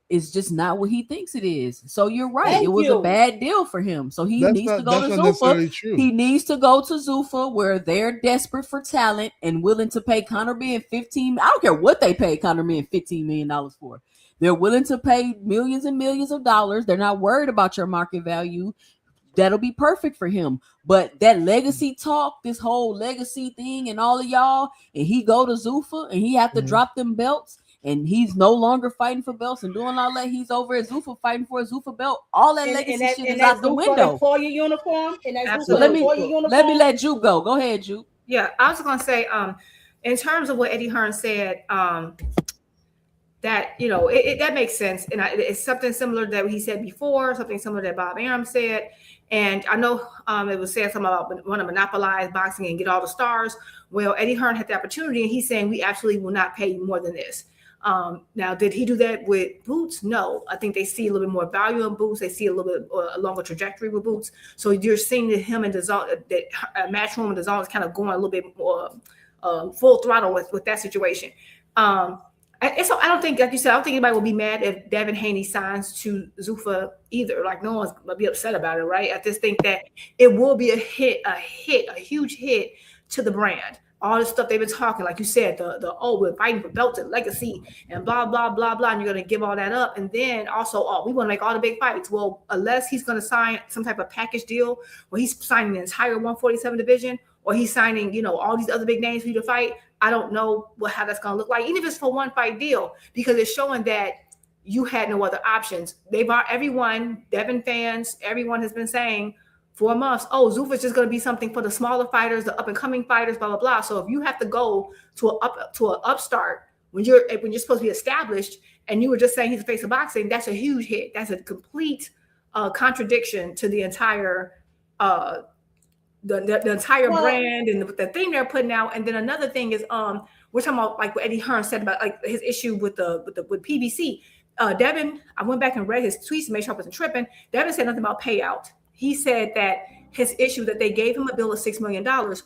is just not what he thinks it is. So you're right. It was a bad deal for him. So he needs to go to Zuffa. He needs to go to Zuffa where they're desperate for talent and willing to pay Conor Benn I don't care what they paid Conor Benn $15 million for. They're willing to pay millions and millions of dollars. They're not worried about your market value. That'll be perfect for him. But that legacy talk, this whole legacy thing and all of y'all, and he go to Zuffa and he have to drop them belts, and he's no longer fighting for belts and doing all that. He's over at Zuffa fighting for a Zuffa belt. All that legacy shit is out the window. For your uniform. So let me let Juke go. Go ahead, Juke. Yeah, I was gonna say, in terms of what Eddie Hearn said, that that makes sense, and it's something similar that he said before, something similar that Bob Arum said, and I know it was saying something about want to monopolize boxing and get all the stars. Well, Eddie Hearn had the opportunity, and he's saying we absolutely will not pay you more than this. Now, did he do that with Boots? No. I think they see a little bit more value in Boots. They see a little bit a longer trajectory with Boots. So you're seeing that him and DAZN, that Matchroom and DAZN is kind of going a little bit more full throttle with that situation. So I don't think, like you said, I don't think anybody will be mad if Devin Haney signs to Zuffa either. Like no one's gonna be upset about it, right? I just think that it will be a huge hit to the brand. All the stuff they've been talking, like you said, we're fighting for belts and legacy and blah, blah, blah, blah. And you're going to give all that up. And then also, we want to make all the big fights. Well, unless he's going to sign some type of package deal where he's signing the entire 147 division or he's signing, all these other big names for you to fight, I don't know how that's going to look like, even if it's for one fight deal, because it's showing that you had no other options. Everyone, Devin fans, everyone has been saying, 4 months, Zuffa's just going to be something for the smaller fighters, the up and coming fighters, blah blah blah. So if you have to go to an upstart when you're supposed to be established, and you were just saying he's the face of boxing, that's a huge hit. That's a complete contradiction to the entire the entire brand and the thing they're putting out. And then another thing is we're talking about like what Eddie Hearn said about like his issue with PBC. Devin, I went back and read his tweets to make sure I wasn't tripping. Devin said nothing about payout. He said that his issue that they gave him a bill of $6 million. $6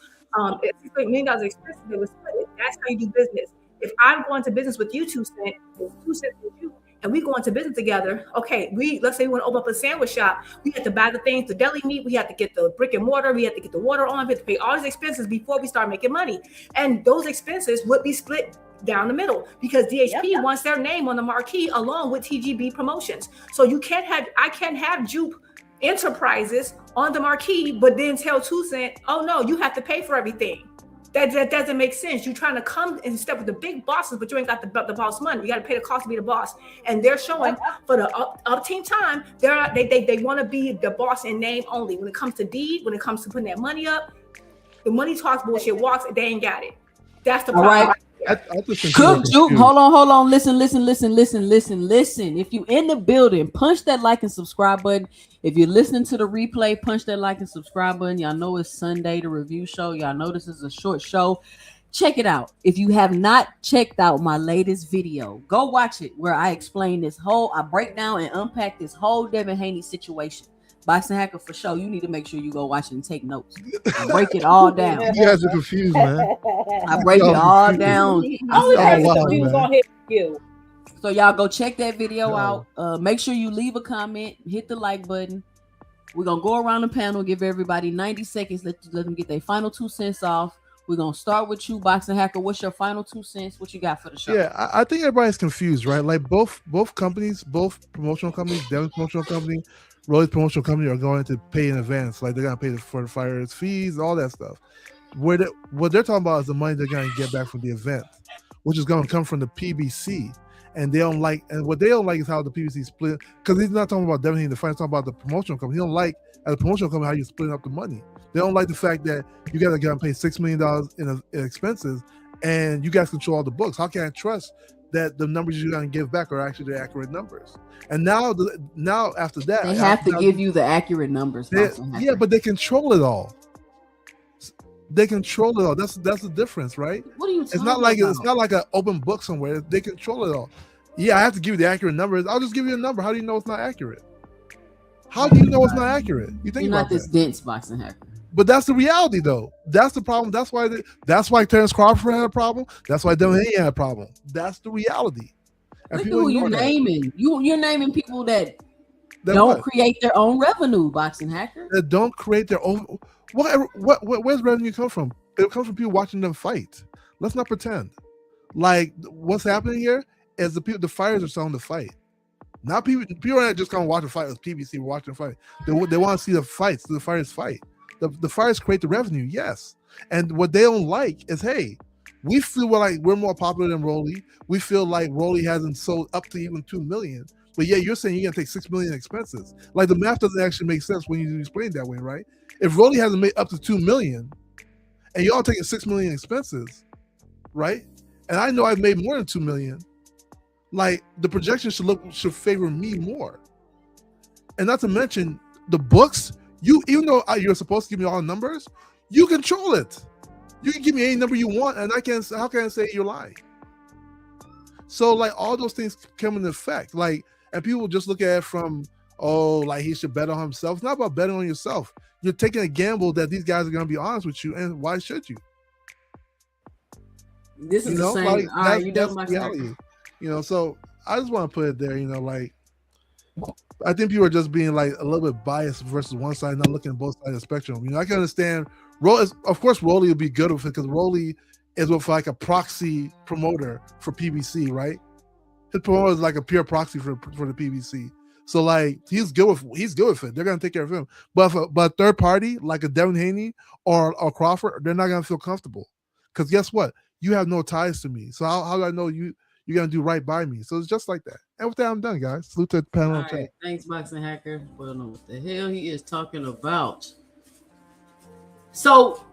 million expensive, they would split it. That's how you do business. If I'm going to business with you, 2 Cent, 2 Cent with you, and we go into business together, okay, let's say we want to open up a sandwich shop. We have to buy the things, the deli meat, we have to get the brick and mortar, we have to get the water on, we have to pay all these expenses before we start making money. And those expenses would be split down the middle because DHP wants their name on the marquee along with TGB Promotions. So I can't have Jupe Enterprises on the marquee, but then tell 2 Cent, oh no, you have to pay for everything. That doesn't make sense. You're trying to come and step with the big bosses, but you ain't got the boss money. You got to pay the cost to be the boss. And they're showing for the up team time, they want to be the boss in name only. When it comes to deed, when it comes to putting that money up, the money talks, bullshit walks. They ain't got it. That's the problem. All right. Cook Juke, hold on. Listen. If you in the building, punch that like and subscribe button. If you're listening to the replay, punch that like and subscribe button. Y'all know it's Sunday, the review show. Y'all know this is a short show. Check it out. If you have not checked out my latest video, go watch it where I explain I break down and unpack this whole Devin Haney situation. Boxing Hacker for sure. You need to make sure you go watch it and take notes. I break it all down. You guys are confused, man. I break it all down. So y'all go check that video out. Make sure you leave a comment, hit the like button. We're gonna go around the panel, give everybody 90 seconds, let them get their final 2 cents off. We're gonna start with you, Boxing Hacker. What's your final 2 cents? What you got for the show? Yeah, I think everybody's confused, right? Like both companies, both promotional companies, Devin's promotional company, Rolly's promotional company are going to pay in advance. Like they're gonna pay for the fighters' fees, all that stuff. What they're talking about is the money they're gonna get back from the event, which is gonna come from the PBC. And what they don't like is how the PBC split, because he's not talking about Devin Haney, the fight, he's talking about the promotional company. He don't like as a promotional company how you split up the money. They don't like the fact that you gotta pay $6 million in expenses and you guys control all the books. How can I trust that the numbers you're gonna give back are actually the accurate numbers? And now after that, they have to give you the accurate numbers. Yeah, but they control it all. They control it all. That's the difference, right? What are you talking about? It's not like an open book somewhere. They control it all. Yeah, I have to give you the accurate numbers. I'll just give you a number. How do you know it's not accurate? How do you know it's not accurate? You think you're not this dense, Boxing Hacker. But that's the reality, though. That's the problem. That's why Terrence Crawford had a problem. That's why Devin Haney had a problem. That's the reality. Look at who you're naming. You're naming people that don't create their own revenue, Boxing Hacker. That don't create their own. Where's revenue come from? It comes from people watching them fight. Let's not pretend. Like what's happening here is the fighters are selling the fight. Not people. People are not just gonna watch a fight. It's PBC watching the fight. They want to see the fights. The fighters fight. The fighters create the revenue. Yes. And what they don't like is, hey, we feel like we're more popular than Rolly. We feel like Rolly hasn't sold up to even 2 million. But yeah, you're saying you're gonna take 6 million expenses. Like the math doesn't actually make sense when you explain it that way, right? If Rolly hasn't made up to 2 million, and y'all taking 6 million expenses, right? And I know I've made more than 2 million. Like the projection should favor me more. And not to mention the books. Even though you're supposed to give me all the numbers, you control it. You can give me any number you want, and how can I say you're lying? So like all those things come into effect. Like, and people just look at it from, oh, like he should bet on himself. It's not about betting on yourself. You're taking a gamble that these guys are going to be honest with you, and why should you? This is the same. Like, all right, that's reality. You know, so I just want to put it there. You know, like I think people are just being like a little bit biased versus one side, not looking at both sides of the spectrum. You know, I can understand. Of course, Rolly will be good with it because Rolly is with like a proxy promoter for PBC, right? His promoter is like a pure proxy for the PBC. So like he's good with it. They're gonna take care of him. But third party like a Devin Haney or Crawford, they're not gonna feel comfortable because guess what? You have no ties to me. So how do I know you're gonna do right by me? So it's just like that. And with that, I'm done, guys. Salute to the panel. All right, thanks, Boxing Hacker. I don't know what the hell he is talking about. So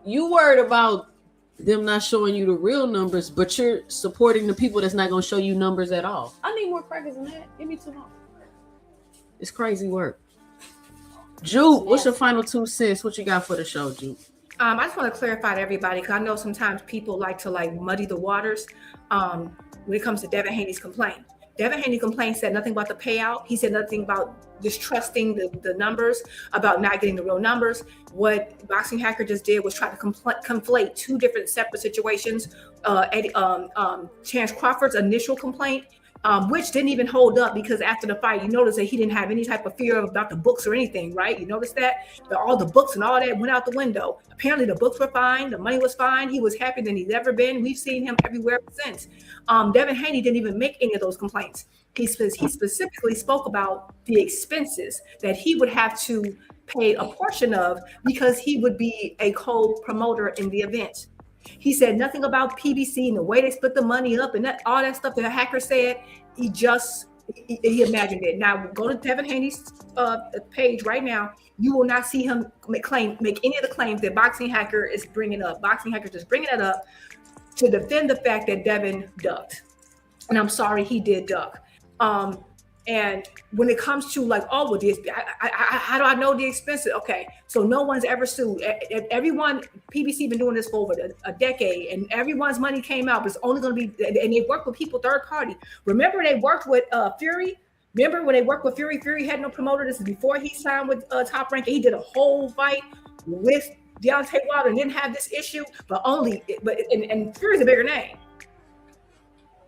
you worried about them not showing you the real numbers, but you're supporting the people that's not gonna show you numbers at all. I need more crackers than that. Give me 2 more. It's crazy work. Jude, what's your final 2 cents? What you got for the show, Jude? I just want to clarify to everybody because I know sometimes people like to muddy the waters when it comes to Devin Haney's complaint. Devin Haney's complaint said nothing about the payout. He said nothing about distrusting the numbers, about not getting the real numbers. What Boxing Hacker just did was try to conflate 2 different separate situations. Chance Crawford's initial complaint, which didn't even hold up because after the fight, you notice that he didn't have any type of fear about the books or anything, right? You notice that all the books and all that went out the window. Apparently the books were fine. The money was fine. He was happier than he's ever been. We've seen him everywhere since. Devin Haney didn't even make any of those complaints. He specifically spoke about the expenses that he would have to pay a portion of because he would be a co-promoter in the event. He said nothing about PBC and the way they split the money up and all that stuff that the hacker said. He imagined it. Now go to Devin Haney's page right now. You will not see him make any of the claims that Boxing Hacker is bringing up. Boxing Hacker just bringing that up to defend the fact that Devin ducked. And I'm sorry he did duck. And when it comes to how do I know the expenses? Okay, so no one's ever sued. Everyone, PBC been doing this for over a decade, and everyone's money came out. But it's only going to be, and they work with people third party. Remember they worked with Fury. Remember when they worked with Fury? Fury had no promoter. This is before he signed with Top Rank. He did a whole fight with Deontay Wilder and didn't have this issue, and Fury's a bigger name.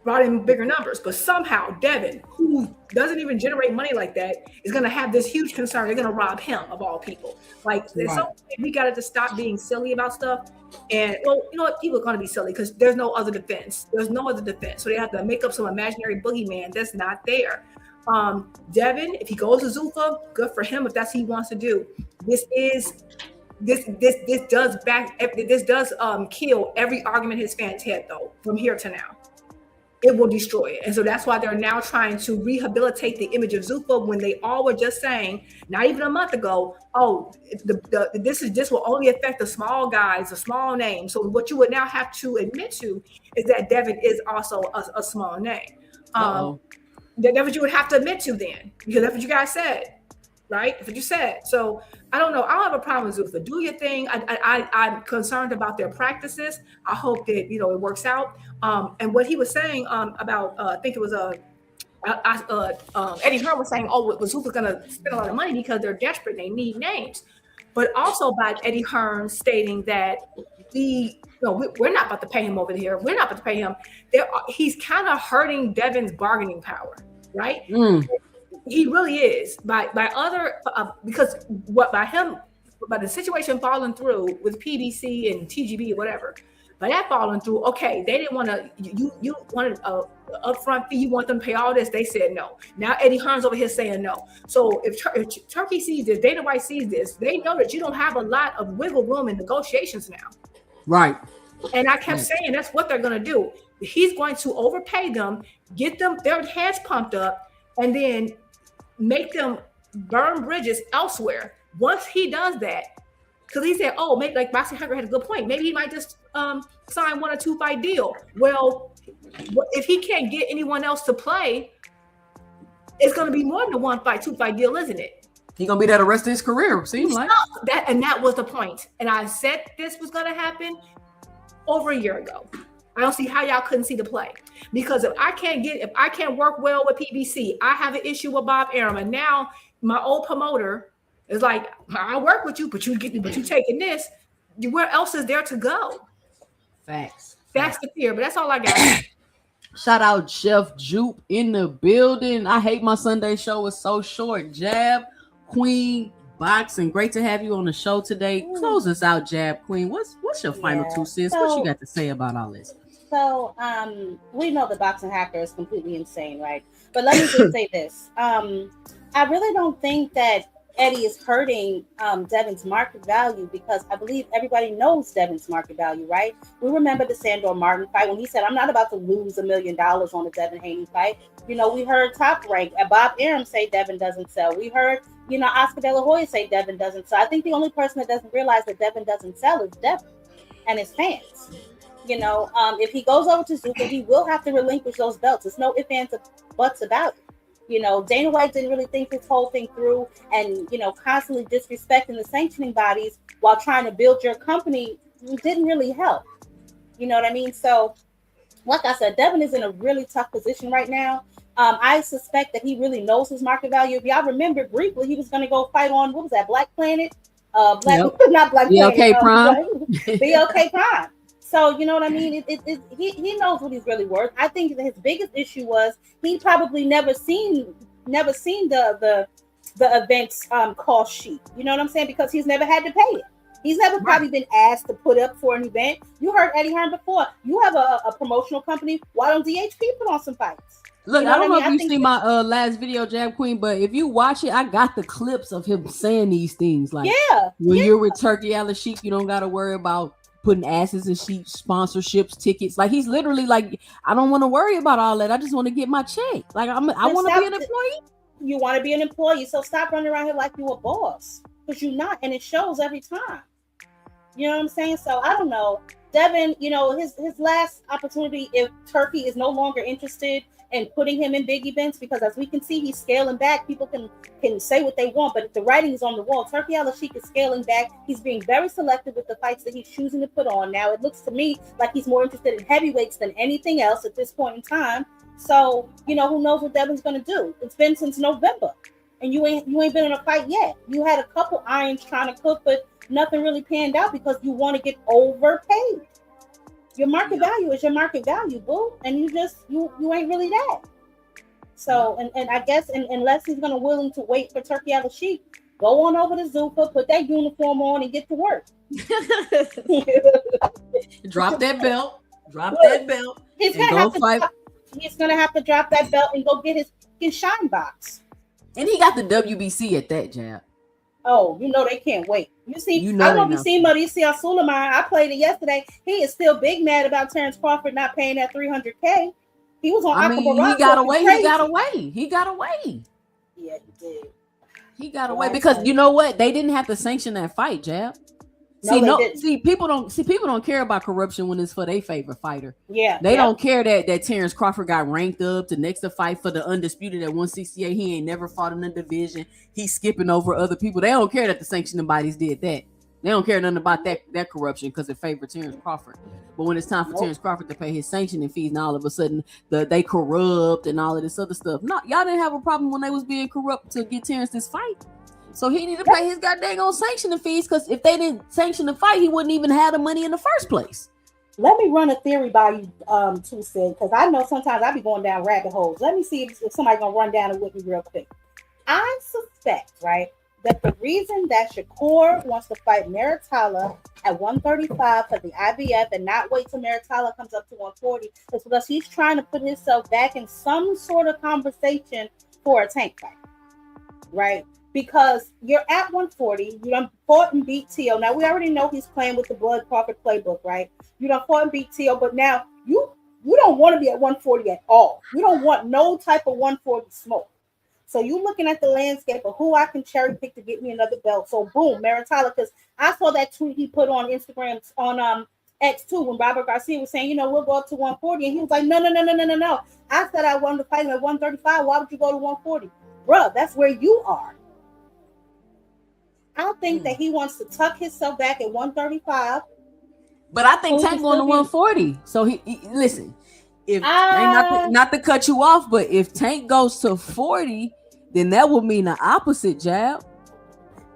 Brought in bigger numbers, but somehow Devin, who doesn't even generate money like that, is going to have this huge concern. They're going to rob him of all people. We got to just stop being silly about stuff. And you know what? People are going to be silly because there's no other defense. There's no other defense. So they have to make up some imaginary boogeyman that's not there. Devin, if he goes to Zuffa, good for him if that's what he wants to do. This does kill every argument his fans had though from here to now. It will destroy it. And so that's why they're now trying to rehabilitate the image of Zuffa when they all were just saying, not even a month ago, this will only affect the small guys, the small names. So what you would now have to admit to is that Devin is also a small name. That's what you would have to admit to then, because that's what you guys said, right? That's what you said. So I don't know. I don't have a problem with Zuffa. Do your thing. I'm concerned about their practices. I hope that it works out. And what he was saying about, I think it was Eddie Hearn was saying, was Zuffa going to spend a lot of money because they're desperate, they need names. But also by Eddie Hearn stating that we're not about to pay him over here. We're not about to pay him. He's kind of hurting Devin's bargaining power, right? He really is by the situation falling through with PBC and TGB or whatever. By that falling through, okay, they didn't want to. You wanted a upfront fee. You want them to pay all this. They said no. Now Eddie Hearn's over here saying no. So if Turkey sees this, Dana White sees this, they know that you don't have a lot of wiggle room in negotiations now. Right. And I kept saying that's what they're going to do. He's going to overpay them, get them their heads pumped up, and then make them burn bridges elsewhere. Once he does that, because he said, maybe like Boxing Hacker had a good point. Maybe he might just sign 1 or 2 fight deal. Well, if he can't get anyone else to play, it's going to be more than a 1 fight, 2 fight deal, isn't it? He's going to be there the rest of his career, seems like. That was the point. And I said this was going to happen over a year ago. I don't see how y'all couldn't see the play. Because if I can't work well with PBC, I have an issue with Bob Arum. And now my old promoter is like, I work with you, but you taking this. Where else is there to go? Facts. That's the fear, but that's all I got. Shout out Chef Jupe in the building. I hate my Sunday show is so short. Jab Queen Boxing. Great to have you on the show today. Close us out, Jab Queen. What's your final 2 cents? What you got to say about all this? So we know the boxing hacker is completely insane, right? But let me just say this. I really don't think that Eddie is hurting Devin's market value, because I believe everybody knows Devin's market value, right? We remember the Sandor Martin fight when he said, I'm not about to lose $1 million on the Devin Haney fight. You know, we heard Top Rank, Bob Arum say Devin doesn't sell. We heard, Oscar De La Hoya say Devin doesn't sell. I think the only person that doesn't realize that Devin doesn't sell is Devin and his fans. If he goes over to Zuka, he will have to relinquish those belts. There's no ifs, ands, or buts about it. Dana White didn't really think this whole thing through, and, constantly disrespecting the sanctioning bodies while trying to build your company didn't really help. You know what I mean? So, like I said, Devin is in a really tough position right now. I suspect that he really knows his market value. If y'all remember briefly, he was going to go fight on, what was that, Black Planet? Not Black BLK Planet. Prime. BLK Prime. So, you know what I mean? He knows what he's really worth. I think that his biggest issue was he probably never seen the event's cost sheet. You know what I'm saying? Because he's never had to pay it. He's never probably been asked to put up for an event. You heard Eddie Hearn before. You have a promotional company. Why don't DHP put on some fights? Look, I don't know if you've seen my last video, Jab Queen, but if you watch it, I got the clips of him saying these things. Like, when you're with Turkey Al-Sheikh, you don't got to worry about putting asses in sheets, sponsorships, tickets. Like, he's literally like, I don't want to worry about all that. I just want to get my check. Like, I want to be an employee. You want to be an employee, so stop running around here like you a boss, because you're not, and it shows every time. You know what I'm saying? So I don't know. Devin, his last opportunity, if Turkey is no longer interested in putting him in big events, because as we can see, he's scaling back. People can say what they want, but if the writing is on the wall, Turkey Al-Sheikh is scaling back. He's being very selective with the fights that he's choosing to put on. Now, it looks to me like he's more interested in heavyweights than anything else at this point in time. So, who knows what Devin's going to do? It's been since November, and you ain't been in a fight yet. You had a couple irons trying to cook, but nothing really panned out because you want to get overpaid. Your market value is your market value, boo, and you ain't really that. So, and I guess unless he's gonna willing to wait for Turkey Al-Sheikh, go on over to Zuffa, put that uniform on, and get to work. Drop that belt. He's gonna have to drop that belt and go get his shine box. And he got the WBC at that, Jab. Oh, they can't wait. You see, I don't know if you seen Mauricio Suleiman. I played it yesterday. He is still big mad about Terrence Crawford not paying that $300K. He was on. He got away. Yeah, he did. He got away because you know what? They didn't have to sanction that fight, Jab. People don't care about corruption when it's for their favorite fighter. Yeah, they don't care that Terrence Crawford got ranked up to next to fight for the undisputed at 168. He ain't never fought in the division. He's skipping over other people. They don't care that the sanctioning bodies did that. They don't care nothing about that corruption because it favored Terrence Crawford. But when it's time for Terrence Crawford to pay his sanctioning fees, and all of a sudden they corrupt and all of this other stuff. No, y'all didn't have a problem when they was being corrupt to get Terrence this fight. So he needed to pay his goddamn own sanctioning fees, because if they didn't sanction the fight, he wouldn't even have the money in the first place. Let me run a theory by you, Two Cent, because I know sometimes I be going down rabbit holes. Let me see if somebody's gonna run down it with me real quick. I suspect, right, that the reason that Shakur wants to fight Maritala at 135 for the IBF and not wait till Maritala comes up to 140 is because he's trying to put himself back in some sort of conversation for a tank fight, right? Because you're at 140, you done fought and beat Tio. Now, we already know he's playing with the Blood Crawford playbook, right? You done fought and beat Tio, but now you don't want to be at 140 at all. You don't want no type of 140 smoke. So you looking at the landscape of who I can cherry pick to get me another belt. So boom, Maritala, because I saw that tweet he put on Instagram on X2 when Robert Garcia was saying, we'll go up to 140. And he was like, no. I said I wanted to fight him at 135. Why would you go to 140? Bruh, that's where you are. I think that he wants to tuck himself back at 135 But I think Tank going to 140. So he listen. If not to cut you off, but if Tank goes to 40, then that would mean the opposite, Jab.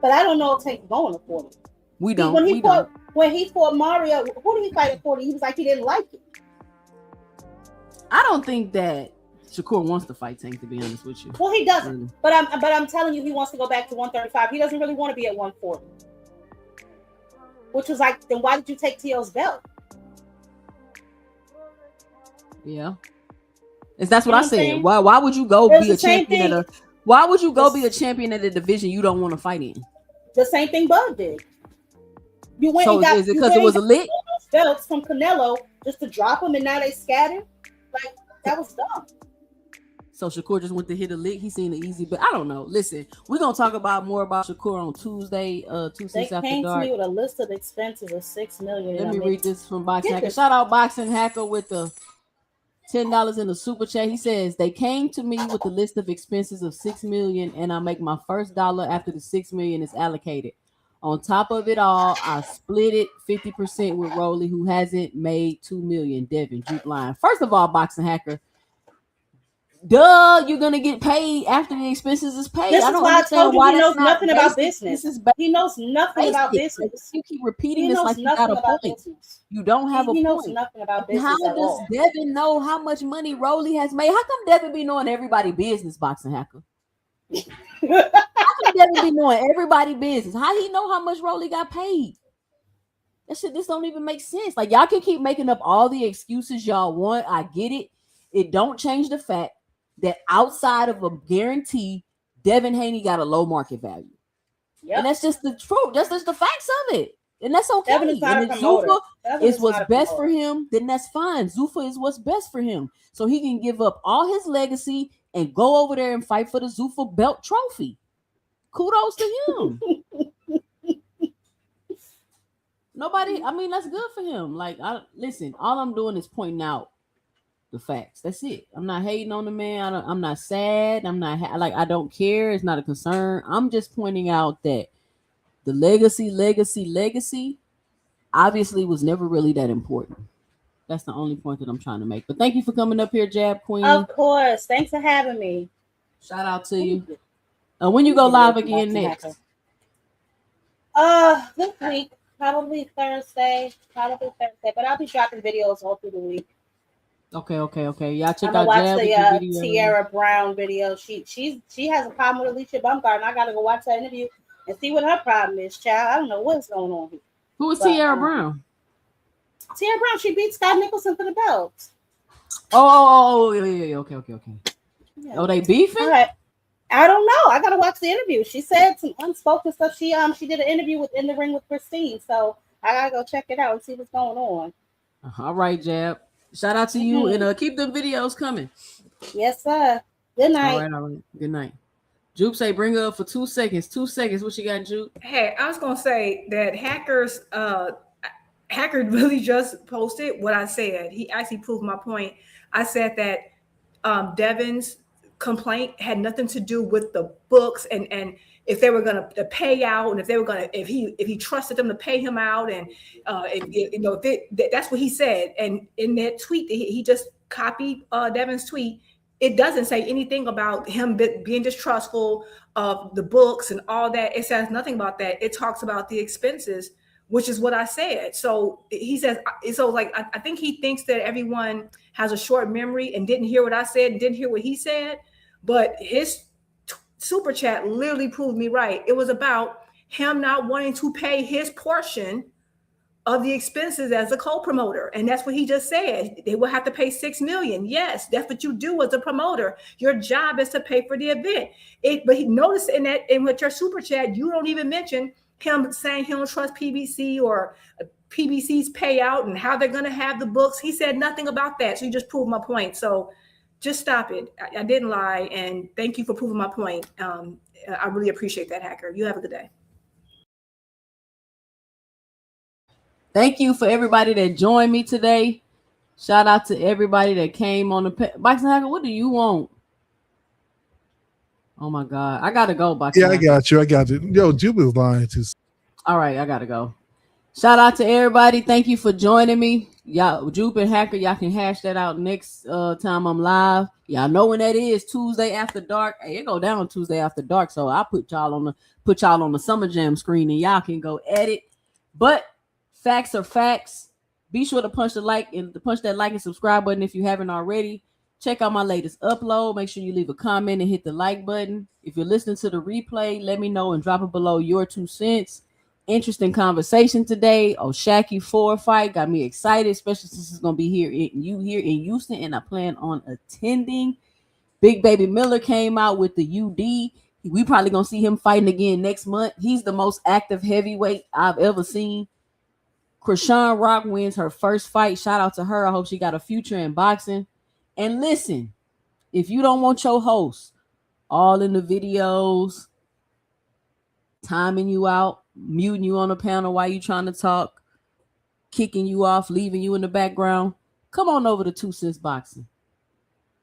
But I don't know if Tank's going to 40. We don't. When he fought Mario, who did he fight at 40? He was like he didn't like it. I don't think that Shakur wants to fight Tank, to be honest with you. Well, he doesn't. But I'm telling you, he wants to go back to 135. He doesn't really want to be at 140. Which was like, then why did you take T.O.'s belt? Yeah. That's what I said. Why would you go be a champion why would you go be a champion at a division you don't want to fight in? The same thing Bud did. You went and got, is it because it was a lick? Belts from Canelo just to drop them and now they scattered? Like, that was dumb. So Shakur just went to hit a lick. He seen the easy, but I don't know. Listen, we're gonna talk more about Shakur on Tuesday. Tuesdays after dark. They came to me with a list of expenses of $6 million. Let me read this from Boxing Hacker. Shout out Boxing Hacker with the $10 in the super chat. He says they came to me with a list of expenses of $6 million, and I make my first dollar after the $6 million is allocated. On top of it all, I split it 50% with Rolly, who hasn't made $2 million. Devin, Juke line. First of all, Boxing Hacker, you're gonna get paid after the expenses is paid. This is why I told you he knows nothing about business. He knows nothing about business. You keep repeating this like you got a point. You don't have a point. He knows nothing about business. How does Devin know how much money Rolly has made? How come Devin be knowing everybody business, Boxing Hacker? How come Devin be knowing everybody business? How he know how much Rolly got paid? That shit just don't even make sense. Like, y'all can keep making up all the excuses y'all want. I get it. It don't change the fact that outside of a guarantee, Devin Haney got a low market value. Yep. And that's just the truth. That's just the facts of it. And that's okay. And if Zuffa is what's best for him, then that's fine. Zuffa is what's best for him. So he can give up all his legacy and go over there and fight for the Zuffa belt trophy. Kudos to him. That's good for him. Like, listen, all I'm doing is pointing out the facts. That's it. I'm not hating on the man. I'm not sad. I'm not I don't care. It's not a concern. I'm just pointing out that the legacy obviously was never really that important. That's the only point that I'm trying to make. But thank you for coming up here, Jab Queen. Of course. Thanks for having me. Shout out to you. When you go live again next? This week, probably Thursday. But I'll be dropping videos all through the week. Okay. Y'all check out Jab the Tierra Brown video. She has a problem with Alicia Baumgartner. I gotta go watch that interview and see what her problem is, child. I don't know what's going on here. Who is Tierra Brown? Tierra Brown. She beat Scott Nicholson for the belt. Oh, yeah. Okay. Yeah. Oh, they beefing? All right. I don't know. I gotta watch the interview. She said some unspoken stuff. She did an interview In the Ring with Christine. So I gotta go check it out and see what's going on. All right, Jab. Shout out to you and keep the videos coming. Yes, sir. Good night. All right. Good night. Jupe say bring her up for 2 seconds. 2 seconds. What you got, Jupe? Hey, I was gonna say that Hacker really just posted what I said. He actually proved my point. I said that Devin's complaint had nothing to do with the books and if they were going to pay out and if he trusted them to pay him out and that's what he said. And in that tweet that he just copied Devin's tweet, it doesn't say anything about him being distrustful of the books and all that. It says nothing about that. It talks about the expenses, which is what I said. So he says, I think he thinks that everyone has a short memory and didn't hear what I said and didn't hear what he said. But his super chat literally proved me right. It was about him not wanting to pay his portion of the expenses as a co-promoter. And that's what he just said. They will have to pay $6 million. Yes, that's what you do as a promoter. Your job is to pay for the event. But he noticed in with your super chat, you don't even mention him saying he don't trust PBC or PBC's payout and how they're going to have the books. He said nothing about that. So you just proved my point. So just stop it. I didn't lie. And thank you for proving my point. I really appreciate that, Hacker. You have a good day. Thank you for everybody that joined me today. Shout out to everybody that came on the Boxing Hacker. What do you want? Oh my God. I gotta go, Boxing Hacker. I got you. Yo, Juba's lying too. All right, I gotta go. Shout out to everybody. Thank you for joining me. Y'all, Jupe and Hacker, y'all can hash that out next time I'm live. Y'all know when that is, Tuesday after dark. Hey, it go down Tuesday after dark. So I put y'all on the Summer Jam screen and y'all can go edit. But facts are facts. Be sure to punch that like and subscribe button if you haven't already. Check out my latest upload. Make sure you leave a comment and hit the like button. If you're listening to the replay, let me know and drop it below your 2 cents. Interesting conversation today. Shaqi 4 fight got me excited, especially since it's gonna be here in Houston, and I plan on attending. Big Baby Miller came out with the UD. We probably gonna see him fighting again next month. He's the most active heavyweight I've ever seen. Krishan Rock wins her first fight. Shout out to her. I hope she got a future in boxing. And listen, if you don't want your host all in the videos, timing you out, muting you on the panel while you trying to talk, kicking you off, leaving you in the background, come on over to 2 Cents Boxing,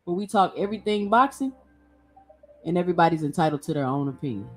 where we talk everything boxing and everybody's entitled to their own opinion.